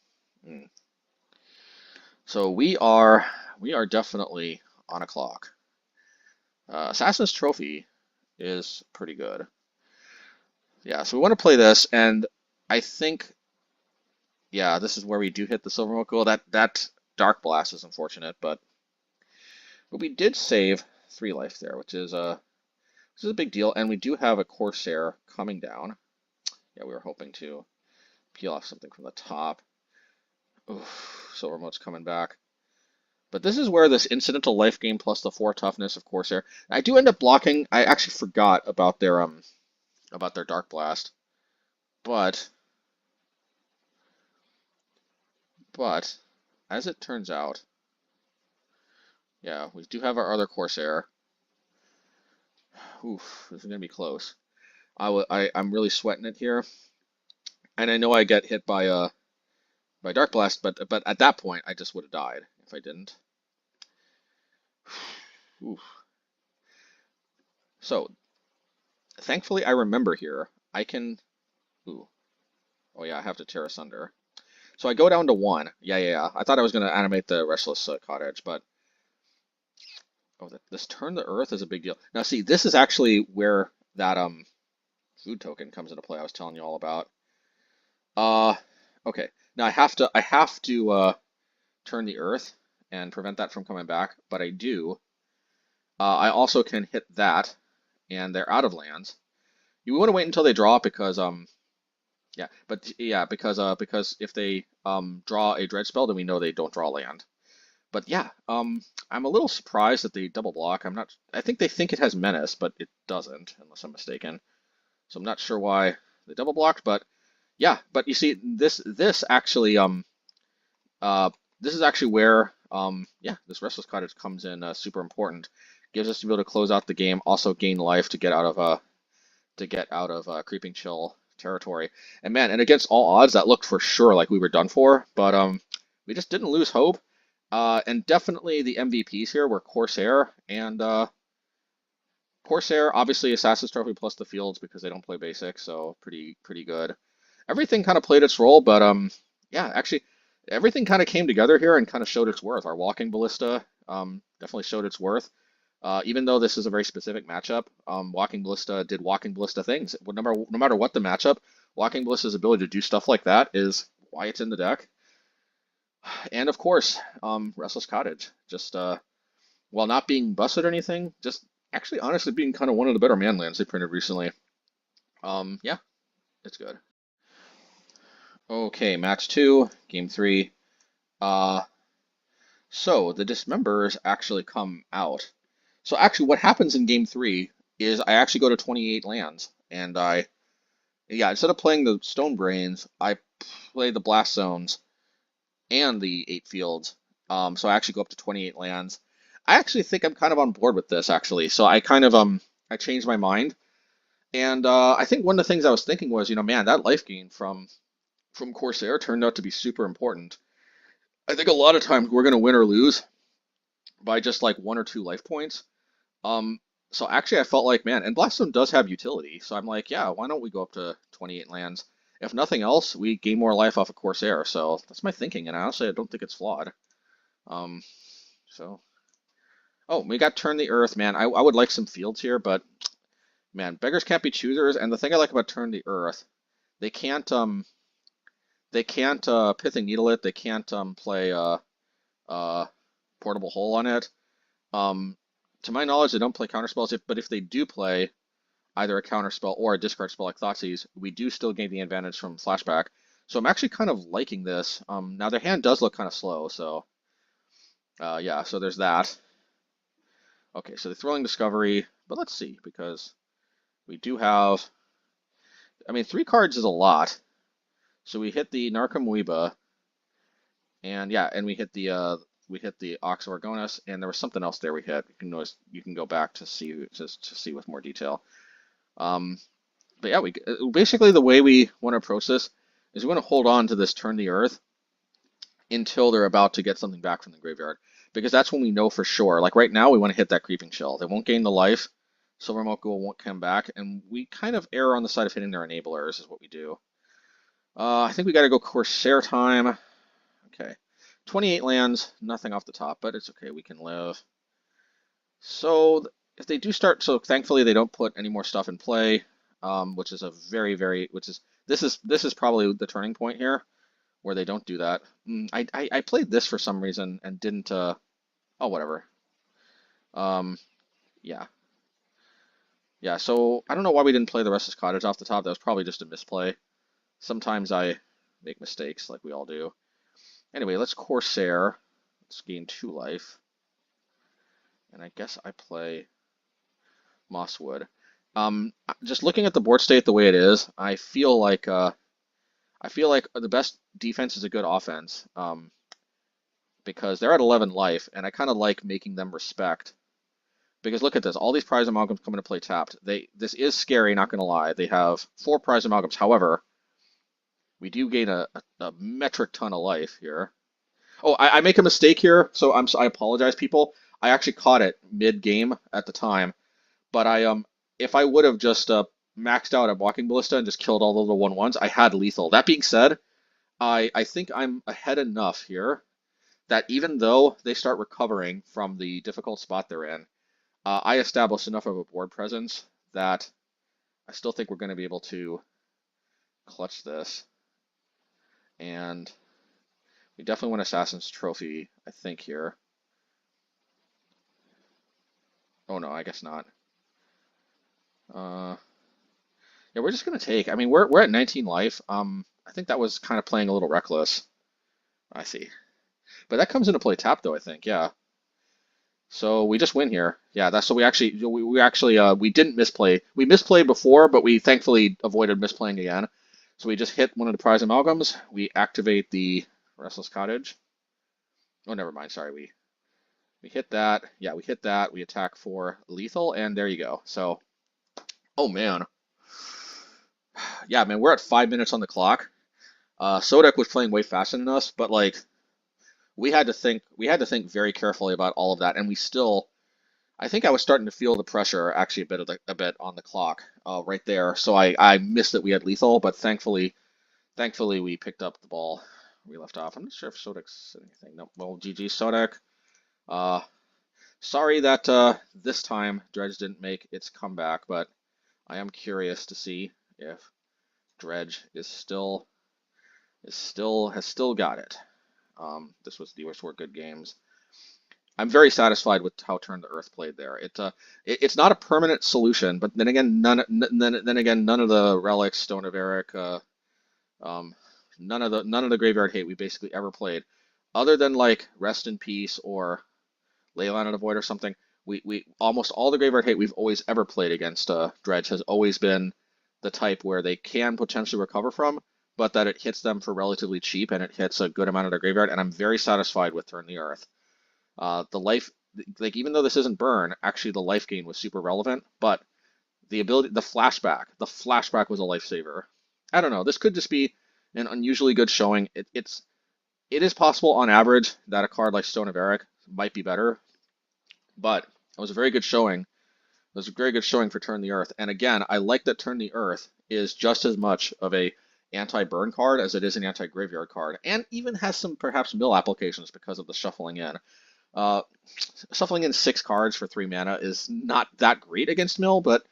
So we are definitely on a clock. Assassin's Trophy is pretty good. Yeah, so we want to play this, and I think, yeah, this is where we do hit the Silver Mote Ghoul. That Dark Blast is unfortunate, but we did save 3 life there, which is a big deal, and we do have a Corsair coming down. Yeah, we were hoping to peel off something from the top. Oof, Silver Mote's coming back. But this is where this incidental life gain plus the 4 toughness of Corsair. I do end up blocking. I actually forgot about their Dark Blast, but as it turns out, yeah, we do have our other Corsair. Oof, this is gonna be close. I'm really sweating it here, and I know I get hit by Dark Blast, but at that point I just would have died if I didn't. Oof. So thankfully I remember here. I can. Ooh. Oh yeah, I have to Tear Assunder. So I go down to 1. Yeah. I thought I was gonna animate the Restless Cottage, but oh, this Turn the Earth is a big deal. Now see, this is actually where that food token comes into play. I was telling you all about. Okay. Now I have to turn the Earth and prevent that from coming back, but I do. I also can hit that, and they're out of lands. You want to wait until they draw because because if they draw a Dredge spell, then we know they don't draw land. But yeah, I'm a little surprised that they double block. I'm not. I think they think it has menace, but it doesn't, unless I'm mistaken. So I'm not sure why they double blocked, but yeah. But you see, this actually uh this is actually where yeah, this Restless Cottage comes in super important. Gives us the ability to close out the game, also gain life to get out of Creeping Chill territory. And man, and against all odds, that looked for sure like we were done for, but we just didn't lose hope. And definitely the MVPs here were Corsair and Corsair, obviously Assassin's Trophy plus the fields because they don't play basic, so pretty good. Everything kind of played its role, but yeah, actually everything kind of came together here and kind of showed its worth. Our Walking Ballista definitely showed its worth. Even though this is a very specific matchup, Walking Ballista did Walking Ballista things. No matter what the matchup, Walking Ballista's ability to do stuff like that is why it's in the deck. And of course, Restless Cottage, just while not being busted or anything, just actually honestly being kind of one of the better manlands they printed recently. Yeah, it's good. Okay, match two, game three. Uh, so the Dismembers actually come out. So actually, what happens in game three is I actually go to 28 lands, and yeah, instead of playing the Stone Brains, I play the Blast Zones and the 8 fields. So I actually go up to 28 lands. I actually think I'm kind of on board with this actually. So I kind of I changed my mind, and I think one of the things I was thinking was, you know, man, that life gain from Corsair turned out to be super important. I think a lot of times we're gonna win or lose by just like 1 or 2 life points. Um, so actually, I felt like, man, and Blackstone does have utility, so I'm like, yeah, why don't we go up to 28 lands? If nothing else, we gain more life off of Corsair. So that's my thinking, and honestly, I don't think it's flawed. Um, so, oh, we got Turn the Earth, man. I would like some fields here, but man, beggars can't be choosers. And the thing I like about Turn the Earth, they can't Pithing Needle it. They can't play uh Portable Hole on it. Um, to my knowledge, they don't play counterspells. But if they do play either a counterspell or a discard spell like Thoughtseize, we do still gain the advantage from Flashback. So I'm actually kind of liking this. Now their hand does look kind of slow, so yeah, so there's that. Okay, so the Thrilling Discovery, but let's see, because we do have, I mean, 3 cards is a lot. So we hit the Narcomoeba, and yeah, and we hit the Ox Orgonis, and there was something else there we hit. You can notice, you can go back to see with more detail. Um, but yeah, we basically the way we want to approach this is we want to hold on to this Turn the Earth until they're about to get something back from the graveyard, because that's when we know for sure. Like right now, we want to hit that Creeping Shell. They won't gain the life, Silver Moko won't come back, and we kind of err on the side of hitting their enablers is what we do. I think we got to go Corsair time. Okay, 28 lands, nothing off the top, but it's okay. We can live. So if they do start, so thankfully they don't put any more stuff in play, which is a which is this is probably the turning point here, where they don't do that. I played this for some reason and didn't. Oh, whatever. Um, yeah, yeah. So I don't know why we didn't play the Restless Cottage off the top. That was probably just a misplay. Sometimes I make mistakes, like we all do. Anyway, let's Corsair. Let's gain 2 life, and I guess I play Mosswood. Just looking at the board state the way it is, I feel like the best defense is a good offense. Because they're at 11 life, and I kind of like making them respect. Because look at this, all these prize amalgams come into play tapped. This is scary, not gonna lie. They have 4 prize amalgams. However, we do gain a metric ton of life here. Oh, I make a mistake here, so I apologize, people. I actually caught it mid-game at the time, but if I would have just maxed out at Walking Ballista and just killed all the little 1/1s, I had lethal. That being said, I think I'm ahead enough here that even though they start recovering from the difficult spot they're in, I established enough of a board presence that I still think we're going to be able to clutch this. And we definitely want Assassin's Trophy, I think, here. Oh no, I guess not. Yeah, we're just going to take. I mean, we're at 19 life. I think that was kind of playing a little reckless. I see. But that comes into play tap though, I think. Yeah. So we just win here. Yeah, that's so we didn't misplay. We misplayed before, but we thankfully avoided misplaying again. So we just hit one of the prize amalgams. We activate the Restless Cottage. Oh, never mind. Sorry, we hit that. Yeah, we hit that. We attack for lethal, and there you go. So, oh man, yeah, man, we're at 5 minutes on the clock. Sodek was playing way faster than us, but like we had to think very carefully about all of that, and we still. I think I was starting to feel the pressure actually a bit on the clock right there. So I missed that we had lethal, but thankfully we picked up the ball we left off. I'm not sure if Sodek's said anything. No, well, GG Sodek. Uh, Sorry that this time Dredge didn't make its comeback, but I am curious to see if Dredge has still got it. These were good games. I'm very satisfied with how Turn to Earth played there. It's not a permanent solution, but then again, none of the relics, Stone of Eric, um, none of the Graveyard Hate we basically ever played, other than like Rest in Peace or Leyline of the Void or something. We almost all the Graveyard Hate we've always ever played against Dredge has always been the type where they can potentially recover from, but that it hits them for relatively cheap and it hits a good amount of their graveyard. And I'm very satisfied with Turn the Earth. The life, like even though this isn't burn, actually the life gain was super relevant, but the flashback was a lifesaver. I don't know. This could just be an unusually good showing. It is possible on average that a card like Stone of Eric might be better, but it was a very good showing. It was a very good showing for Turn the Earth. And again, I like that Turn the Earth is just as much of a anti-burn card as it is an anti-graveyard card, and even has some perhaps mill applications because of the shuffling in. Uh, Shuffling in 6 cards for 3 mana is not that great against mill, but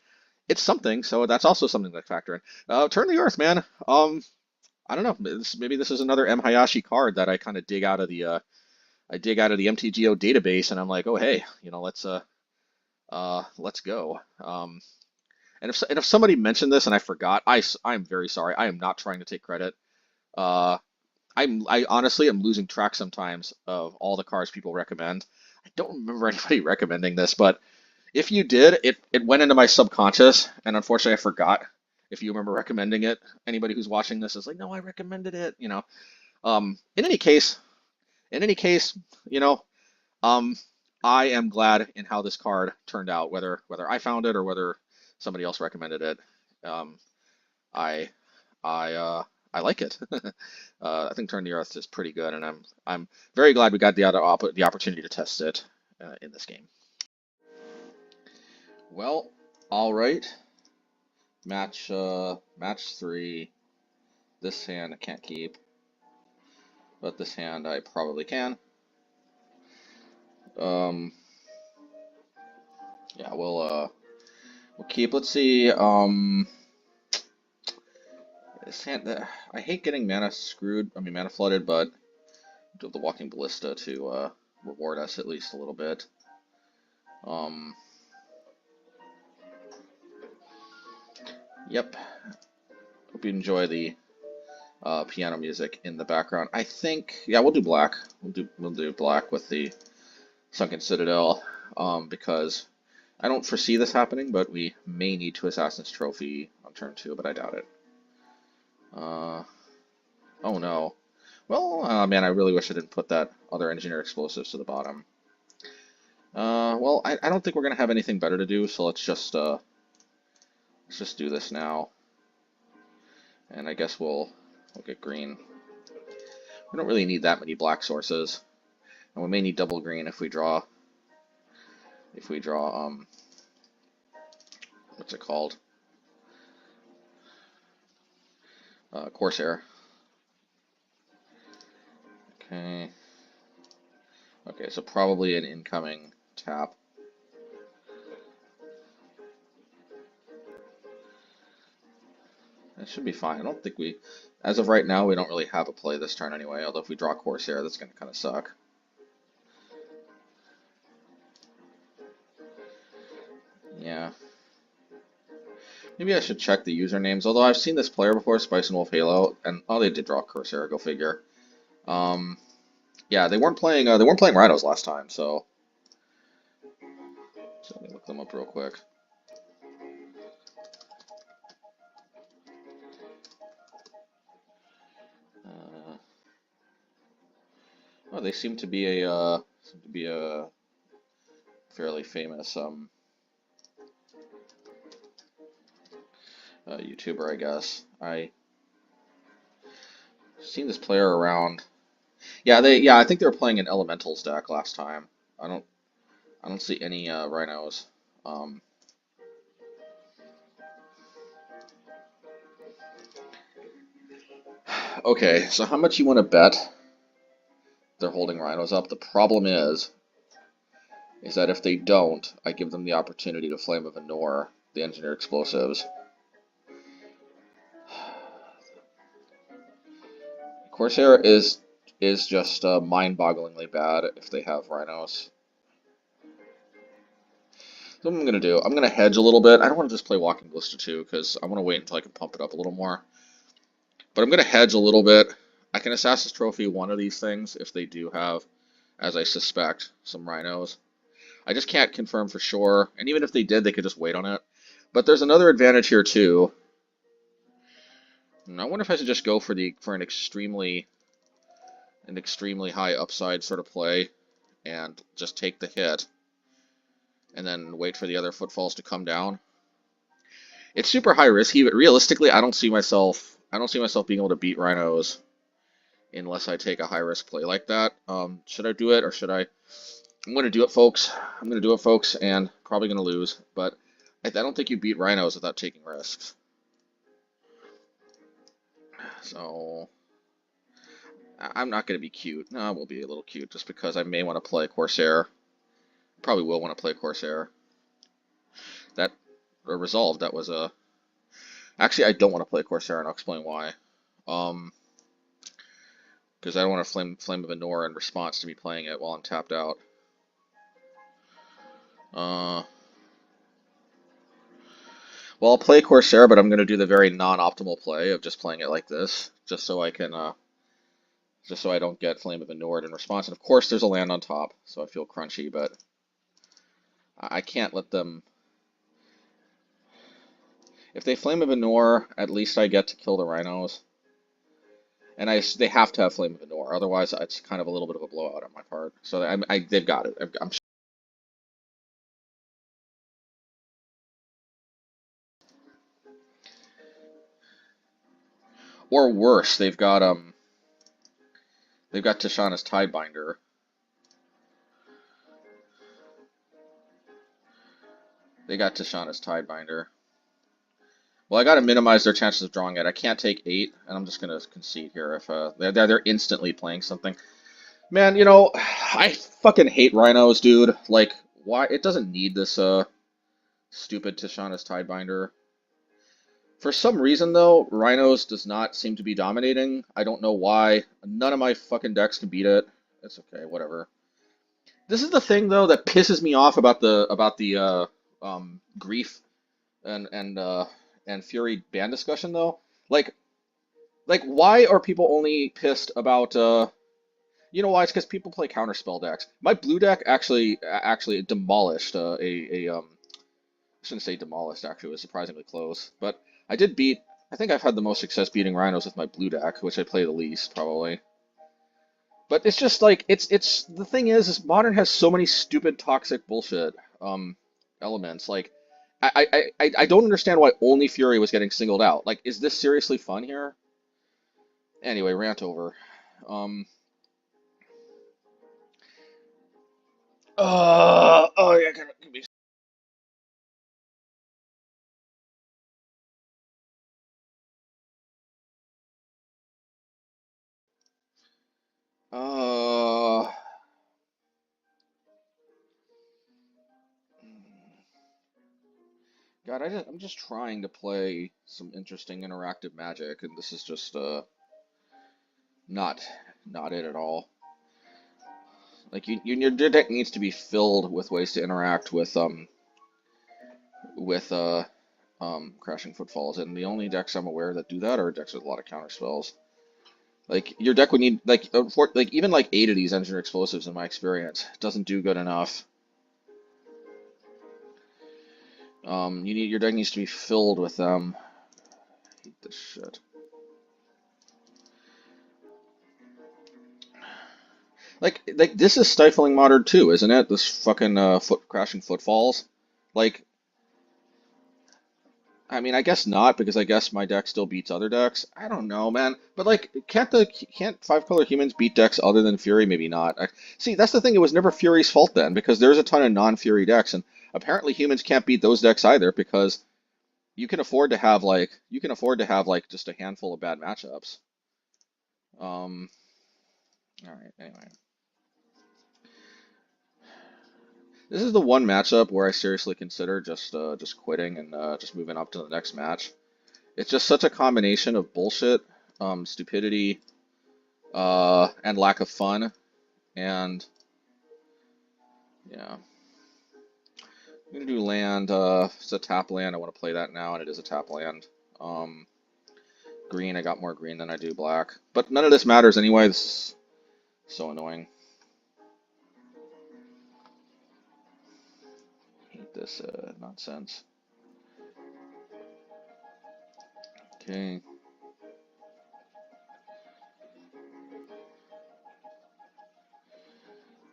it's something. So that's also something to factor in. Turn the Earth, man. I don't know. Maybe this is another MHayashi card that I kind of dig out of the MTGO database, and I'm like, oh hey, let's go. And if somebody mentioned this and I forgot, I'm very sorry. I am not trying to take credit. Uh, I honestly am losing track sometimes of all the cards people recommend. I don't remember anybody recommending this, but if you did, it went into my subconscious, and unfortunately I forgot. If you remember recommending it, anybody who's watching this is like, no, I recommended it. In any case, in any case, you know, um, I am glad in how this card turned out, whether I found it or whether somebody else recommended it. Um, I I I like it. I think Turn the Earth is pretty good, and I'm very glad we got the opportunity to test it in this game. Well, all right. Match 3. This hand I can't keep, but this hand I probably can. Yeah, we'll keep. Let's see. This hand, I hate getting mana screwed. I mean mana flooded, but do the Walking Ballista to reward us at least a little bit. Yep. Hope you enjoy the piano music in the background. I think, yeah, we'll do black. We'll do black with the Sunken Citadel, because I don't foresee this happening, but we may need 2 Assassin's Trophy on turn 2, but I doubt it. Oh no. Well, man, I really wish I didn't put that other Engineer Explosives to the bottom. Well, I don't think we're gonna have anything better to do, so let's just do this now. And I guess we'll get green. We don't really need that many black sources. And we may need double green if we draw what's it called? Corsair. Okay. Okay, so probably an incoming tap. That should be fine. I don't think as of right now, we don't really have a play this turn anyway, although if we draw Corsair, that's going to kind of suck. Yeah. Maybe I should check the usernames, although I've seen this player before, Spice and Wolf Halo, and oh, they did draw Corsair, go figure. Yeah, they weren't playing Rhinos last time, so let me look them up real quick. Uh, oh, they seem to be a fairly famous YouTuber, I guess. I seen this player around. Yeah, I think they were playing an Elementals deck last time. I don't I don't see any Rhinos. Um, okay, so how much you want to bet they're holding Rhinos up? The problem is that if they don't, I give them the opportunity to Flame of Anor, the Engineer Explosives. Corsair is just mind-bogglingly bad if they have Rhinos. So what I'm gonna do, I'm gonna hedge a little bit. I don't want to just play Walking Ballista too, because I want to wait until I can pump it up a little more. But I'm gonna hedge a little bit. I can Assassin's Trophy one of these things if they do have, as I suspect, some Rhinos. I just can't confirm for sure, and even if they did, they could just wait on it. But there's another advantage here too. And I wonder if I should just go for an extremely high upside sort of play and just take the hit and then wait for the other footfalls to come down. It's super high risky, but realistically, I don't see myself being able to beat Rhinos unless I take a high risk play like that. Should I do it or should I? I'm going to do it, folks. I'm going to do it, folks, and probably going to lose. But I don't think you beat Rhinos without taking risks. So I'm not going to be cute. No, I will be a little cute just because I may want to play Corsair. Probably will want to play Corsair. That resolved. That was a. Actually, I don't want to play Corsair, and I'll explain why. Because I don't want to Flame of Anor in response to me playing it while I'm tapped out. Well, I'll play Corsair, but I'm going to do the very non-optimal play of just playing it like this, just so I can, just so I don't get Flame of Anor in response. And of course, there's a land on top, so I feel crunchy, but I can't let them. If they Flame of Anor, at least I get to kill the Rhinos. And they have to have Flame of Anor, otherwise it's kind of a little bit of a blowout on my part. So they've got it. I'm or worse, they've got Tishana's Tidebinder. They got Tishana's Tidebinder. Well, I got to minimize their chances of drawing it. I can't take 8, and I'm just gonna concede here if they're instantly playing something. Man, I fucking hate Rhinos, dude. Like, why? It doesn't need this stupid Tishana's Tidebinder. For some reason, though, Rhinos does not seem to be dominating. I don't know why. None of my fucking decks can beat it. It's okay, whatever. This is the thing, though, that pisses me off about the grief and Fury ban discussion, though. Like, why are people only pissed about you know why? It's because people play counterspell decks. My blue deck actually demolished I shouldn't say demolished, actually, it was surprisingly close. But I did beat, I think I've had the most success beating Rhinos with my blue deck, which I play the least, probably. But it's just like, the thing is Modern has so many stupid, toxic bullshit elements. Like, I don't understand why only Fury was getting singled out. Like, is this seriously fun here? Anyway, rant over. Um, oh yeah, give me. Uh, God, I'm just trying to play some interesting interactive Magic, and this is just not not it at all. Like your deck needs to be filled with ways to interact with Crashing Footfalls, and the only decks I'm aware that do that are decks with a lot of counter spells. Like your deck would need like even like 8 of these engineer explosives in my experience doesn't do good enough. Your deck needs to be filled with them. I hate this shit. Like this is stifling modern too, isn't it? This fucking crashing footfalls. Like, I mean, I guess not because I guess my deck still beats other decks. I don't know, man. But like, can't 5-color humans beat decks other than Fury? Maybe not. See, that's the thing. It was never Fury's fault then because there's a ton of non-Fury decks, and apparently humans can't beat those decks either because you can afford to have like just a handful of bad matchups. Um, all right. Anyway, this is the one matchup where I seriously consider just quitting and just moving up to the next match. It's just such a combination of bullshit, stupidity, and lack of fun. And yeah, I'm gonna do land. It's a tap land. I want to play that now, and it is a tap land. Um, Green. I got more green than I do black, but none of this matters anyway. This is so annoying. Hate this nonsense. Okay.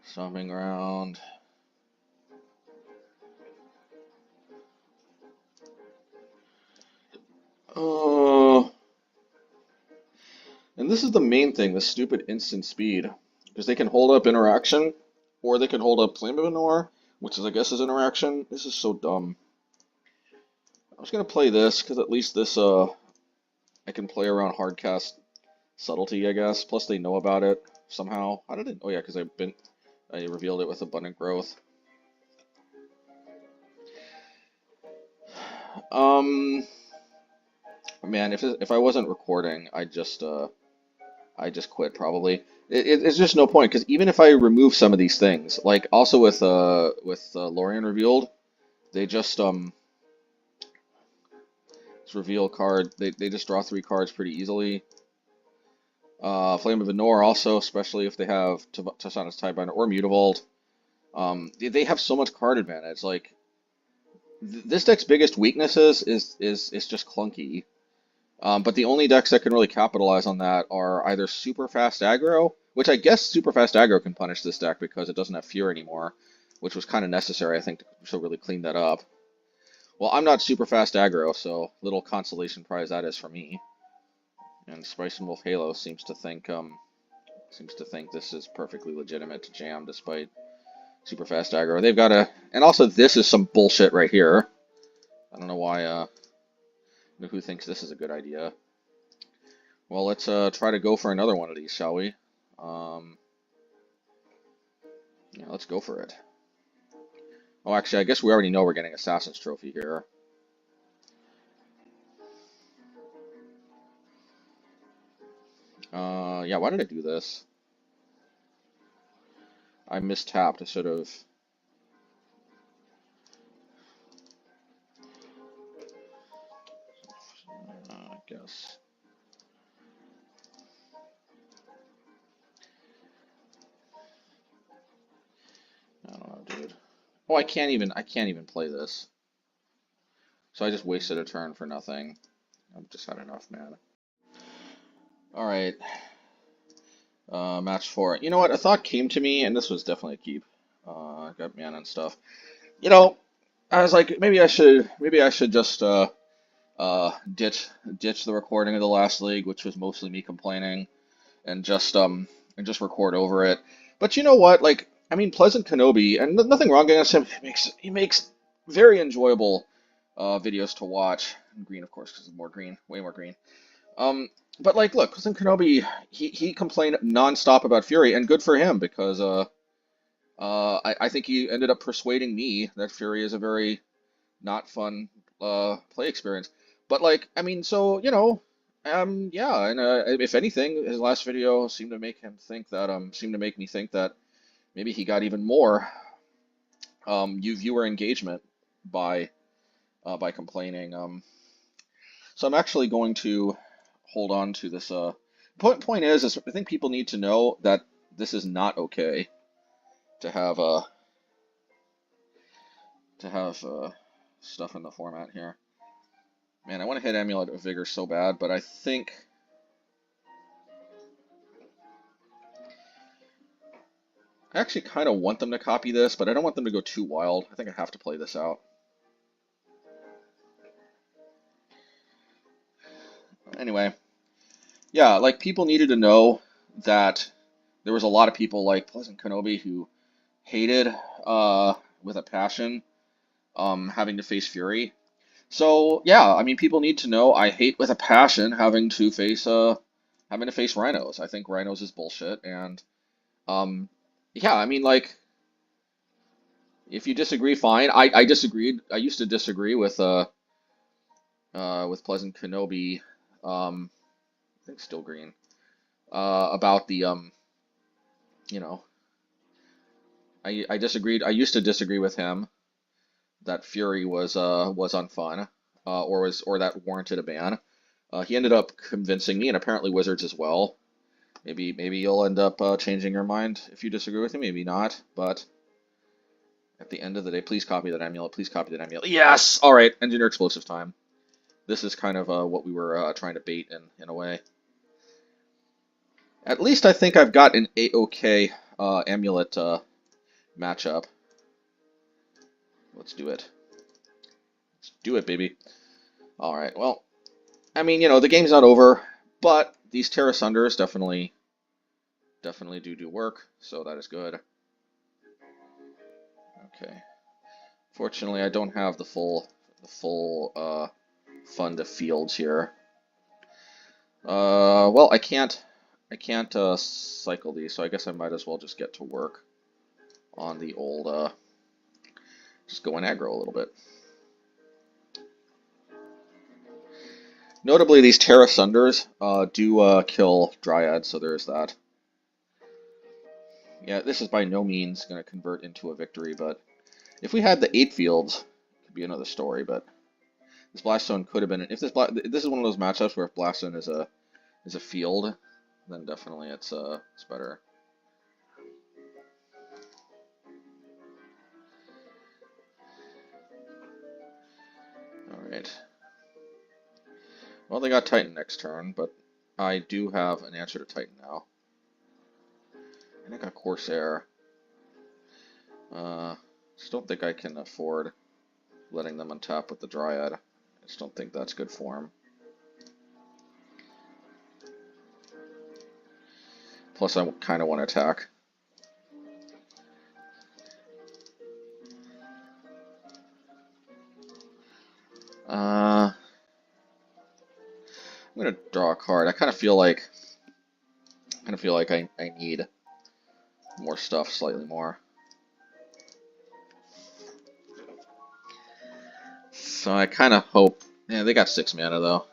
Stomping around. Oh, and this is the main thing, the stupid instant speed. Because they can hold up interaction, or they can hold up Flame of Anor, which is, I guess, is interaction. This is so dumb. I was gonna play this, because at least this, I can play around hardcast subtlety, I guess. Plus they know about it somehow. How did it? Oh yeah, because I revealed it with Abundant Growth. Um, man, if I wasn't recording, I just quit probably. It's just no point because even if I remove some of these things, like also with Lorien revealed, they just reveal card. They just draw 3 cards pretty easily. Flame of Anor also, especially if they have Tasana's Tidebinder or Mutavault. They have so much card advantage. Like this deck's biggest weaknesses is just clunky. But the only decks that can really capitalize on that are either super fast aggro, which I guess super fast aggro can punish this deck because it doesn't have Fear anymore, which was kind of necessary, I think, to really clean that up. Well, I'm not super fast aggro, so little consolation prize that is for me. And Spice and Wolf Halo seems to think this is perfectly legitimate to jam despite super fast aggro. They've got and also this is some bullshit right here. I don't know why. Who thinks this is a good idea? Well, let's try to go for another one of these, shall we? Yeah, let's go for it. Oh, actually, I guess we already know we're getting Assassin's Trophy here. Yeah, why did I do this? I mistapped. I should have. I guess. I don't know, dude. Oh, I can't even play this. So I just wasted a turn for nothing. I've just had enough, man. All right. Match 4. You know what? A thought came to me, and this was definitely a keep. I got mana and stuff. You know, I was like, maybe I should just ditch the recording of the last league, which was mostly me complaining, and just record over it. But you know what? Like, I mean, Pleasant Kenobi, and nothing wrong against him. He makes very enjoyable videos to watch. And green, of course, because more green, way more green. Um, but like, look, Pleasant Kenobi, he complained nonstop about Fury, and good for him because I think he ended up persuading me that Fury is a very not fun play experience. But like, I mean, so yeah, and if anything, his last video seemed to make me think that maybe he got even more viewer engagement by by complaining. So I'm actually going to hold on to this Point is I think people need to know that this is not okay to have stuff in the format here. Man, I want to hit Amulet of Vigor so bad, but I think I actually kind of want them to copy this, but I don't want them to go too wild. I think I have to play this out. Anyway, yeah, like people needed to know that there was a lot of people like Pleasant Kenobi who hated with a passion having to face Fury. So yeah, I mean people need to know I hate with a passion having to face Rhinos. I think Rhinos is bullshit and yeah, I mean like if you disagree, fine. I disagreed. I used to disagree with Pleasant Kenobi, I think still green, about the you know, I disagreed. I used to disagree with him that Fury was unfun, or that warranted a ban. He ended up convincing me, and apparently Wizards as well. Maybe you'll end up changing your mind if you disagree with him. Maybe not, but at the end of the day, please copy that amulet. Please copy that amulet. Yes. All right. Engineer explosive time. This is kind of what we were trying to bait in a way. At least I think I've got an A-OK amulet matchup. Let's do it. Let's do it, baby. All right. Well, I mean, you know, the game's not over, but these Tear Assunders definitely do work, so that is good. Okay. Fortunately, I don't have the full fund of fields here. Well, I can't cycle these, so I guess I might as well just get to work on the old just go in aggro a little bit. Notably, these Tear Assunders do kill Dryads, so there's that. Yeah, this is by no means going to convert into a victory, but if we had the 8 fields, it could be another story, but this Blaststone could have been... If this is one of those matchups where if Blaststone is a field, then definitely it's better. Alright. Well, they got Titan next turn, but I do have an answer to Titan now. And I got Corsair. Just don't think I can afford letting them untap with the Dryad. I just don't think that's good form. Plus, I kind of want to attack. I'm gonna draw a card. I kind of feel like I need more stuff, slightly more. So I kind of hope. Yeah, they got 6 mana though.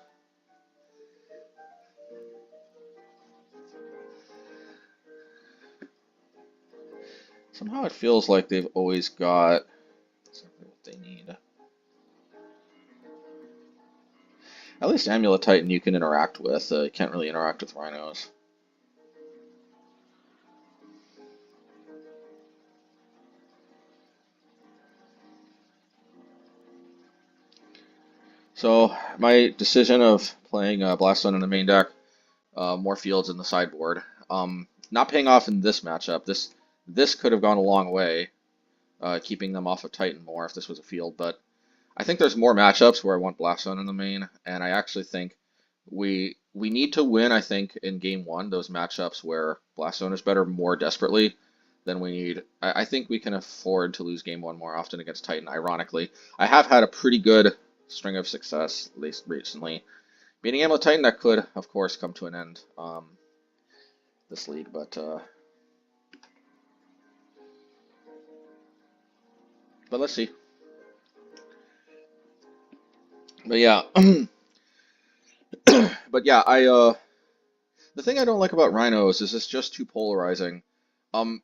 Somehow it feels like they've always got something that they need. At least Amulet Titan you can interact with. You can't really interact with Rhinos. So my decision of playing Blaststone in the main deck, more fields in the sideboard. Not paying off in this matchup. This could have gone a long way, keeping them off of Titan more if this was a field. But I think there's more matchups where I want Blaststone in the main, and I actually think we need to win. I think in game 1 those matchups where Blaststone is better more desperately than we need. I think we can afford to lose game 1 more often against Titan. Ironically, I have had a pretty good string of success, at least recently. Beating Amulet Titan, that could, of course, come to an end this league, but let's see. But yeah, but yeah, the thing I don't like about Rhinos is it's just too polarizing.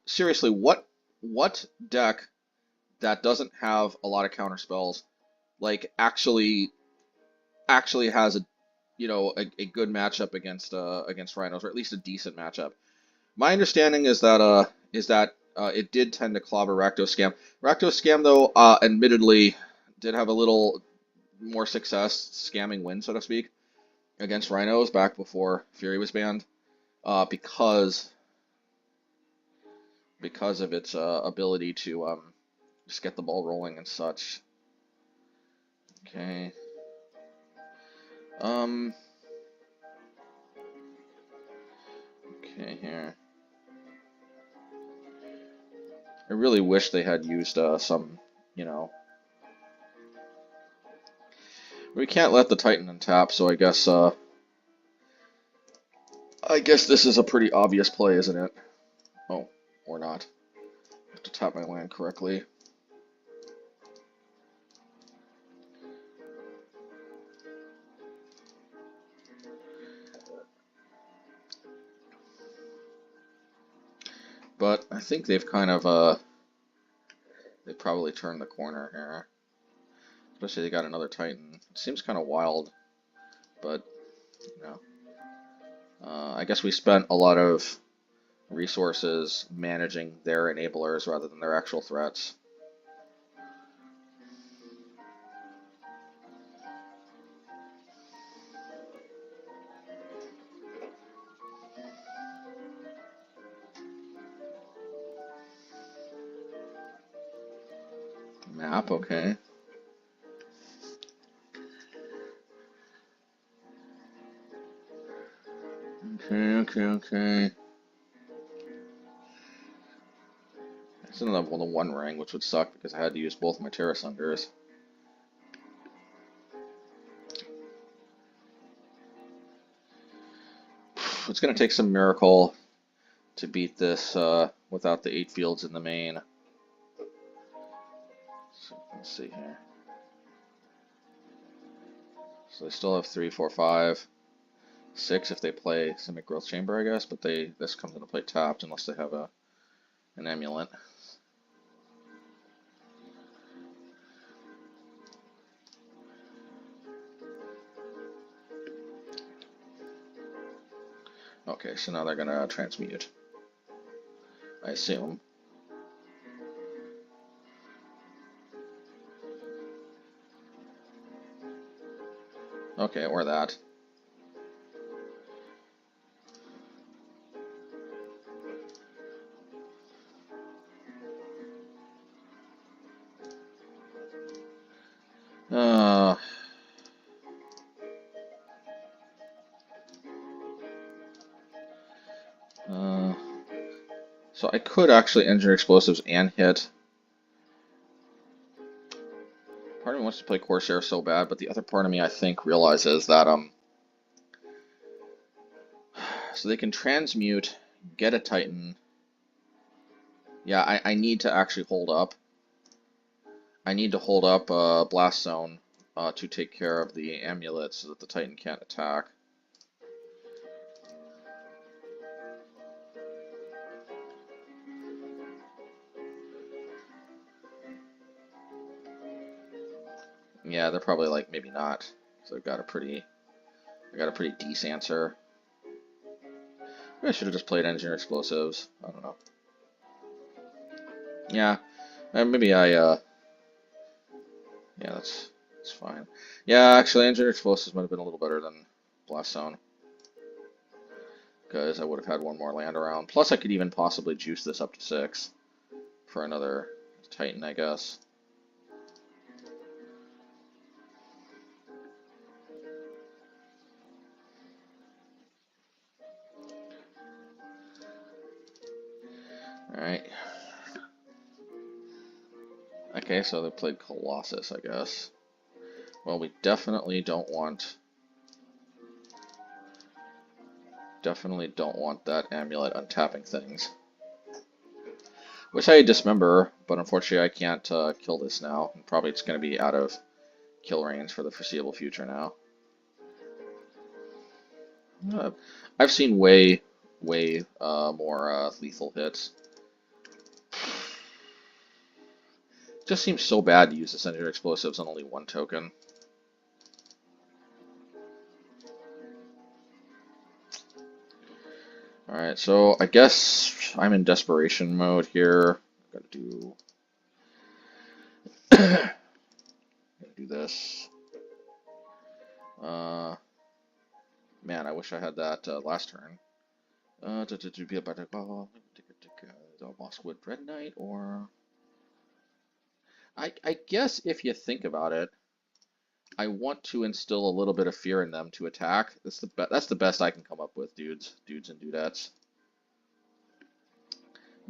Seriously, what deck that doesn't have a lot of counter spells like actually has a you know, a good matchup against Rhinos, or at least a decent matchup. My understanding is that it did tend to clobber Rakdos Scam. Rakdos Scam, though, admittedly, did have a little more success scamming win, so to speak, against Rhinos back before Fury was banned, because of its ability to just get the ball rolling and such. Okay. Okay, here. I really wish they had used some, you know. We can't let the Titan untap, so I guess this is a pretty obvious play, isn't it? Oh, or not. I have to tap my land correctly. But I think they've kind of they probably turned the corner here. Especially they got another Titan. It seems kind of wild, but you know. I guess we spent a lot of resources managing their enablers rather than their actual threats. Map, okay. Okay. It's another one ring, which would suck because I had to use both my Tear Assunders. It's going to take some miracle to beat this without the 8 fields in the main. So, let's see here. So they still have 3, 4, 5, 6 if they play Simic Growth Chamber, I guess, but this comes into play tapped unless they have an Amulet. Okay, so now they're going to transmute, I assume. Okay, or that. So I could actually engineer explosives and hit. Part of me wants to play Corsair so bad, but the other part of me, I think, realizes that so they can transmute, get a Titan. Yeah, I need to actually hold up. I need to hold up Blast Zone to take care of the Amulet so that the Titan can't attack. Yeah, they're probably like maybe not. So I got a pretty decent answer. Maybe I should have just played Engineer Explosives. I don't know. Yeah, maybe yeah, that's fine. Yeah, actually, Engineer Explosives might have been a little better than Blast Zone, because I would have had one more land around. Plus, I could even possibly juice this up to 6 for another Titan, I guess. Alright. Okay, so they played Colossus, I guess. Well, we definitely don't want that Amulet untapping things. Wish I had Dismember, but unfortunately I can't kill this now. And probably it's going to be out of kill range for the foreseeable future now. I've seen way more lethal hits. Just seems so bad to use the Engineer Explosives on only 1 token. Alright, so I guess I'm in desperation mode here. Gotta do gotta do this. Man, I wish I had that last turn. Be about to the Mosswood Dreadknight, or I guess if you think about it, I want to instill a little bit of fear in them to attack. That's the best I can come up with, dudes and dudettes.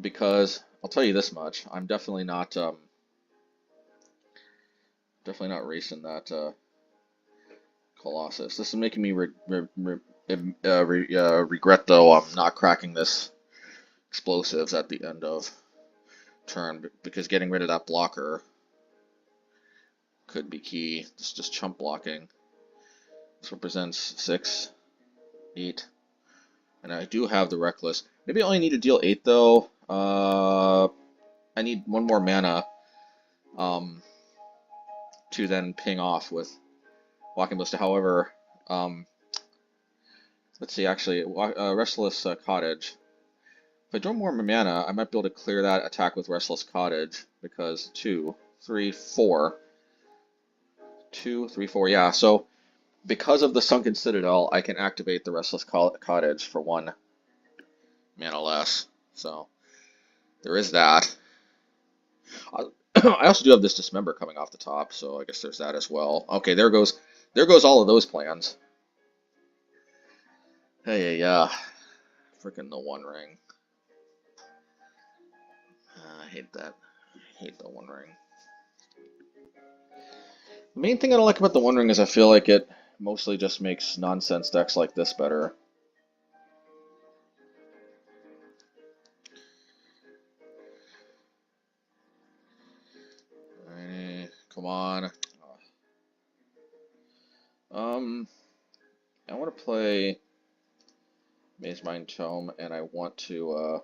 Because I'll tell you this much, I'm definitely not racing that Colossus. This is making me regret though I'm not cracking this explosives at the end of turn, because getting rid of that blocker could be key. It's just chump blocking. This represents 6, 8, and I do have the Reckless. Maybe I only need to deal 8 though. I need 1 more mana to then ping off with Walking Ballista. However, let's see, actually, Restless Cottage. If I draw more mana, I might be able to clear that attack with Restless Cottage, because 2, 3, 4. 2, 3, 4, yeah. So because of the Sunken Citadel, I can activate the Restless Cottage for 1 mana less. So there is that. I also do have this Dismember coming off the top, so I guess there's that as well. Okay, there goes all of those plans. Hey, yeah, freaking the One Ring. I hate that. I hate the One Ring. The main thing I don't like about the One Ring is I feel like it mostly just makes nonsense decks like this better. Alrighty, come on. I want to play Mazemind Tome, and I want to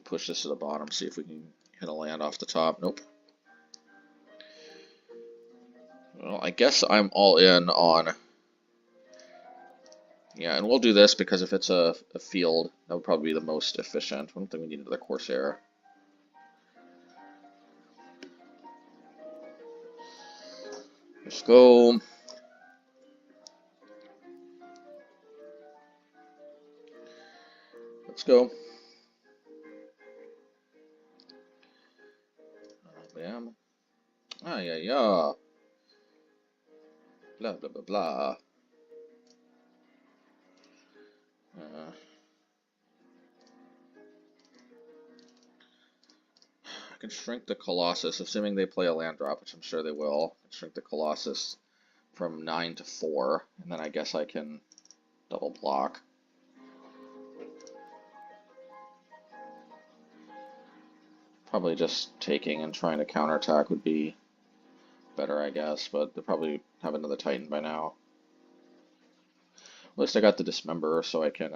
push this to the bottom, see if we can hit a land off the top. Nope. Well, I guess I'm all in on... Yeah, and we'll do this because if it's a field, that would probably be the most efficient. I don't think we need another Courser. Let's go. Let's go. Bam. Ah, yeah, yeah. Blah, blah, blah, blah. I can shrink the Colossus, assuming they play a land drop, which I'm sure they will. I can shrink the Colossus from 9 to 4, and then I guess I can double block. Probably just taking and trying to counterattack would be better, I guess, but they'll probably have another Titan by now. At least I got the Dismember, so I can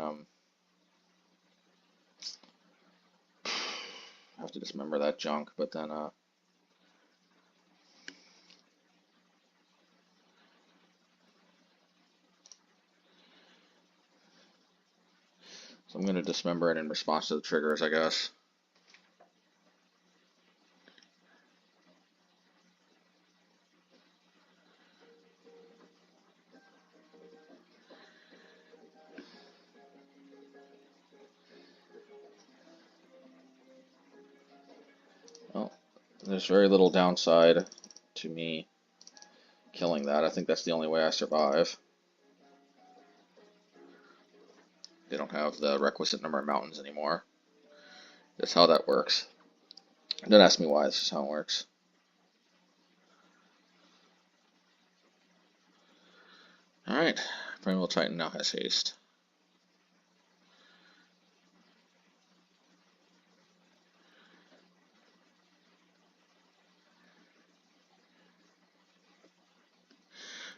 have to dismember that junk, but then so I'm gonna dismember it in response to the triggers, I guess. Well, there's very little downside to me killing that. I think that's the only way I survive. They don't have the requisite number of mountains anymore. That's how that works. Don't ask me why, this is how it works. Alright, Primal Titan now has haste.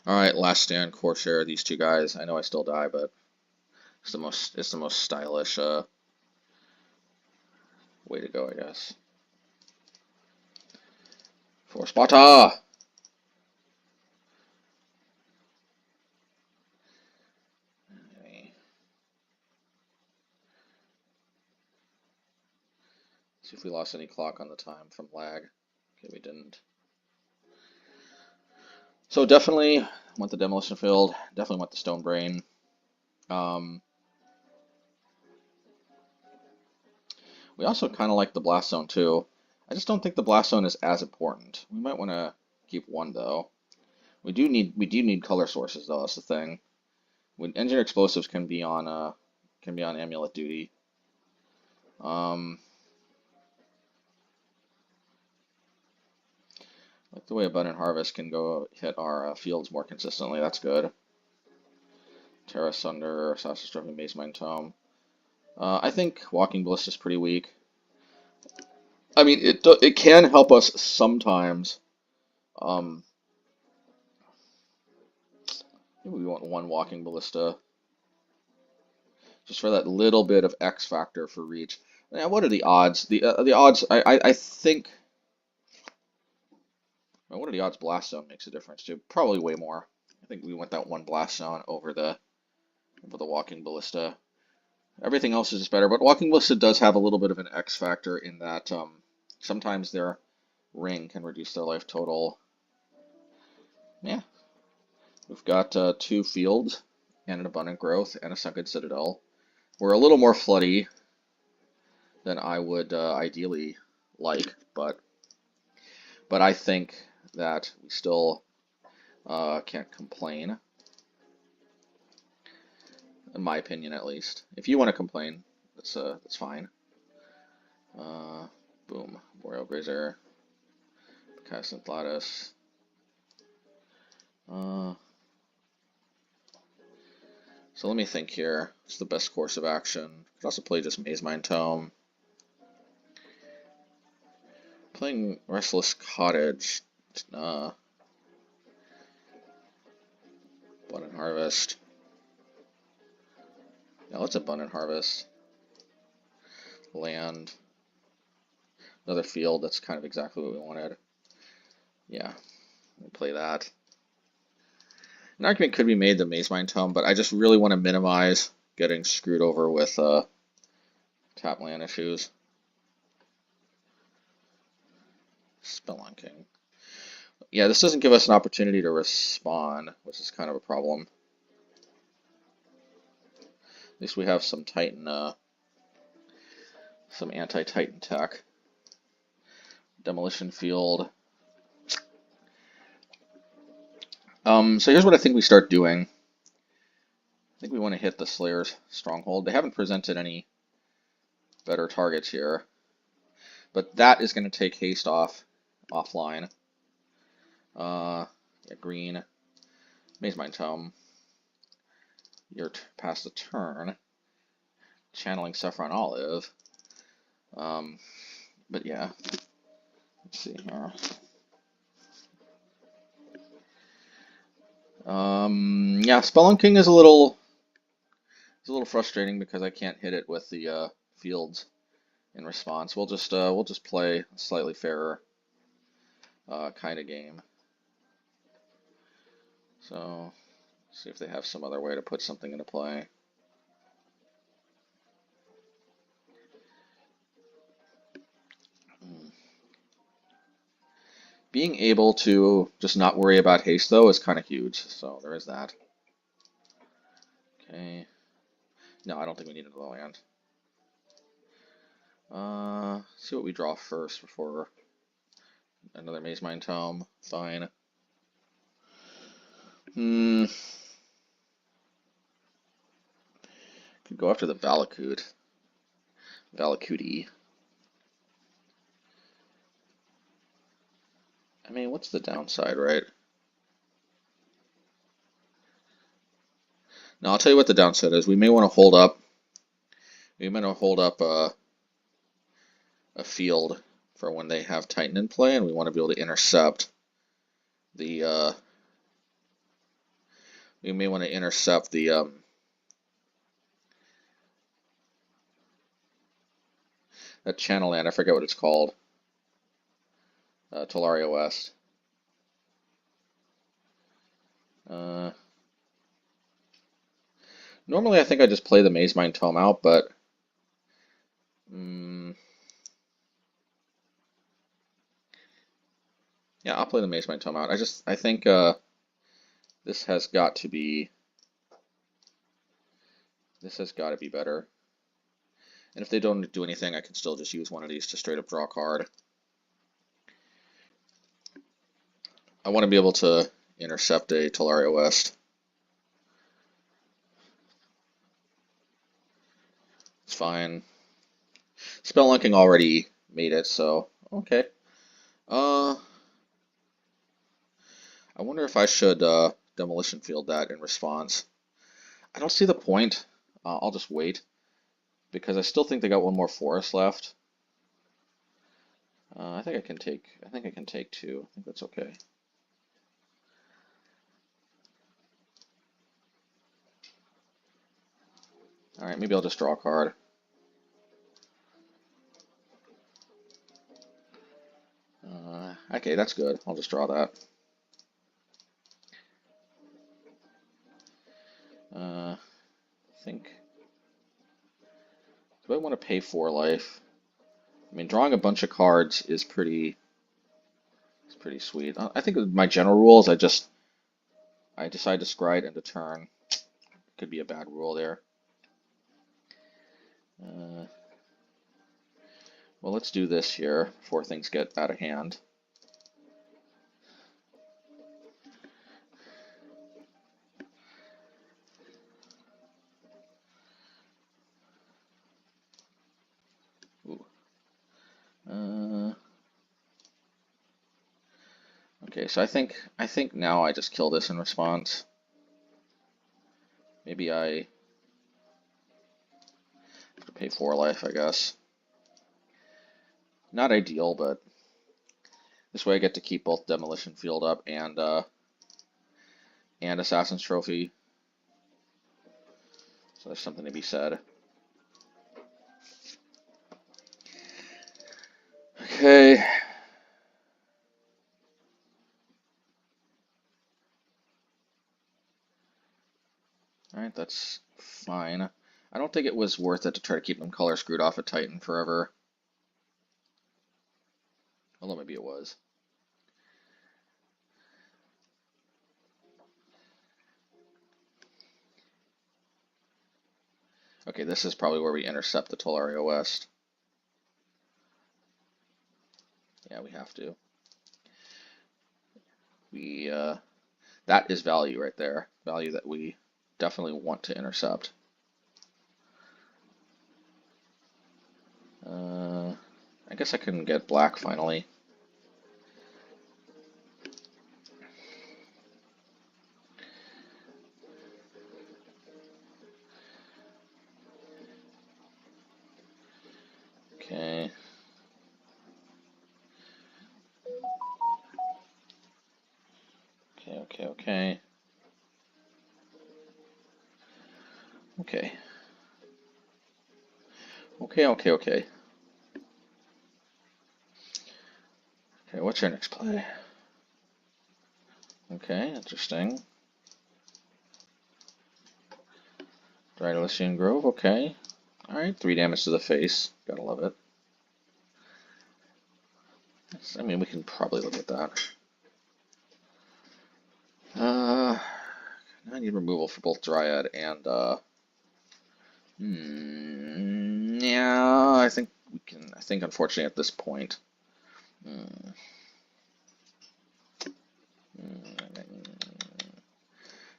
Alright, last stand, Courser, these two guys. I know I still die, but it's the most stylish way to go, I guess. For Sparta! See if we lost any clock on the time from lag. Okay, we didn't. So definitely want the Demolition Field. Definitely want the Stone Brain. We also kind of like the Blast Zone too. I just don't think the Blast Zone is as important. We might want to keep one though. We do need color sources though. That's the thing. When Engineer Explosives can be on Amulet duty. Like the way Abundant Harvest can go hit our fields more consistently. That's good. Tear Assunder, Assassin's Trophy, Mazemind Tome. I think Walking Ballista is pretty weak. I mean, it can help us sometimes. Maybe we want one Walking Ballista just for that little bit of X factor for reach. Now, what are the odds? The odds I think. What are the odds Blast Zone makes a difference too? Probably way more. I think we want that one Blast Zone over the Walking Ballista. Everything else is just better, but Walking Ballista does have a little bit of an X factor in that sometimes their ring can reduce their life total. Yeah. We've got 2 fields and an Abundant Growth and a Sunken Citadel. We're a little more floody than I would ideally like, but I think that we still can't complain, in my opinion at least. If you want to complain, that's fine. Boom, Boreal Grazer, Castant Lattice. So let me think here. What's the best course of action? Could also play just Mazemind Tome. Playing Restless Cottage. Abundant Harvest. Yeah, let's Abundant Harvest. Land. Another field. That's kind of exactly what we wanted. Yeah, we'll play that. An argument could be made the Mazemind Tome, but I just really want to minimize getting screwed over with tap land issues. Spelunking. Yeah, this doesn't give us an opportunity to respond, which is kind of a problem. At least we have some Titan, some anti-Titan tech. Demolition Field. So here's what I think we start doing. I think we want to hit the Slayer's Stronghold. They haven't presented any better targets here, but that is going to take haste offline. Yeah, green. Mazemind Tome. You're past the turn. Channeling Saffron Olive. But yeah. Let's see here. Yeah, Spelunking is a little frustrating because I can't hit it with the fields in response. We'll just play a slightly fairer kind of game. So, see if they have some other way to put something into play. Being able to just not worry about haste, though, is kind of huge. So there is that. Okay. No, I don't think we need another land. See what we draw first before another Mazemind Tome. Fine. Could go after the Valakut. Valakuti. I mean, what's the downside, right? Now, I'll tell you what the downside is. We may want to hold up. We may want to hold up a field for when they have Titan in play, and we want to be able to intercept the. We may want to intercept the. That channel land. I forget what it's called. Talaria West. Normally, I think I just play the Mazemind Tome out, but Yeah, I'll play the Mazemind Tome out. I think this has got to be better. And if they don't do anything, I can still just use one of these to straight up draw a card. I want to be able to intercept a Tolaria West. It's fine. Spelunking already made it, so okay. I wonder if I should Demolition Field that in response. I don't see the point. I'll just wait because I still think they got one more forest left. I think I can take. I think I can take two. I think that's okay. All right, maybe I'll just draw a card. Okay, that's good. I'll just draw that. I think. Do I want to pay 4 life? I mean, drawing a bunch of cards is pretty sweet. I think my general rule is I decide to scry into turn. Could be a bad rule there. Well, let's do this here before things get out of hand. Okay, so I think now I just kill this in response. Maybe I have to pay 4 life, I guess. Not ideal, but this way I get to keep both Demolition Field up and Assassin's Trophy. So there's something to be said. Okay. Alright, that's fine. I don't think it was worth it to try to keep them color screwed off at Titan forever. Although maybe it was. Okay, this is probably where we intercept the Tolaria West. Yeah, we have to. That is value right there. Value that we definitely want to intercept. I guess I couldn't get black finally. Okay. Okay. Okay. Okay, what's your next play? Okay, interesting. Dredge Grove, okay. Alright, 3 damage to the face. Gotta love it. I mean, we can probably live with that. I need removal for both Dryad and, yeah, I think we can, unfortunately at this point,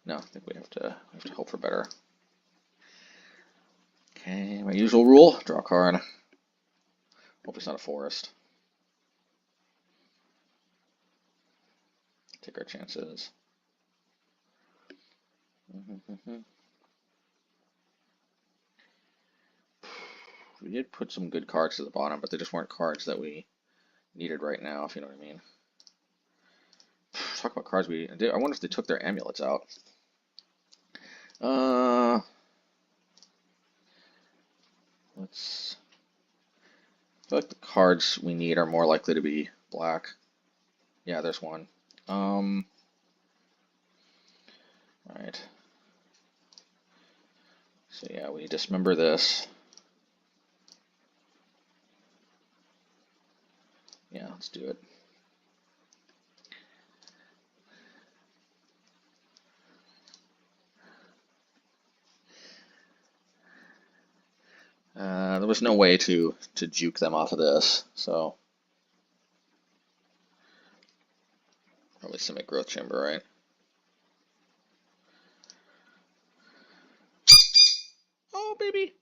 no, I think we have to hope for better. Okay, my usual rule, draw a card. Hope it's not a forest. Take our chances. We did put some good cards to the bottom, but they just weren't cards that we needed right now, if you know what I mean. Talk about cards we did. I wonder if they took their amulets out. Let's. I feel like the cards we need are more likely to be black. Yeah, there's one. Alright. So yeah, we dismember this. Yeah, let's do it. there was no way to juke them off of this, so probably Simic Growth Chamber, right? Oh, baby!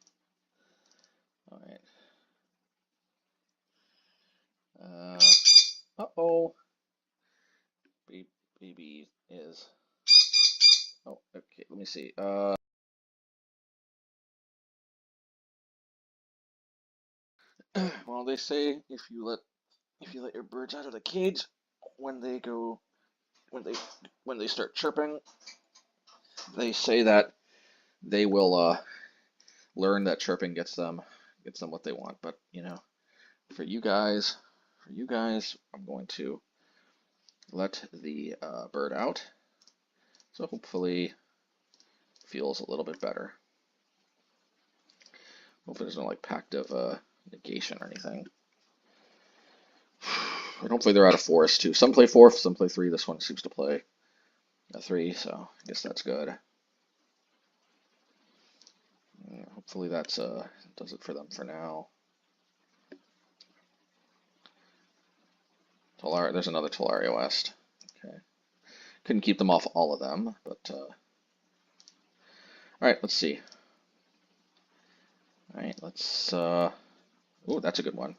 Alright. Uh-oh. Baby is... Oh, okay, let me see. Well, they say if you let your birds out of the cage when they go when they start chirping, they say that they will learn that chirping gets them what they want. But you know, for you guys, I'm going to let the bird out. So hopefully feels a little bit better. Hopefully there's no like pact of negation or anything. And hopefully they're out of forest too. Some play 4, some play 3. This one seems to play a 3, so I guess that's good. Yeah, hopefully that's does it for them for now. There's another Talaria West. Okay, couldn't keep them off all of them, but all right. Let's see. All right, let's. Oh, that's a good one.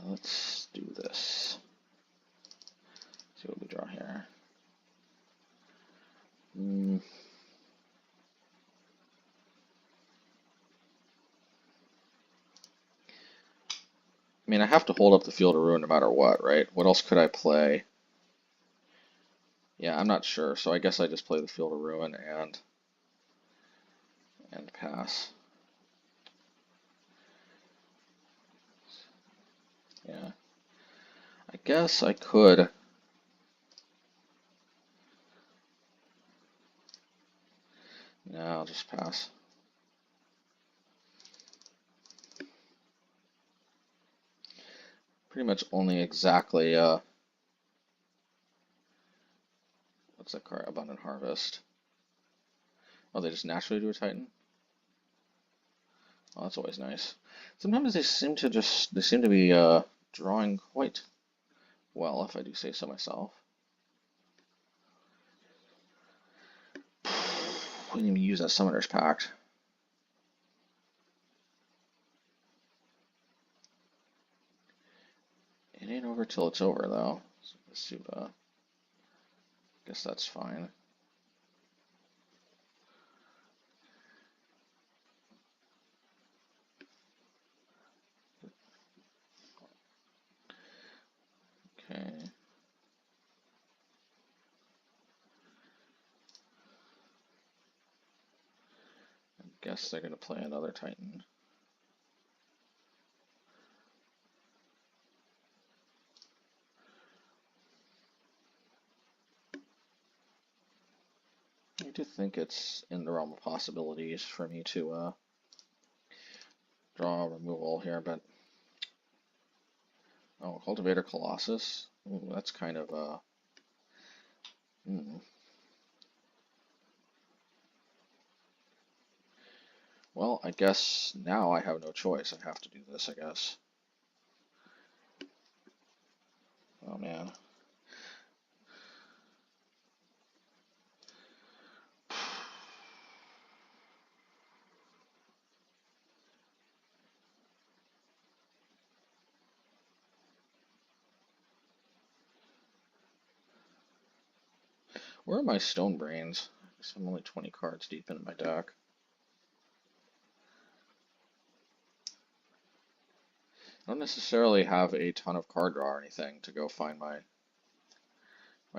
Let's do this. See what we draw here. I mean, I have to hold up the Field of Ruin no matter what, right? What else could I play? Yeah, I'm not sure, so I guess I just play the Field of Ruin and pass. Yeah. I guess I could. No, I'll just pass. Pretty much only exactly, what's that card? Abundant Harvest. Oh, they just naturally do a Titan? Oh, that's always nice. Sometimes they seem to be drawing quite well, if I do say so myself. We didn't even use that Summoner's Pact. It ain't over till it's over, though. So guess that's fine. Okay. I guess they're gonna play another Titan. I do think it's in the realm of possibilities for me to draw a removal here, but oh, Cultivator Colossus. Ooh, that's kind of Well, I guess now I have no choice. I have to do this, I guess. Oh man. Where are my Stone Brains? I guess I'm only 20 cards deep in my deck. I don't necessarily have a ton of card draw or anything to go find my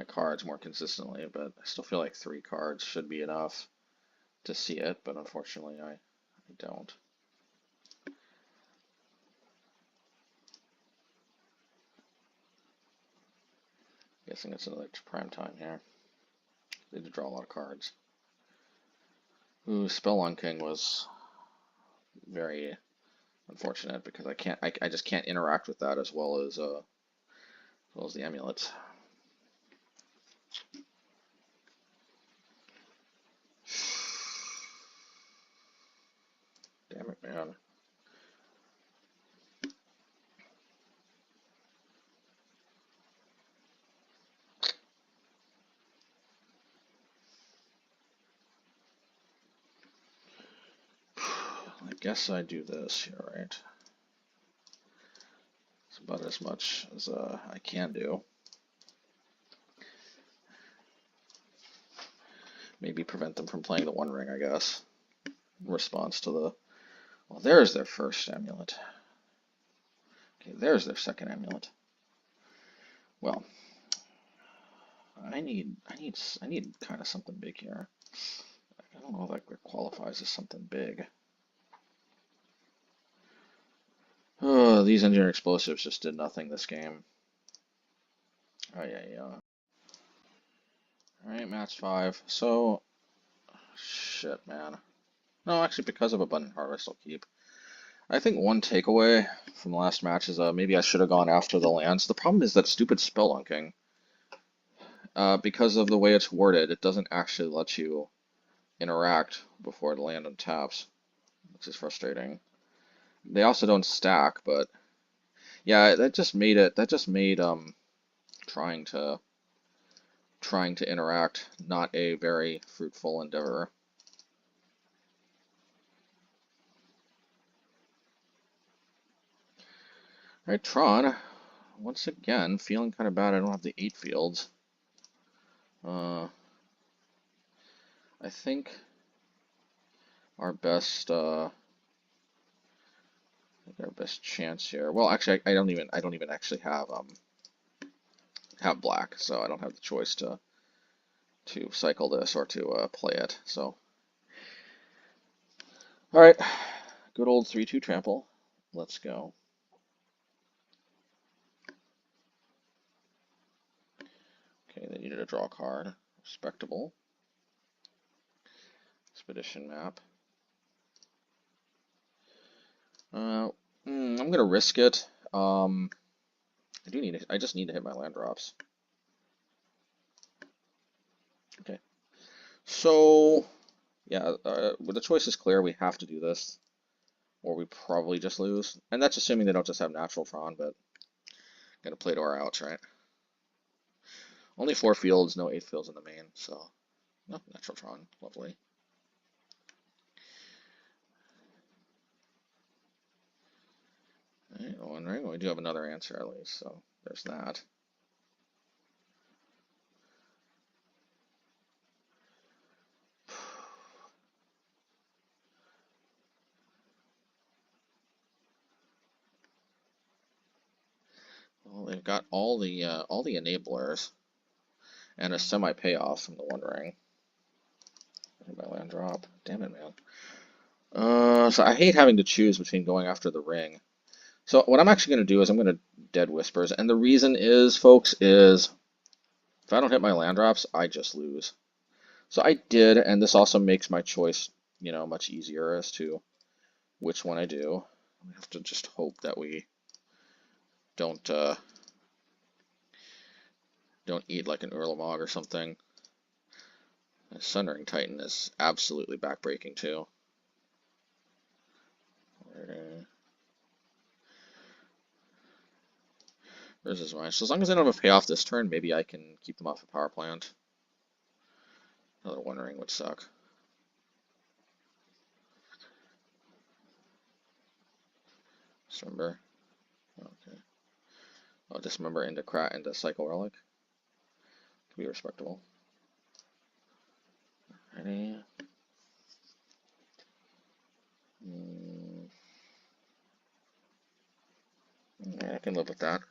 cards more consistently, but I still feel like 3 cards should be enough to see it, but unfortunately I don't. Guessing it's another prime time here. They did draw a lot of cards. Ooh, Spellon King was very unfortunate because I just can't interact with that as well as the amulets. Damn it, man. I guess I do this here, right? It's about as much as I can do. Maybe prevent them from playing the One Ring, I guess. In response to the... Well, there's their first amulet. Okay, there's their second amulet. Well, I need kind of something big here. I don't know if that qualifies as something big. Oh, these engineering explosives just did nothing this game. Oh yeah. Alright, match 5. So, shit, man. No, actually, because of Abundant Harvest, I'll keep. I think one takeaway from the last match is maybe I should have gone after the lands. The problem is that stupid spelunking. Because of the way it's worded, it doesn't actually let you interact before the land untaps, which is frustrating. They also don't stack, but yeah, that just made trying to interact not a very fruitful endeavor. Alright, Tron, once again, feeling kind of bad I don't have the 8 fields. I think our best chance here. Well, actually, I don't even actually have black, so I don't have the choice to cycle this or to play it. So, all right, good old 3/2 trample. Let's go. Okay, they needed a draw card. Respectable. Expedition map. I'm gonna risk it. I just need to hit my land drops. Okay. So, yeah, the choice is clear. We have to do this, or we probably just lose. And that's assuming they don't just have natural Tron, but gotta play to our outs, right? Only 4 fields, no 8 fields in the main, so no natural Tron, lovely. Alright, One Ring. We do have another answer at least, so there's that. Well, they've got all the enablers and a semi payoff from the One Ring. My land drop. Damn it, man. So I hate having to choose between going after the ring. So what I'm actually going to do is I'm going to Dead Whispers, and the reason is, folks, is if I don't hit my land drops, I just lose. So I did, and this also makes my choice, much easier as to which one I do. I have to just hope that we don't eat like an Urlamog or something. A Sundering Titan is absolutely backbreaking too. Where's his range? So as long as I don't have a payoff this turn, maybe I can keep them off a power plant. Another One Ring would suck. Dismember. Okay. Oh, Dismember into Cycle Relic. Could be respectable. Ready? Yeah, I can live with that.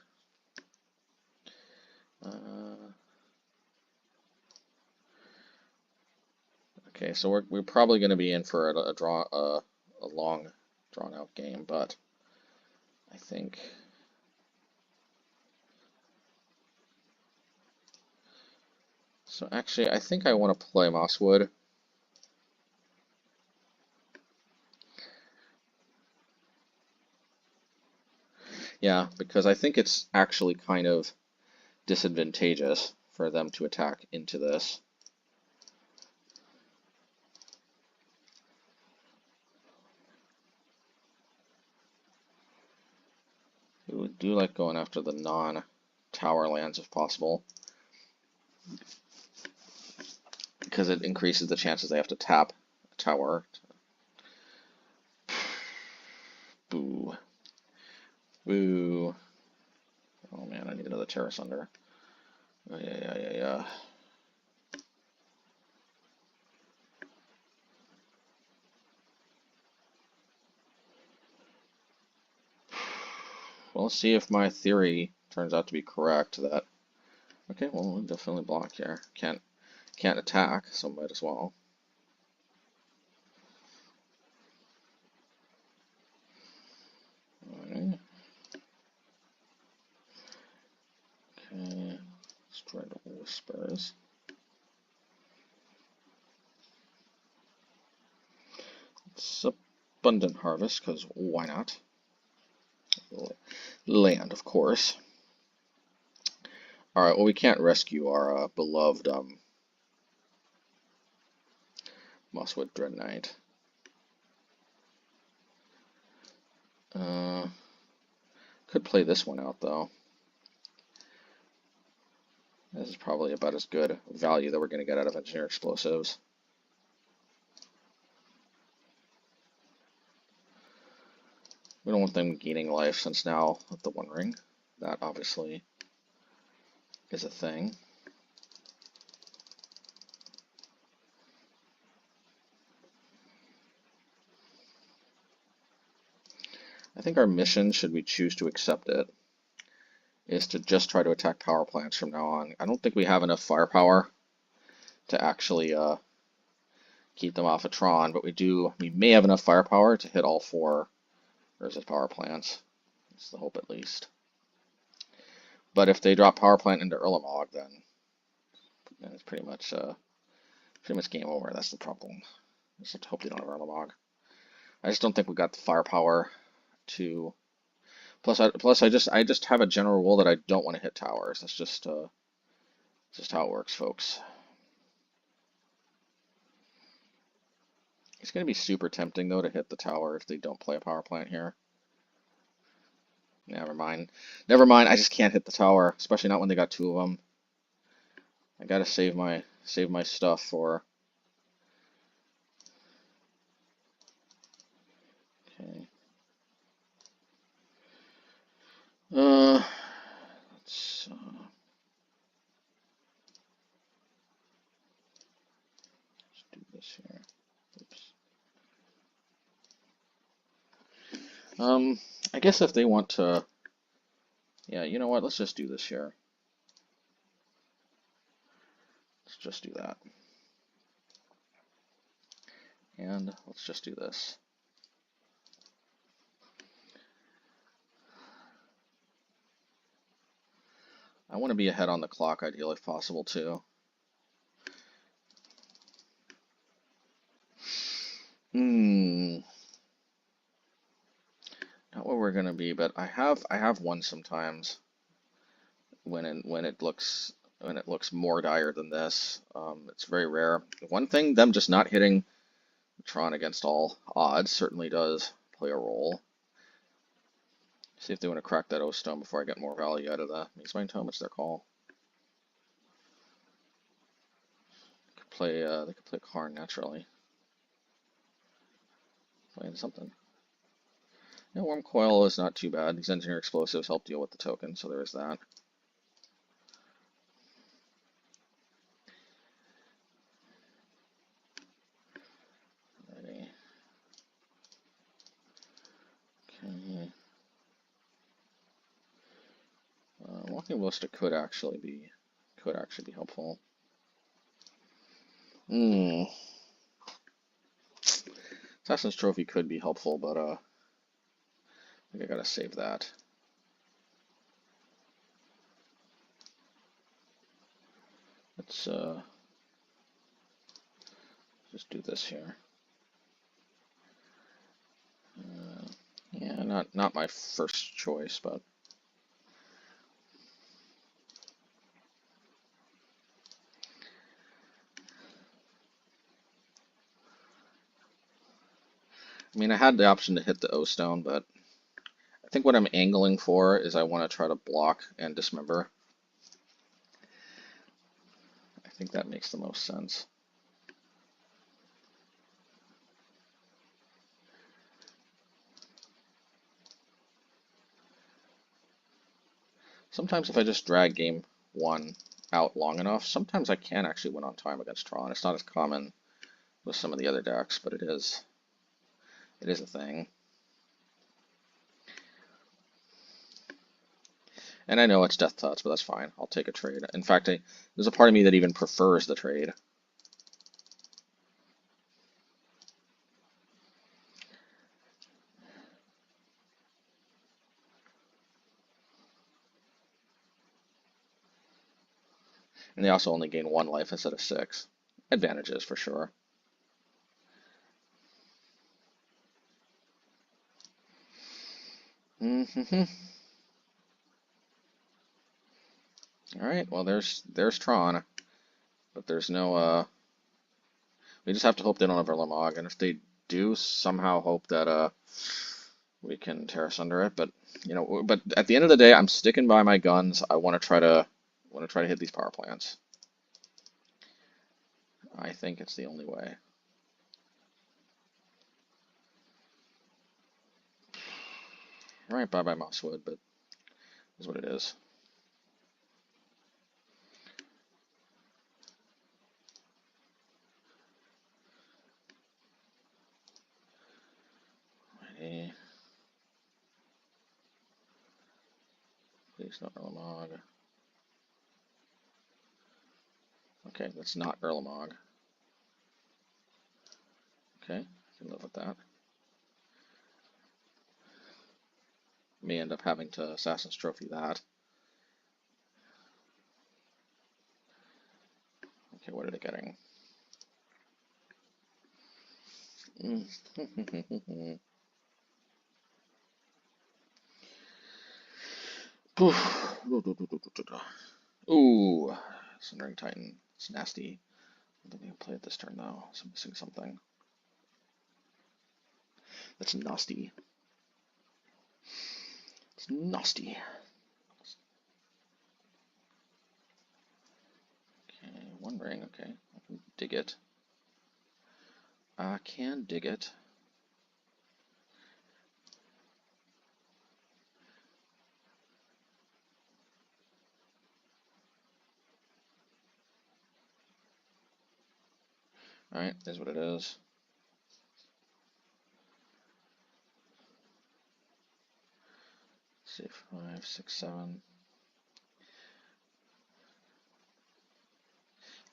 Okay, so we're probably going to be in for a long, drawn-out game, but I think. So actually, I think I want to play Mosswood. Yeah, because I think it's actually kind of disadvantageous for them to attack into this. do like going after the non-tower lands if possible, because it increases the chances they have to tap a tower. Boo. Boo. Oh man, I need another Tear Assunder. Oh, yeah. Well, let's see if my theory turns out to be correct. That okay? Well, we'll definitely block here. Can't attack, so might as well. Alright. Okay. Let's try the Whispers. It's Abundant Harvest, because why not? Land, of course. Alright, well, we can't rescue our beloved Mosswood Dreadknight. Could play this one out, though. This is probably about as good value that we're going to get out of Engineer Explosives. We don't want them gaining life, since now with the One Ring, that obviously is a thing. I think our mission, should we choose to accept it, is to just try to attack power plants from now on. I don't think we have enough firepower to actually keep them off of Tron, but we may have enough firepower to hit all 4 versus power plants. That's the hope, at least. But if they drop power plant into Erlemog, then it's pretty much game over. That's the problem. I just have to hope they don't have Erlemog. I just don't think we got the firepower to. Plus I just have a general rule that I don't want to hit towers. That's just how it works, folks. It's going to be super tempting, though, to hit the tower if they don't play a power plant here. Never mind. I just can't hit the tower, especially not when they got 2 of them. I gotta save my stuff for. Okay. Let's do this here. Oops. I guess if they want to, yeah, you know what? Let's just do this here. Let's just do that. And let's just do this. I want to be ahead on the clock, ideally, if possible, too. Not where we're gonna be, but I have one sometimes when it looks more dire than this. It's very rare. One thing, them just not hitting Tron against all odds certainly does play a role. See if they want to crack that O-Stone before I get more value out of the Mazemind Tome. It's their call. They could play Karn naturally. Playing something. Yeah, Warm Coil is not too bad. These Engineer Explosives help deal with the token, so there is that. Alrighty. Okay. Walking Ballista could actually be helpful. Assassin's Trophy could be helpful, but I think I gotta save that. Let's just do this here. Yeah, not my first choice, but I mean, I had the option to hit the O-Stone, but I think what I'm angling for is I want to try to block and dismember. I think that makes the most sense. Sometimes if I just drag game 1 out long enough, sometimes I can actually win on time against Tron. It's not as common with some of the other decks, but it is a thing. And I know it's Death Touch, but that's fine. I'll take a trade. In fact, there's a part of me that even prefers the trade. And they also only gain 1 life instead of 6. Advantages for sure. Alright, well there's Tron. But there's no we just have to hope they don't have Erlemog, and if they do, somehow hope that we can Tear Assunder it. But but at the end of the day, I'm sticking by my guns. I want to try to hit these power plants. I think it's the only way. Alright, bye bye Mosswood, but is what it is. Alrighty. Please not Erlemog. Okay, that's not Erlemog. Okay, I can live with that. May end up having to Assassin's Trophy that. Okay, what are they getting? Ooh, Sundering Titan. It's nasty. I don't think I can play it this turn though. So I'm missing something. That's nasty. It's nasty. Okay, one ring. Okay, I can dig it. I can dig it. Alright, is what it is. Let's see, 5, 6, 7.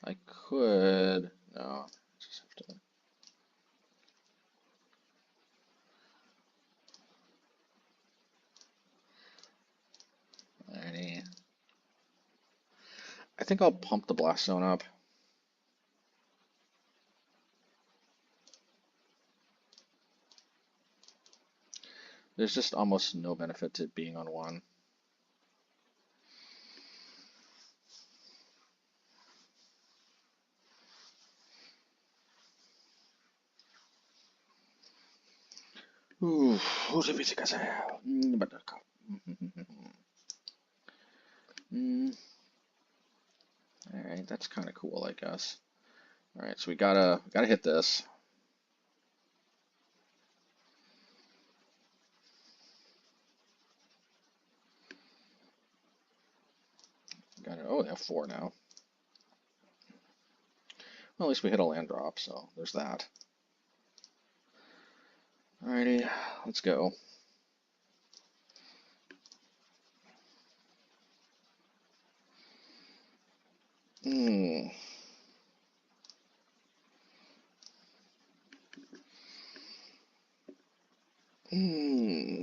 I could. No, I just have to. Alrighty. I think I'll pump the Blast Zone up. There's just almost no benefit to being on 1. Ooh, Alright, that's kind of cool, I guess. Alright, so we gotta hit this. Oh, they have 4 now. Well, at least we hit a land drop, so there's that. Alrighty, let's go.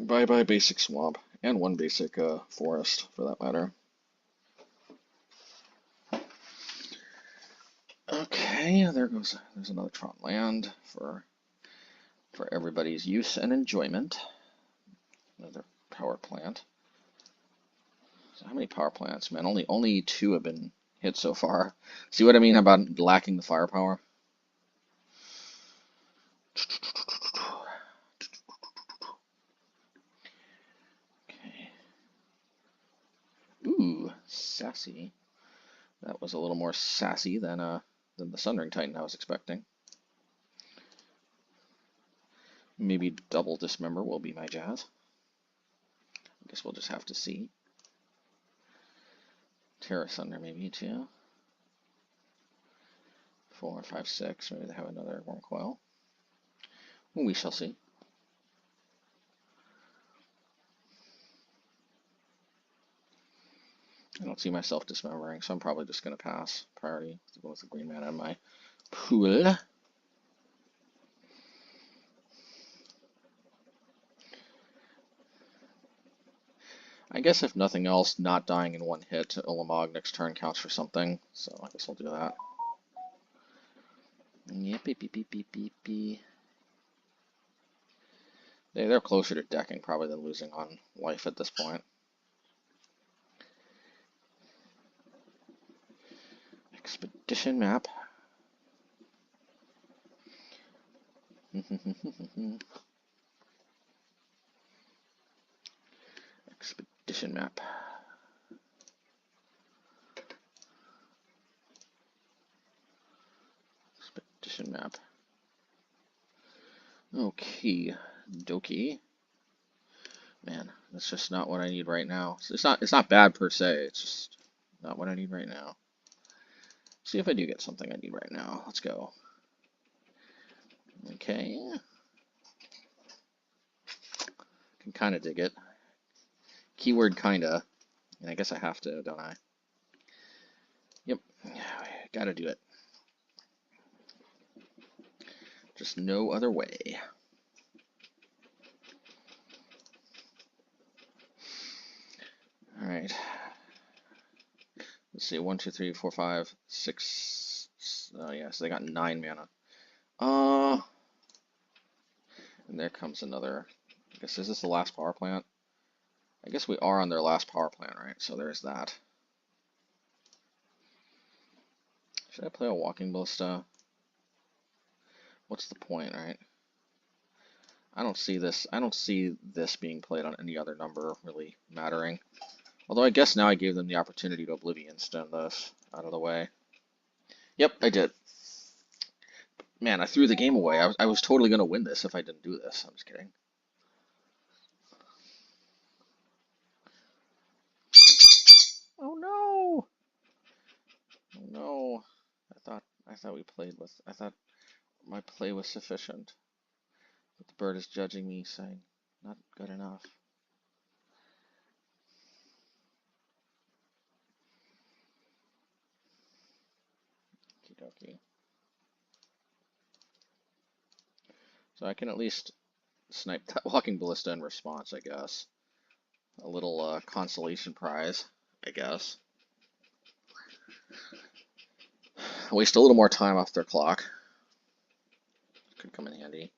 Bye-bye basic swamp, and 1 basic forest, for that matter. Okay, there's another Tron land for everybody's use and enjoyment. Another power plant. So how many power plants, man? Only 2 have been hit so far. See what I mean about lacking the firepower? Sassy. That was a little more sassy than the Sundering Titan I was expecting. Maybe double Dismember will be my jazz. I guess we'll just have to see. Tear Assunder maybe too. 4, 5, 6. Maybe they have another Worm Coil. We shall see. I don't see myself dismembering, so I'm probably just going to pass priority to go with the green mana in my pool. I guess if nothing else, not dying in one hit to Ulamog next turn counts for something, so I guess I'll do that. Yep, they're closer to decking probably than losing on life at this point. Expedition map. Expedition map. Expedition map. Okay, dokie. Man, that's just not what I need right now. It's not bad per se. It's just not what I need right now. See if I do get something I need right now. Let's go. Okay. Can kind of dig it. Keyword kinda. And I guess I have to, don't I? Yep. Gotta do it. Just no other way. Alright. Let's see. 1, 2, 3, 4, 5, 6. Oh, yeah, so they got 9 mana. And there comes another. I guess, is this the last power plant? I guess we are on their last power plant, right? So there's that. Should I play a Walking Ballista? What's the point, right? I don't see this being played on any other number really mattering. Although I guess now I gave them the opportunity to Oblivion stone this out of the way. Yep, I did. Man, I threw the game away. I was totally going to win this if I didn't do this. I'm just kidding. Oh no! Oh no! I thought we played with. I thought my play was sufficient. But the bird is judging me, saying, not good enough. Okie dokie. So I can at least snipe that Walking Ballista in response, I guess. A little consolation prize, I guess. Waste a little more time off their clock. Could come in handy.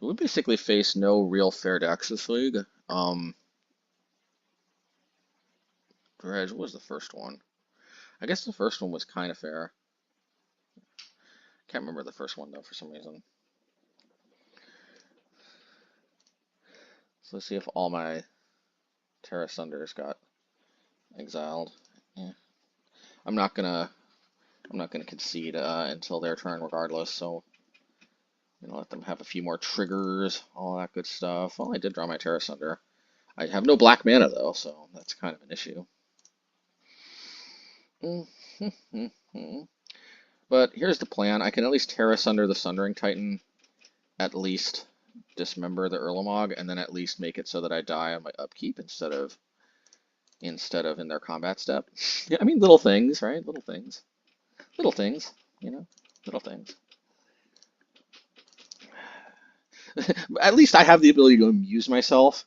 We basically face no real fair decks this league. Dredge, what was the first one? I guess the first one was kind of fair. Can't remember the first one though for some reason. So let's see if all my Tear Assunders got exiled. Yeah. I'm not gonna concede until their turn regardless, so I'm gonna let them have a few more triggers, all that good stuff. Well, I did draw my Tear Assunder. I have no black mana though, so that's kind of an issue. But here's the plan. I can at least Tear Assunder the Sundering Titan, at least Dismember the Ulamog, and then at least make it so that I die on my upkeep instead of in their combat step. Yeah, I mean little things, right? Little things. Little things, you know? Little things. At least I have the ability to amuse myself,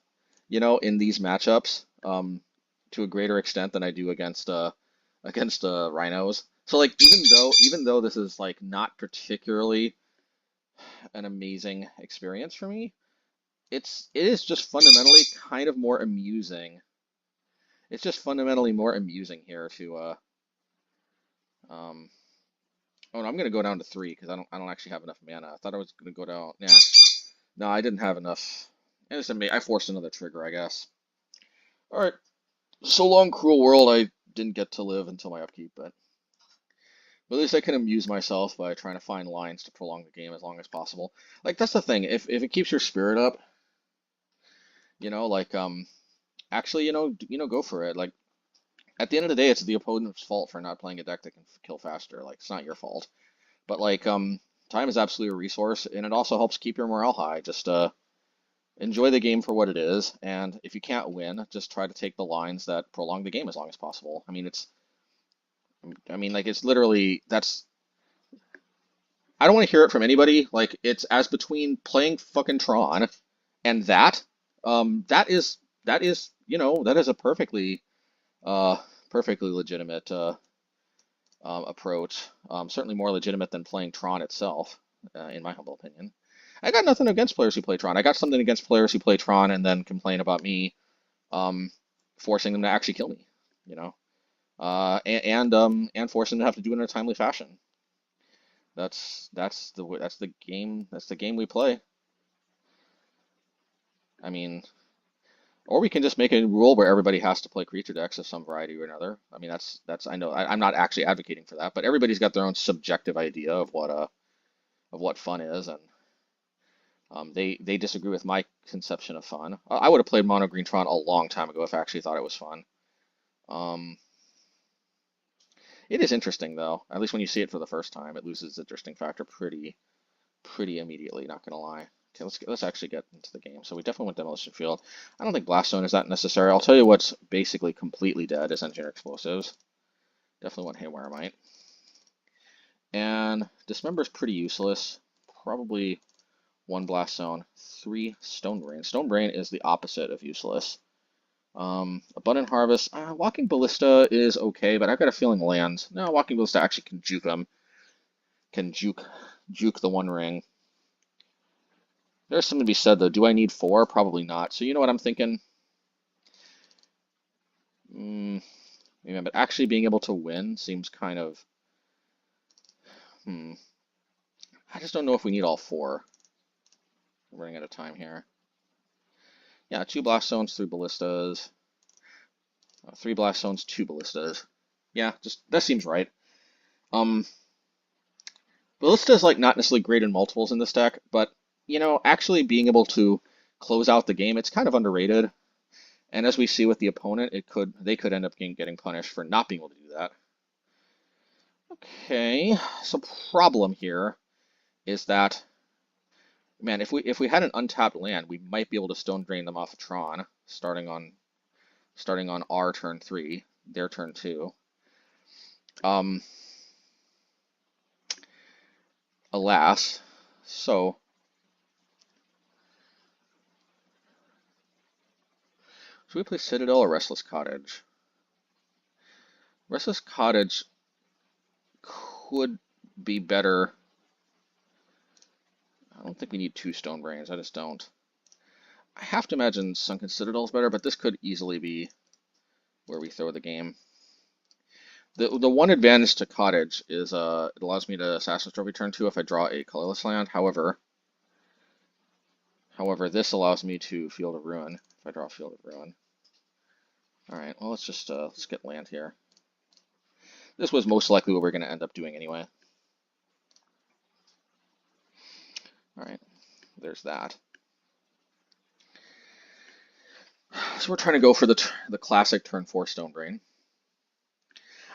you know, in these matchups, to a greater extent than I do against Rhinos. So like even though this is like not particularly an amazing experience for me, it is just fundamentally kind of more amusing. It's just fundamentally more amusing here to oh, no, I'm gonna go down to 3 because I don't actually have enough mana. I thought I was gonna go down. Nah, no, I didn't have enough. I forced another trigger, I guess. All right, So long, cruel world, I didn't get to live until my upkeep, but at least I can amuse myself by trying to find lines to prolong the game as long as possible. Like that's the thing. If it keeps your spirit up, like actually, go for it. Like at the end of the day, it's the opponent's fault for not playing a deck that can kill faster. Like it's not your fault. But like time is absolutely a resource, and it also helps keep your morale high. Just enjoy the game for what it is, and if you can't win, just try to take the lines that prolong the game as long as possible. Like it's literally that's. I don't want to hear it from anybody. Like it's as between playing fucking Tron and that. That is that is a uh perfectly legitimate approach. Certainly more legitimate than playing Tron itself, in my humble opinion. I got nothing against players who play Tron. I got something against players who play Tron and then complain about me um, forcing them to actually kill me, you know, and forcing them to have to do it in a timely fashion. That's the game we play. I mean, or we can just make a rule where everybody has to play creature decks of some variety or another. I mean, that's I know I'm not actually advocating for that, but everybody's got their own subjective idea of what fun is, and they disagree with my conception of fun. I would have played Mono Green Tron a long time ago if I actually thought it was fun. Um, it is interesting though. At least when you see it for the first time, it loses its interesting factor pretty immediately. Not gonna lie. Okay, let's actually get into the game. So we definitely want Demolition Field. I don't think Blast Zone is that necessary. I'll tell you what's basically completely dead is Engineer Explosives. Definitely want Haywire Mite. And Dismember is pretty useless. Probably one Blast Zone, three Stone Brain. Stone Brain is the opposite of useless. Abundant Harvest. Walking Ballista is okay, but I've got a feeling lands. No, Walking Ballista actually can juke them. Can juke the One Ring. There's something to be said though. Do I need four? Probably not. So you know what I'm thinking? But actually being able to win seems kind of. I just don't know if we need all four. We're running out of time here. Yeah, two Blast Zones, three Ballistas. Three Blast Zones, two Ballistas. Yeah, just that seems right. Ballista is like not necessarily great in multiples in this deck, but actually being able to close out the game, it's kind of underrated. And as we see with the opponent, they could end up getting punished for not being able to do that. Okay, so problem here is that, man, if we had an untapped land, we might be able to Stone Drain them off of Tron, starting on our turn 3, their turn 2. Alas, so should we play Citadel or Restless Cottage? Restless Cottage could be better. I don't think we need two Stone Brains. I just don't. I have to imagine Sunken Citadel is better, but this could easily be where we throw the game. The one advantage to Cottage is it allows me to Assassin's Trophy turn 2 if I draw a colorless land. However, this allows me to Field of Ruin if I draw Field of Ruin. All right, well let's get land here. This was most likely what we're going to end up doing anyway. All right, there's that. So we're trying to go for the classic turn 4 Stone Brain.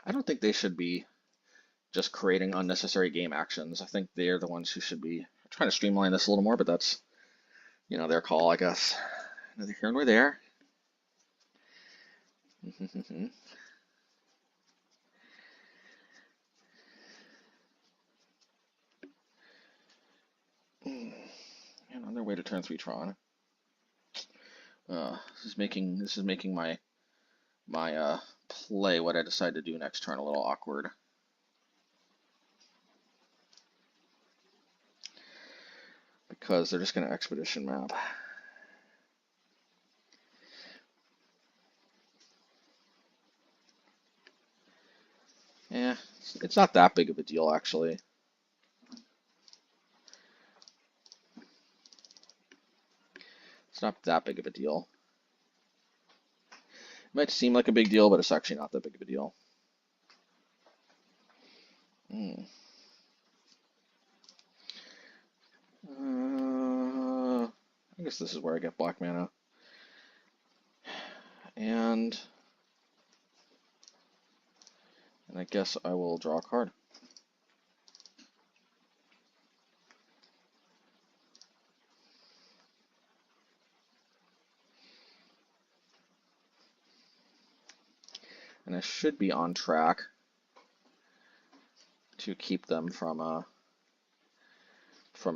I don't think they should be just creating unnecessary game actions. I think they're the ones who should be trying to streamline this a little more, but that's, their call, I guess. Neither here nor there. And on their way to turn 3 Tron. This is making my play what I decide to do next turn a little awkward. Because they're just going to Expedition map. Yeah, it's not that big of a deal, actually. It's not that big of a deal. Might seem like a big deal, but it's actually not that big of a deal. I guess this is where I get black mana. And I guess I will draw a card. And I should be on track to keep them from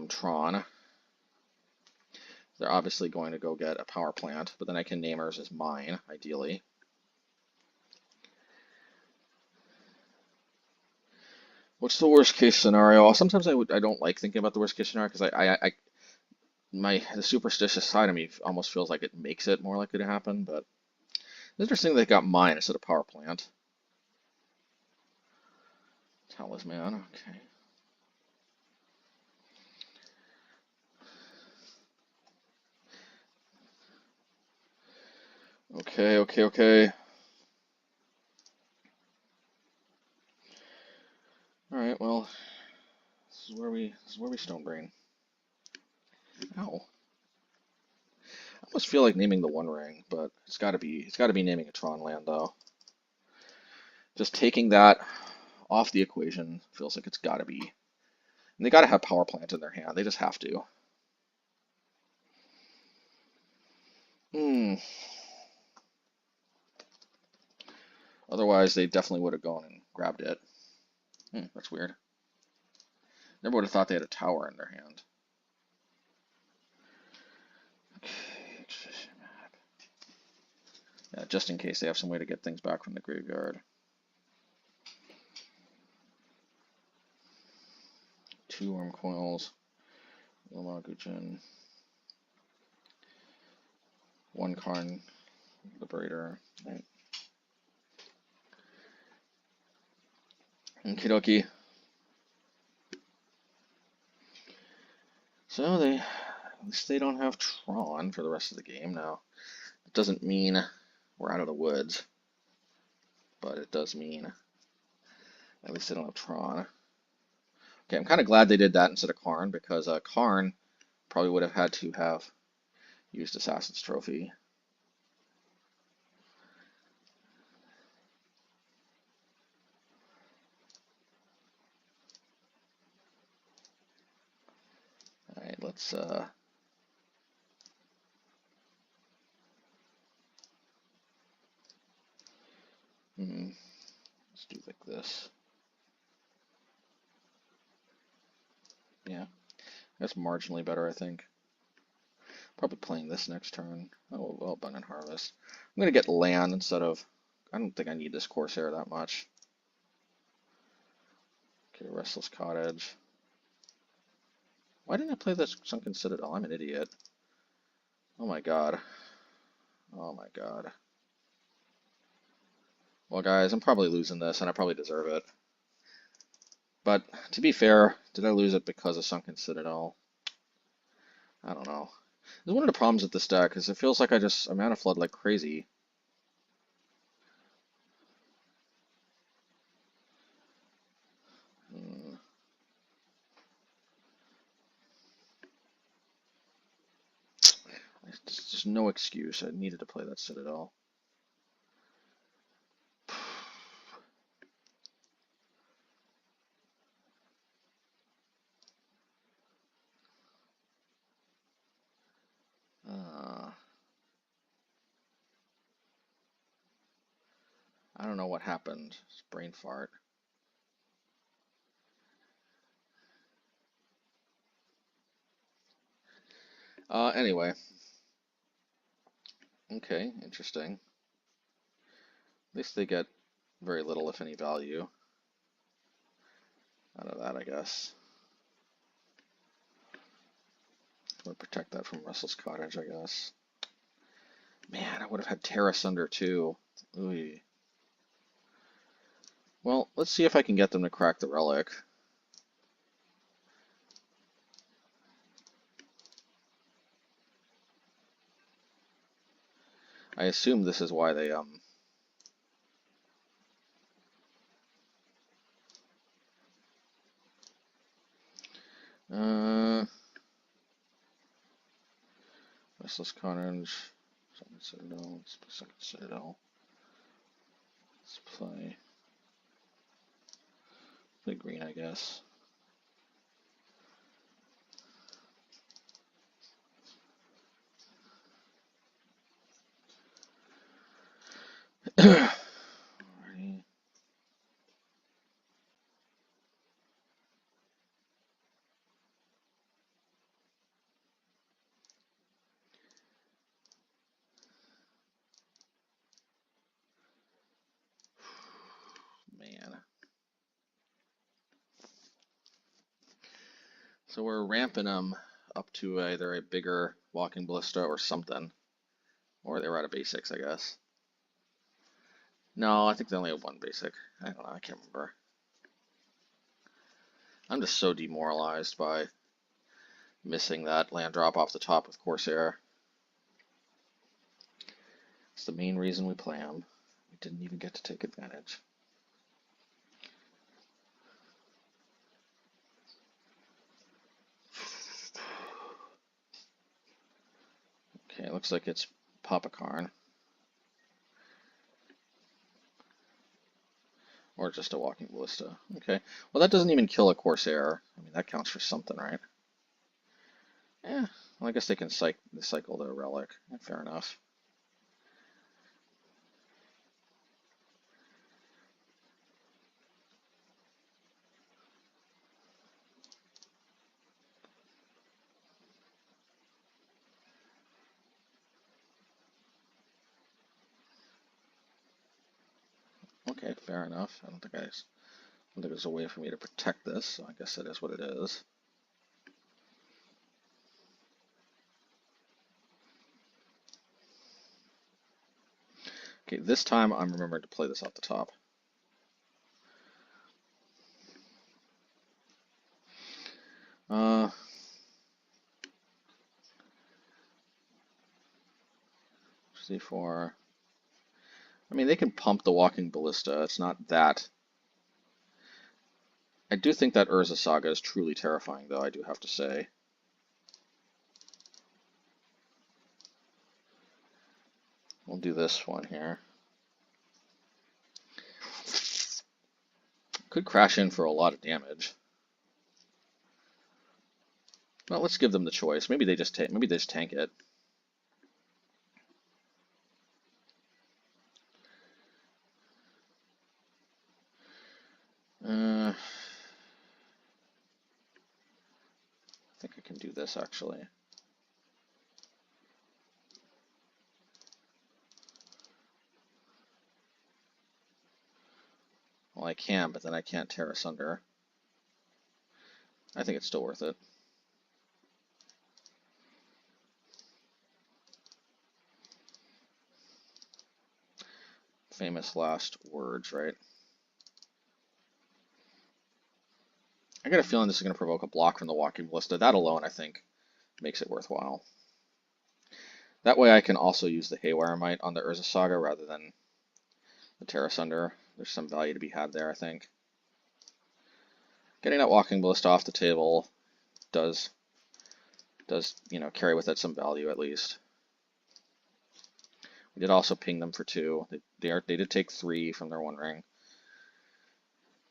Tron. They're obviously going to go get a power plant, but then I can name hers as mine, ideally. What's the worst case scenario? Sometimes I don't like thinking about the worst case scenario because the superstitious side of me almost feels like it makes it more likely to happen. But it's interesting they got mine instead of power plant. Talisman, okay. Okay. All right, well, this is where we stone brain. Ow. I almost feel like naming the One Ring, but it's got to be naming a Tron land though. Just taking that off the equation feels like it's got to be. And they got to have power plant in their hand. They just have to. Otherwise, they definitely would have gone and grabbed it. That's weird. Never would have thought they had a tower in their hand. Okay. Yeah, just in case they have some way to get things back from the graveyard. 2 Worm Coils. Lomaguchin. 1 Karn Liberator. Right. Okie dokie. So at least they don't have Tron for the rest of the game now. It doesn't mean we're out of the woods, but it does mean at least they don't have Tron. Okay, I'm kind of glad they did that instead of Karn, because Karn probably would have had to have used Assassin's Trophy. Alright, let's do like this. Yeah, that's marginally better, I think. Probably playing this next turn. Oh, well, Abundant Harvest. I'm going to get land instead of... I don't think I need this Corsair that much. Okay, Restless Cottage. Why didn't I play this Sunken Citadel? I'm an idiot. Oh my god. Oh my god. Well, guys, I'm probably losing this, and I probably deserve it. But, to be fair, did I lose it because of Sunken Citadel? I don't know. This is one of the problems with this deck, is it feels like I mana flood like crazy. There's just no excuse. I needed to play that Citadel. I don't know what happened. It's brain fart. Anyway. Okay, interesting. At least they get very little, if any, value out of that, I guess. I'm gonna protect that from Restless Cottage, I guess. Man, I would have had Tear Assunder too. Ooh. Well, let's see if I can get them to crack the relic. I assume this is why they Restless Cottage, Sunken Citadel, Sunken Citadel. Let's play green, I guess. Alrighty. Man. So we're ramping them up to either a bigger Walking Ballista or something. Or they were out of basics, I guess. No, I think they only have one basic. I don't know, I can't remember. I'm just so demoralized by missing that land drop off the top with Corsair. It's the main reason we play them. We didn't even get to take advantage. Okay, looks like it's Papakarn. Or just a Walking Ballista. Okay, well that doesn't even kill a Corsair. I mean, that counts for something, right? Yeah, well I guess they can cycle the relic. Fair enough. Okay, fair enough. I don't think there's a way for me to protect this, so I guess that is what it is. Okay, this time I'm remembering to play this off the top. C4. I mean, they can pump the Walking Ballista. It's not that. I do think that Urza Saga is truly terrifying, though, I do have to say. We'll do this one here. Could crash in for a lot of damage. Well, let's give them the choice. Maybe they just tank it. I think I can do this actually. Well, I can, but then I can't Tear Assunder. I think it's still worth it. Famous last words, right? I got a feeling this is going to provoke a block from the Walking Ballista. That alone, I think, makes it worthwhile. That way I can also use the Haywire Mite on the Urza Saga rather than the Tear Assunder. There's some value to be had there, I think. Getting that Walking Ballista off the table does carry with it some value at least. We did also ping them for 2. They did take 3 from their 1 ring.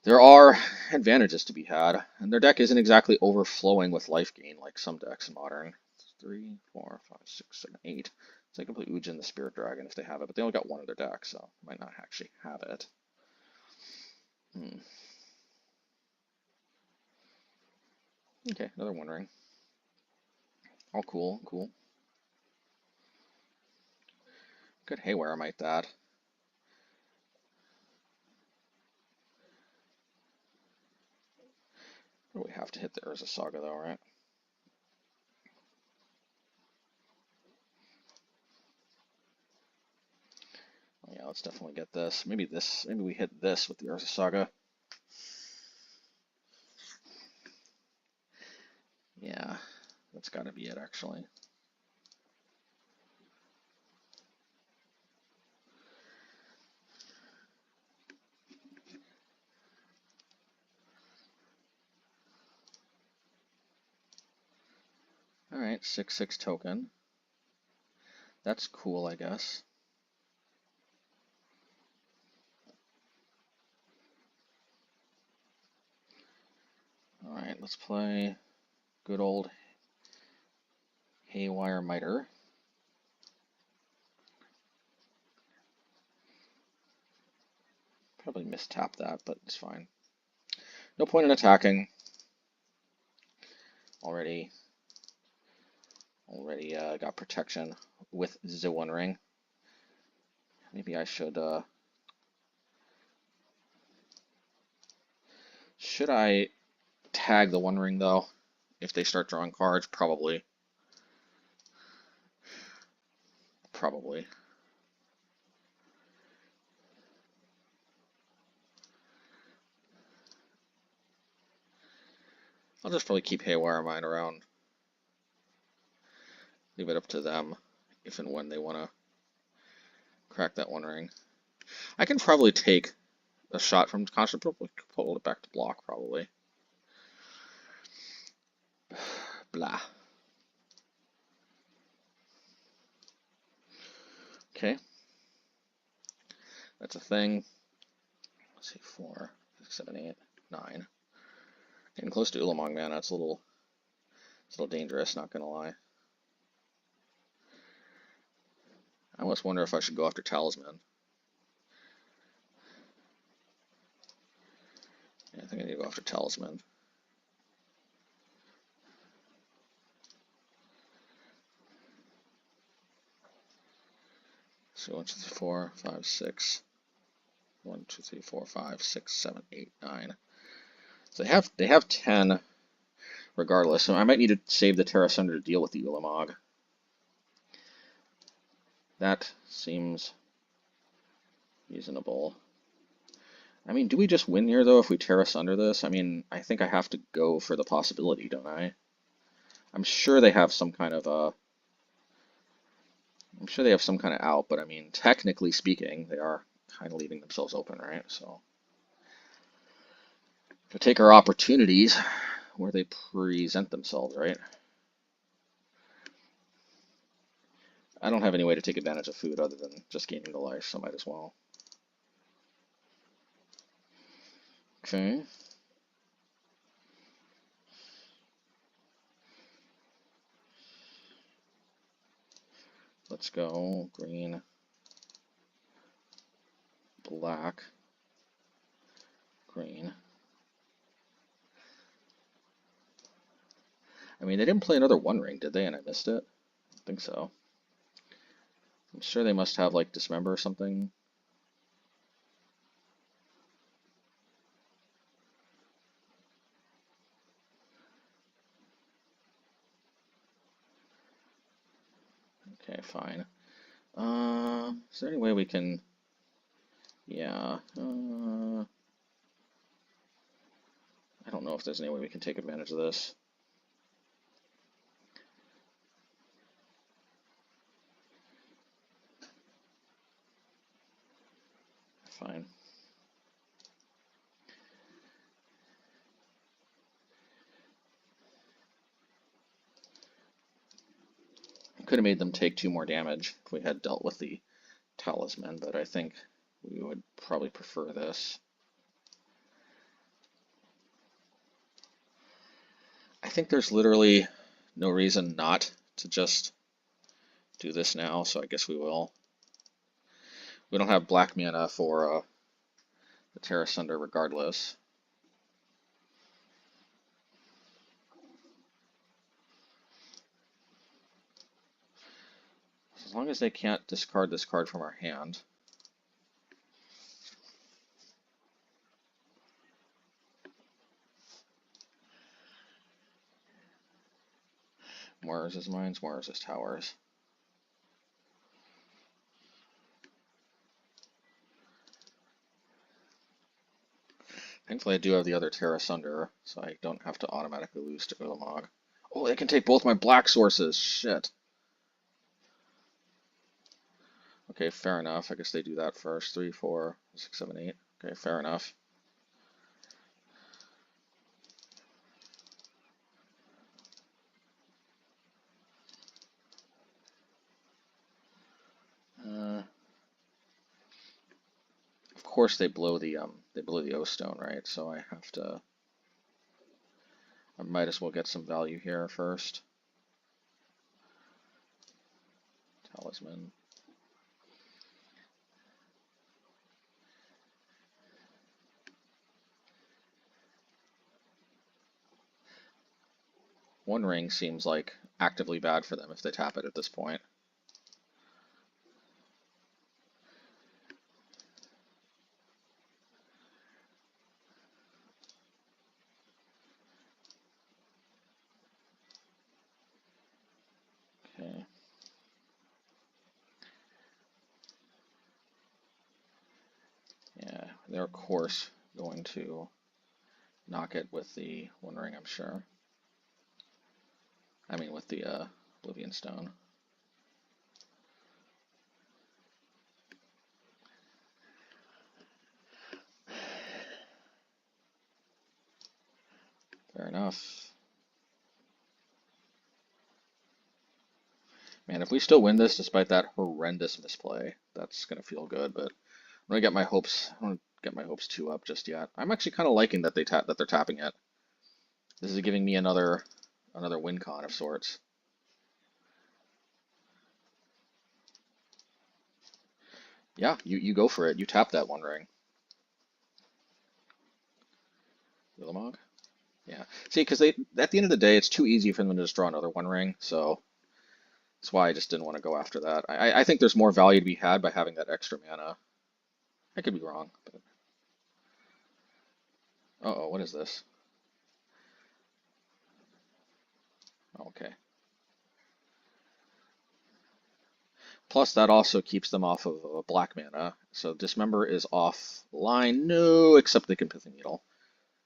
There are advantages to be had, and their deck isn't exactly overflowing with life gain like some decks in Modern. 3, 4, 5, 6, 7, 8. So they can play Ujin the Spirit Dragon if they have it, but they only got 1 of their deck, so might not actually have it. Okay, another 1 ring. All cool, cool. Good Haywire Mite that. We have to hit the Urza Saga though, right? Oh, yeah, let's definitely get this. Maybe we hit this with the Urza Saga. Yeah, that's got to be it actually. Alright, 6/6 token. That's cool, I guess. Alright, let's play good old Haywire Mite. Probably mistap that, but it's fine. No point in attacking. Already got protection with the One Ring. Maybe I should I tag the One Ring though? If they start drawing cards, probably. Probably. I'll just probably keep Haywire Mite around. Leave it up to them if and when they want to crack that One Ring. I can probably take a shot from Constant Purple, pull it back to block, probably. Blah. Okay. That's a thing. Let's see, 4, 6, 7, 8, 9. Getting close to Ulamog mana. It's a little dangerous, not gonna lie. I almost wonder if I should go after Talisman. Yeah, I think I need to go after Talisman. So 1, 2, 3, 4, 5, 6. 1, 2, 3, 4, 5, 6, 7, 8, 9. So they have 10 regardless. So I might need to save the Tear Assunder to deal with the Ulamog. That seems reasonable. I mean, do we just win here though if we Tear Assunder this? I mean, I think I have to go for the possibility, don't I? I'm sure they have some kind of out, but I mean, technically speaking, they are kind of leaving themselves open, right? So to take our opportunities where they present themselves, right? I don't have any way to take advantage of food other than just gaining the life, so might as well. Okay. Let's go green, black, green. I mean, they didn't play another One Ring, did they? And I missed it? I think so. I'm sure they must have like Dismember or something. Okay, fine. Is there any way we can... Yeah. I don't know if there's any way we can take advantage of this. Fine. Could have made them take 2 more damage if we had dealt with the Talisman, but I think we would probably prefer this. I think there's literally no reason not to just do this now, so I guess we will. We don't have black mana for the Tear Assunder regardless. As long as they can't discard this card from our hand. Where is his mines? Where is his towers? Thankfully I do have the other Tear Assunder, so I don't have to automatically lose to Ulamog. Oh, they can take both my black sources! Shit. Okay, fair enough. I guess they do that first. 3, 4, 6, 7, 8. Okay, fair enough. course they blow the O stone, right? So I have to. I might as well get some value here first. Talisman. One ring seems like actively bad for them if they tap it at this point. Okay. Yeah, they're of course going to knock it with the One Ring, I'm sure. I mean, with the Oblivion Stone. Fair enough. Man, if we still win this despite that horrendous misplay, that's gonna feel good. But I'm gonna get my hopes. I don't get my hopes too up just yet. I'm actually kind of liking that they're tapping it. This is giving me another win con of sorts. Yeah, you go for it. You tap that One Ring. Willamog? Yeah. See, because at the end of the day, it's too easy for them to just draw another One Ring, so that's why I just didn't want to go after that. I think there's more value to be had by having that extra mana. I could be wrong, but... Uh-oh, what is this? Okay. Plus, that also keeps them off of a black mana. So Dismember is offline. No, except they can Pithing Needle.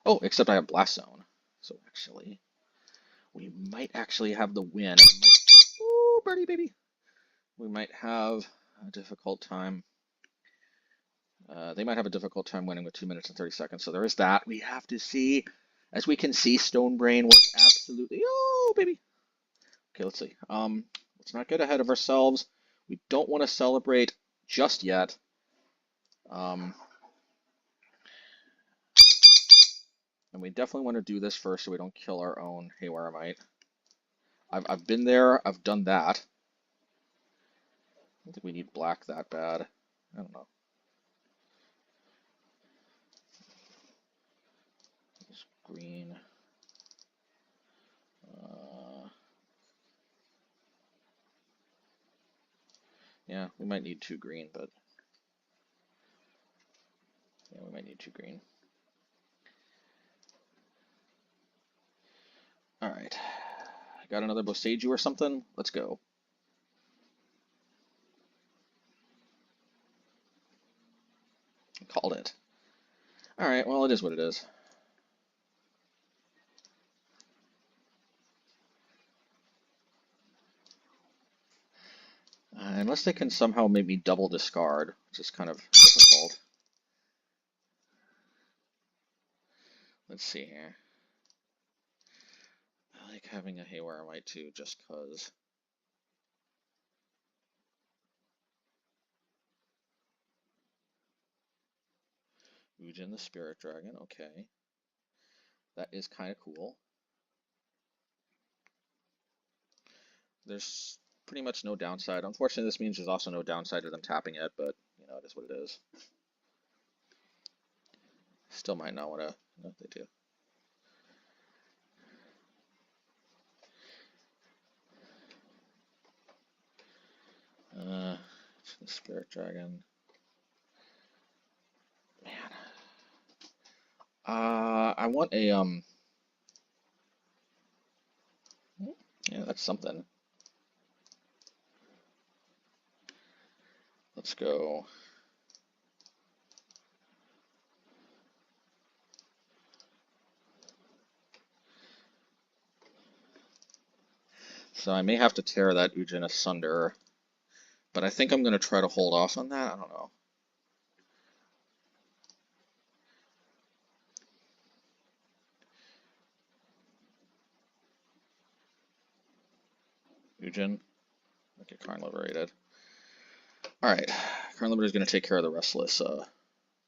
Oh, except I have Blast Zone. So actually, we might actually have the win. And it might... Ooh, birdie baby. We might have a difficult time. They might have a difficult time winning with 2 minutes and 30 seconds. So there is that. We have to see. As we can see, Stonebrain was absolutely... Oh, baby. Okay, let's see. Let's not get ahead of ourselves. We don't want to celebrate just yet. And we definitely want to do this first so we don't kill our own Haywire Mite. I've been there. I've done that. I don't think we need black that bad. I don't know. It's green. Yeah, we might need 2 green, but yeah, we might need 2 green. All right, got another Boseiju or something? Let's go. Called it. All right, well, it is what it is. Unless they can somehow make me double discard, which is kind of difficult. Let's see here. I like having a Haywire Mite too, just cause. Ujin the Spirit Dragon, okay. That is kind of cool. There's pretty much no downside. Unfortunately, this means there's also no downside to them tapping it, but, you know, it is what it is. Still might not want to... No, they do. The Spirit Dragon. Man. I want a, yeah, that's something. Let's go. So I may have to tear that Ujin asunder, but I think I'm going to try to hold off on that. I don't know. Ujin. Okay, Karn liberated. Alright, Karn liberated is going to take care of the Restless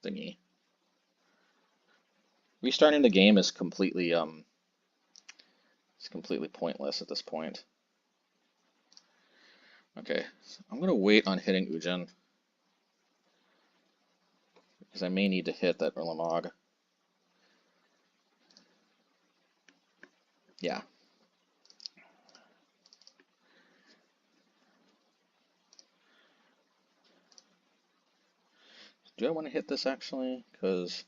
thingy. Restarting the game is completely it's completely pointless at this point. Okay, so I'm gonna wait on hitting Ujin because I may need to hit that Ulamog. Yeah. Do I want to hit this actually? Because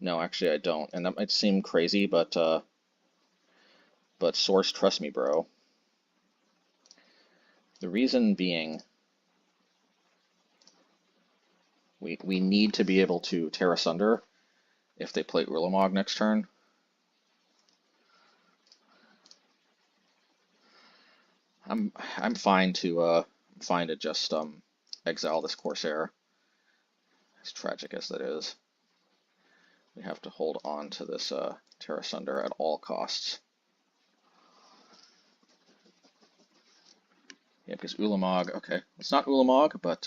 no, actually I don't, and that might seem crazy, but Source, trust me, bro. The reason being, we need to be able to Tear Assunder if they play Ulamog next turn. I'm fine to just exile this Corsair. As tragic as that is, we have to hold on to this Tear Assunder at all costs. Yeah, because Ulamog, okay, it's not Ulamog, but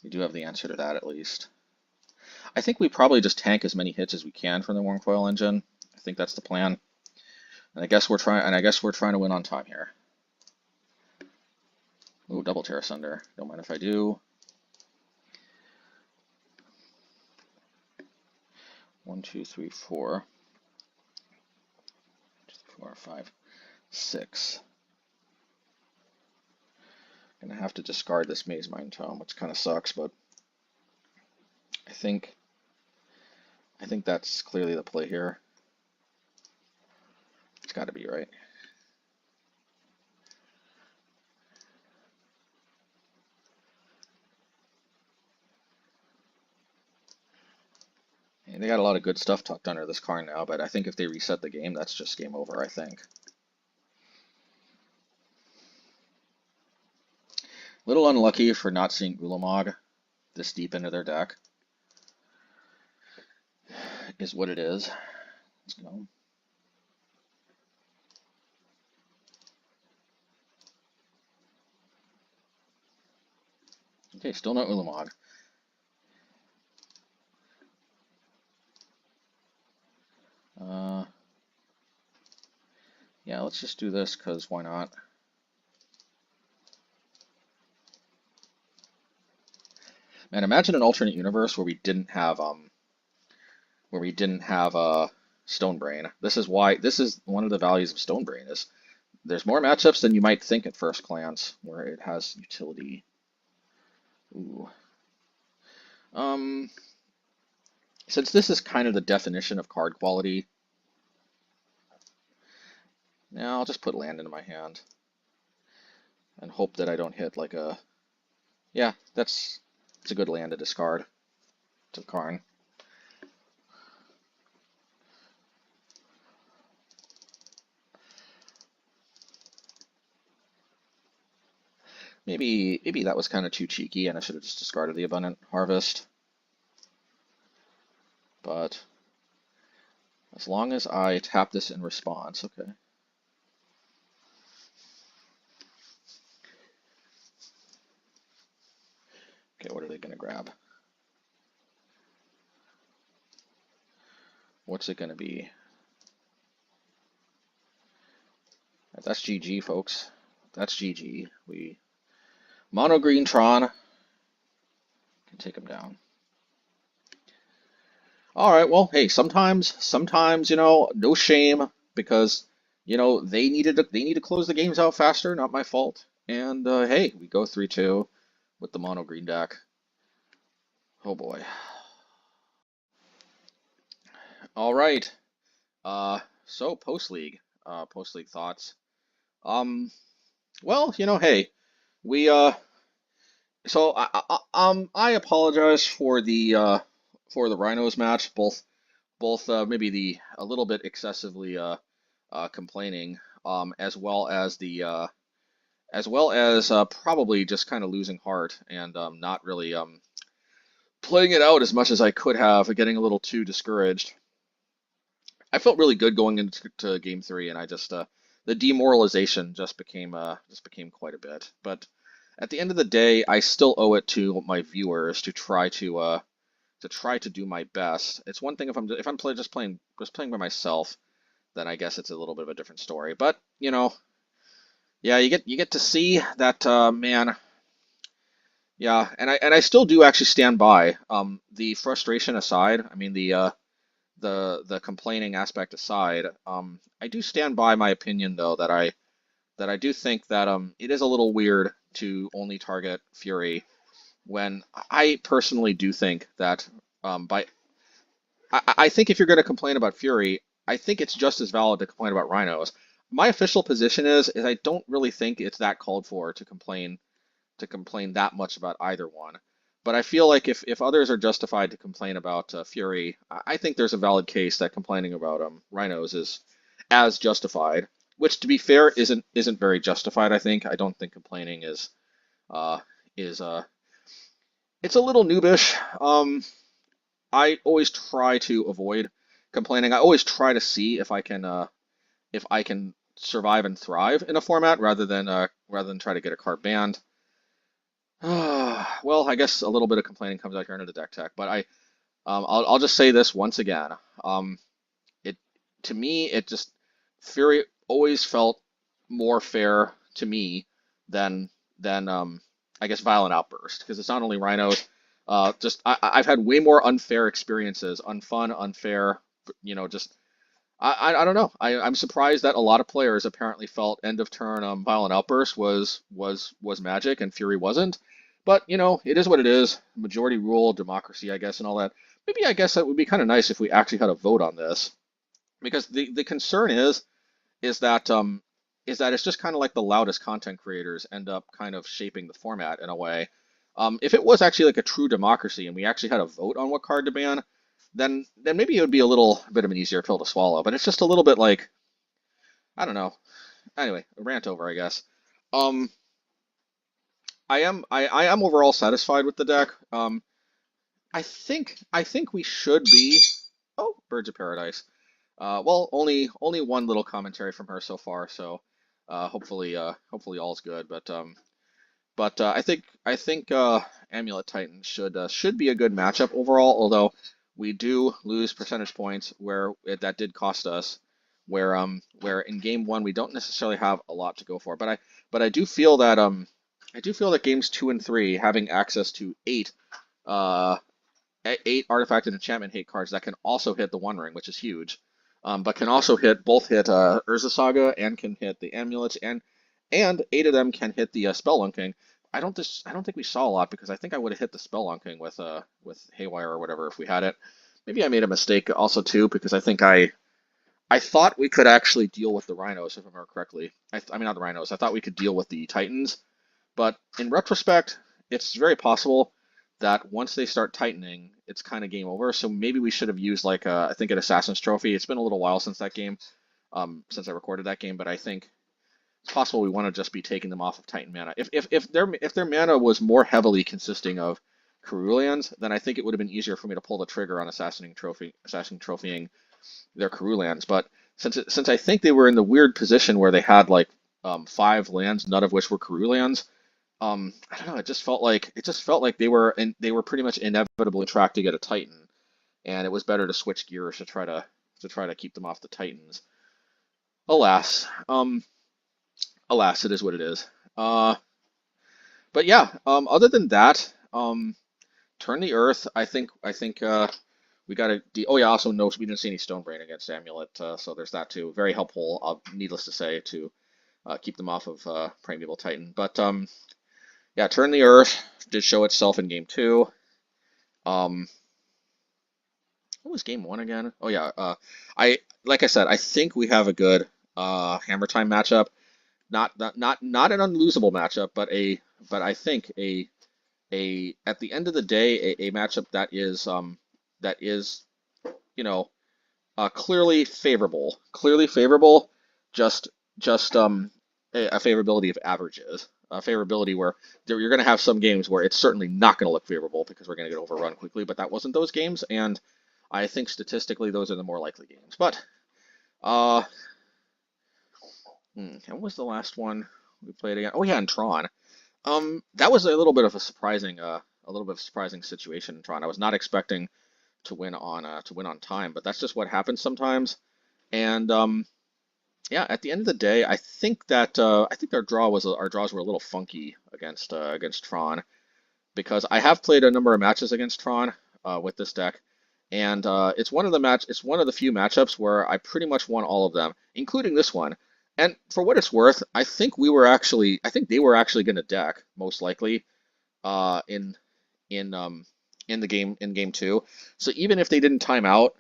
we do have the answer to that at least. I think we probably just tank as many hits as we can from the Wormcoil engine. I think that's the plan. And I guess we're trying to win on time here. Ooh, double Tear Assunder. Don't mind if I do. 1, 2, 3, 4. 4, 5, 6. Gonna have to discard this Mazemind Tome, which kind of sucks, but I think that's clearly the play here. It's got to be right. And they got a lot of good stuff tucked under this card now, but I think if they reset the game, that's just game over, I think. Little unlucky for not seeing Ulamog this deep into their deck. Is what it is. Let's go. Okay, still no Ulamog. Yeah, let's just do this, because why not? Man, imagine an alternate universe where we didn't have Stonebrain. This is one of the values of Stonebrain is there's more matchups than you might think at first glance where it has utility. Ooh. Since this is kind of the definition of card quality, now I'll just put land into my hand and hope that I don't hit like a... Yeah, it's a good land to discard to Karn. Maybe that was kind of too cheeky and I should have just discarded the Abundant Harvest. But as long as I tap this in response, okay. Okay, what are they going to grab? What's it going to be? That's GG, folks. That's GG. We mono green Tron can take him down. All right, well, hey, sometimes, you know, no shame because, you know, they need to close the games out faster, not my fault. And hey, we go 3-2 with the mono green deck. Oh boy. All right. So post league thoughts. Well, you know, hey, we so I apologize for the Rhinos match, both maybe a little bit excessively complaining, as well as probably just kind of losing heart and not really playing it out as much as I could have, getting a little too discouraged. I felt really good going into game 3, and I just the demoralization just became quite a bit. But at the end of the day, I still owe it to my viewers to try to try to do my best. It's one thing if I'm just playing by myself, then I guess it's a little bit of a different story. But you know, yeah, you get to see that man. Yeah, and I still do actually stand by the frustration aside. I mean the complaining aspect aside. I do stand by my opinion though that I do think that it is a little weird to only target Fury when I personally do think that by I think if you're going to complain about Fury, I think it's just as valid to complain about Rhinos. My official position is I don't really think it's that called for to complain that much about either one. But I feel like if others are justified to complain about Fury, I think there's a valid case that complaining about Rhinos is as justified. Which, to be fair, isn't very justified. I don't think complaining uh, is it's a little noobish. I always try to avoid complaining. I always try to see if I can survive and thrive in a format rather than try to get a card banned. Well, I guess a little bit of complaining comes out here into the deck tech, but I'll just say this once again. It to me it just Fury always felt more fair to me than I guess Violent Outburst because it's not only Rhinos. I've had way more unfair experiences, unfun, unfair. You know, just I don't know. I'm surprised that a lot of players apparently felt end of turn Violent Outburst was magic and Fury wasn't. But you know, it is what it is. Majority rule, democracy, I guess, and all that. Maybe I guess that would be kind of nice if we actually had a vote on this, because the concern is that it's just kind of like the loudest content creators end up kind of shaping the format in a way. If it was actually like a true democracy and we actually had a vote on what card to ban, then maybe it would be a little bit of an easier pill to swallow. But it's just a little bit like I don't know. Anyway, rant over, I guess. Um, I am overall satisfied with the deck. I think we should be. Oh, Birds of Paradise. Well, only one little commentary from her so far, so hopefully all's good. I think Amulet Titan should be a good matchup overall. Although we do lose percentage points that did cost us, where in game one we don't necessarily have a lot to go for. But I do feel that games 2 and 3 having access to uh 8 artifact and enchantment hate cards that can also hit the One Ring, which is huge. But can also hit Urza Saga and can hit the amulets and 8 of them can hit the Spelunking. I don't think we saw a lot because I think I would have hit the Spelunking with Haywire or whatever if we had it. Maybe I made a mistake also too because I thought we could actually deal with the Rhinos if I remember correctly. I mean not the Rhinos. I thought we could deal with the Titans, but in retrospect, it's very possible that once they start tightening, it's kind of game over. So maybe we should have used like I think an Assassin's Trophy. It's been a little while since that game, since I recorded that game, but I think it's possible we want to just be taking them off of Titan mana. If their mana was more heavily consisting of Ceruleans, then I think it would have been easier for me to pull the trigger on assassin trophying their Ceruleans. But since I think they were in the weird position where they had like 5 lands, none of which were Ceruleans. I don't know. It just felt like they were pretty much inevitably tracked to get a Titan, and it was better to switch gears to try to keep them off the Titans. Alas, alas, it is what it is. But yeah. Other than that, turn the Earth. I think we got to. Oh yeah. Also, no, we didn't see any Stonebrain against Amulet, so there's that too. Very helpful. Needless to say, to keep them off of Primeval Titan, but yeah, Turn the Earth did show itself in game 2. What was game 1 again? Oh yeah, like I said, I think we have a good Hammer Time matchup. Not an unlosable matchup, but I think a at the end of the day a matchup that is you know clearly favorable. Clearly favorable, just a favorability of averages. A favorability where you're going to have some games where it's certainly not going to look favorable because we're going to get overrun quickly, but that wasn't those games, and I think statistically those are the more likely games. But uh, and what was the last one we played again? Oh yeah, in Tron. That was a little bit of a surprising a little bit of a surprising situation in Tron. I was not expecting to win on time, but that's just what happens sometimes. And yeah, at the end of the day, I think our draws were a little funky against Tron because I have played a number of matches against Tron with this deck, and it's one of the few matchups where I pretty much won all of them, including this one. And for what it's worth, I think they were actually going to deck most likely uh, in in in game two. So even if they didn't time out,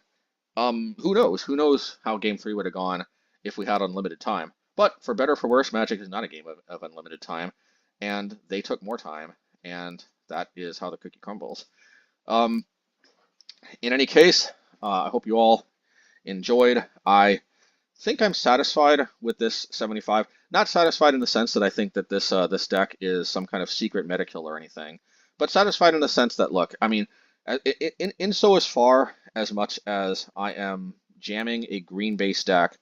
who knows? Who knows how game three would have gone if we had unlimited time? But for better or for worse, Magic is not a game of unlimited time, and they took more time, and that is how the cookie crumbles. Um, in any case, I hope you all enjoyed. I think I'm satisfied with this 75. Not satisfied in the sense that I think that this deck is some kind of secret meta kill or anything, but satisfied in the sense that, look, I mean, in so as far as much as I am jamming a green base deck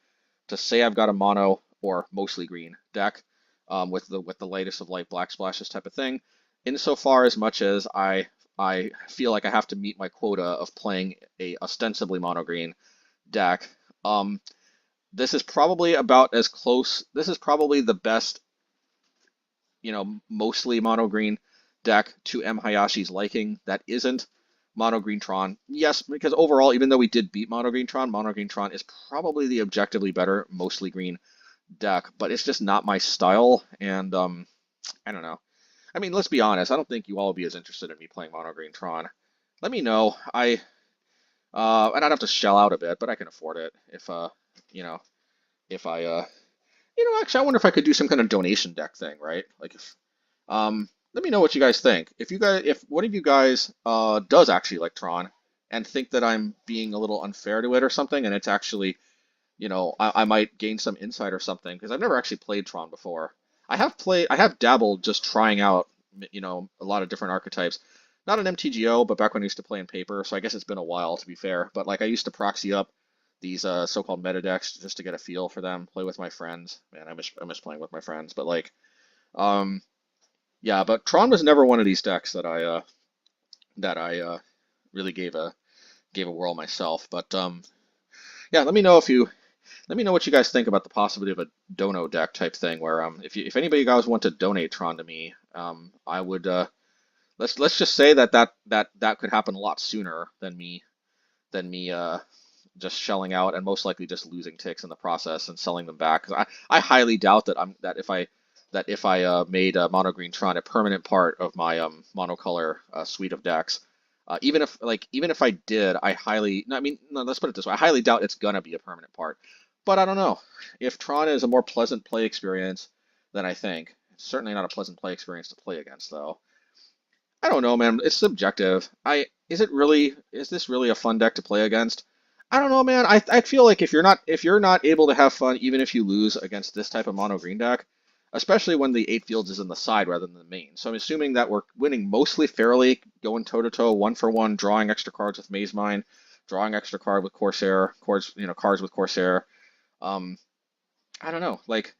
to say I've got a mono or mostly green deck with the lightest of light black splashes type of thing, insofar as much as I feel like I have to meet my quota of playing a ostensibly mono green deck. Um, this is probably about as close. This is probably the best, mostly mono green deck to MHayashi's liking that isn't mono green Tron. Yes, because overall, even though we did beat mono green Tron is probably the objectively better mostly green deck, but it's just not my style, and I don't know. I mean, let's be honest. I don't think you all will be as interested in me playing mono green Tron. Let me know. And I'd have to shell out a bit, but I can afford it if you know, if I actually, I wonder if I could do some kind of donation deck thing, right? Like if let me know what you guys think. If one of you guys does actually like Tron and think that I'm being a little unfair to it or something, and it's actually, I might gain some insight or something because I've never actually played Tron before. I have dabbled just trying out, a lot of different archetypes. Not an MTGO, but back when I used to play in paper, so I guess it's been a while to be fair. But like I used to proxy up these so-called meta decks just to get a feel for them, play with my friends. Man, I miss playing with my friends. But like, um, yeah, but Tron was never one of these decks that I really gave a whirl myself. But yeah, let me know what you guys think about the possibility of a dono deck type thing where if anybody guys want to donate Tron to me, I would let's just say that could happen a lot sooner than me just shelling out and most likely just losing ticks in the process and selling them back. 'Cause I highly doubt that if I made mono green Tron a permanent part of my monocolor suite of decks, even if I did, I highly no, I mean no, let's put it this way, I highly doubt it's gonna be a permanent part. But I don't know. If Tron is a more pleasant play experience than I think, it's certainly not a pleasant play experience to play against though. I don't know, man. It's subjective. Is this really a fun deck to play against? I don't know, man. I feel like if you're not able to have fun, even if you lose against this type of mono green deck, especially when the eight fields is in the side rather than the main. So I'm assuming that we're winning mostly fairly, going toe to toe, one for one, drawing extra cards with Mazemind, drawing extra card with Corsair, cards with Corsair. Um, I don't know. Like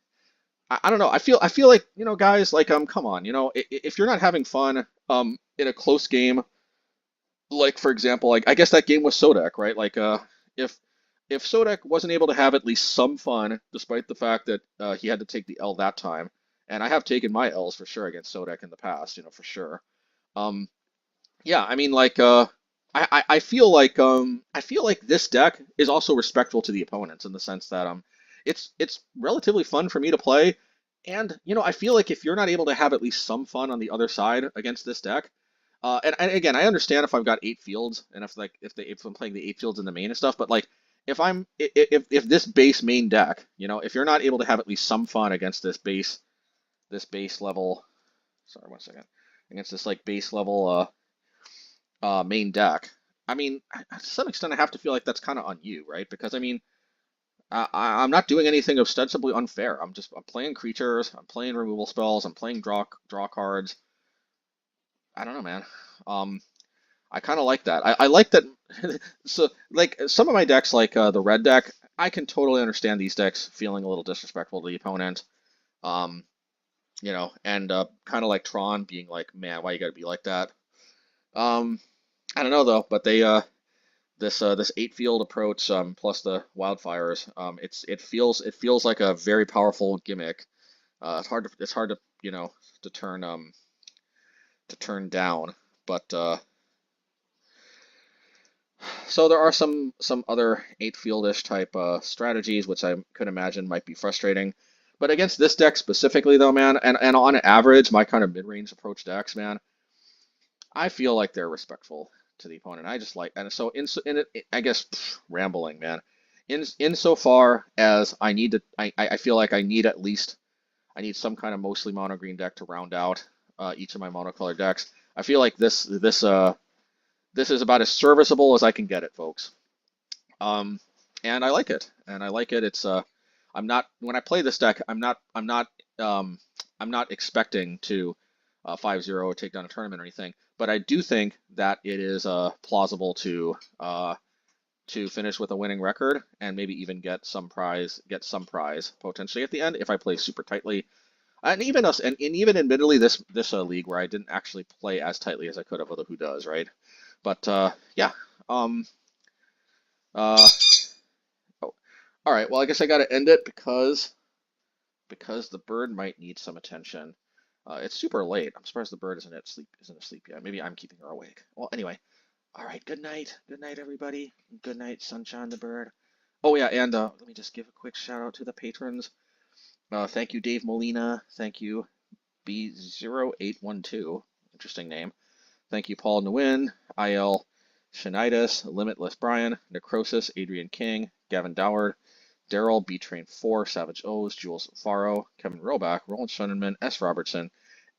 I don't know. I feel like, guys, like come on, if you're not having fun in a close game, like for example, like I guess that game was Sodek, right? Like if Sodek wasn't able to have at least some fun, despite the fact that he had to take the L that time, and I have taken my L's for sure against Sodek in the past, for sure. Um, yeah, I mean, like, I feel like this deck is also respectful to the opponents in the sense that it's relatively fun for me to play, and I feel like if you're not able to have at least some fun on the other side against this deck, and again, I understand if I've got eight fields and if I'm playing the eight fields in the main and stuff, but like if this base main deck, if you're not able to have at least some fun against this base level, sorry, one second, against this like base level main deck. I mean, to some extent, I have to feel like that's kind of on you, right? Because I mean, I'm not doing anything ostensibly unfair. I'm playing creatures, I'm playing removal spells, I'm playing draw cards. I don't know, man. Um, I kind of like that. I like that. So, like some of my decks, like the red deck, I can totally understand these decks feeling a little disrespectful to the opponent. Um, and kind of like Tron being like, man, why you gotta be like that? I don't know though, but they this 8 field approach plus the wildfires, it feels like a very powerful gimmick. It's hard to you know to turn down, but so there are some other 8 field-ish type strategies which I could imagine might be frustrating. But against this deck specifically though, man, and on average, my kind of mid-range approach decks, man, I feel like they're respectful to the opponent. I just like, and so in it, I guess rambling, man. Insofar as I feel like I need some kind of mostly mono green deck to round out each of my monocolored decks. I feel like this is about as serviceable as I can get it, folks. Um, and I like it. And I like it. I'm not when I play this deck, um, I'm not expecting to 5-0 take down a tournament or anything. But I do think that it is plausible to finish with a winning record and maybe even get some prize potentially at the end if I play super tightly. And even admittedly this league where I didn't actually play as tightly as I could have, although who does, right? But yeah. Um, uh, oh, all right. Well, I guess I got to end it because the bird might need some attention. It's super late. I'm surprised the bird isn't asleep yet. Maybe I'm keeping her awake. Well, anyway. All right. Good night. Good night, everybody. Good night, Sunshine the bird. Oh yeah, and let me just give a quick shout out to the patrons. Thank you, Dave Molina. Thank you, B0812. Interesting name. Thank you, Paul Nguyen, IL Shinitis, Limitless Brian, Necrosis, Adrian King, Gavin Doward, Daryl, B-Train 4, Savage O's, Jules Faro, Kevin Roback, Roland Schoenenman, S. Robertson,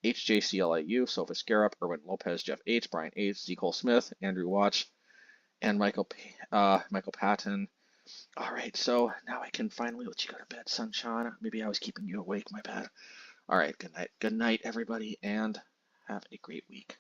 HJCLIU, Sophus Garrett, Erwin Lopez, Jeff H., Brian H., Z. Cole Smith, Andrew Watch, and Michael Patton. All right, so now I can finally let you go to bed, Sunshine. Maybe I was keeping you awake, my bad. All right, good night. Good night, everybody, and have a great week.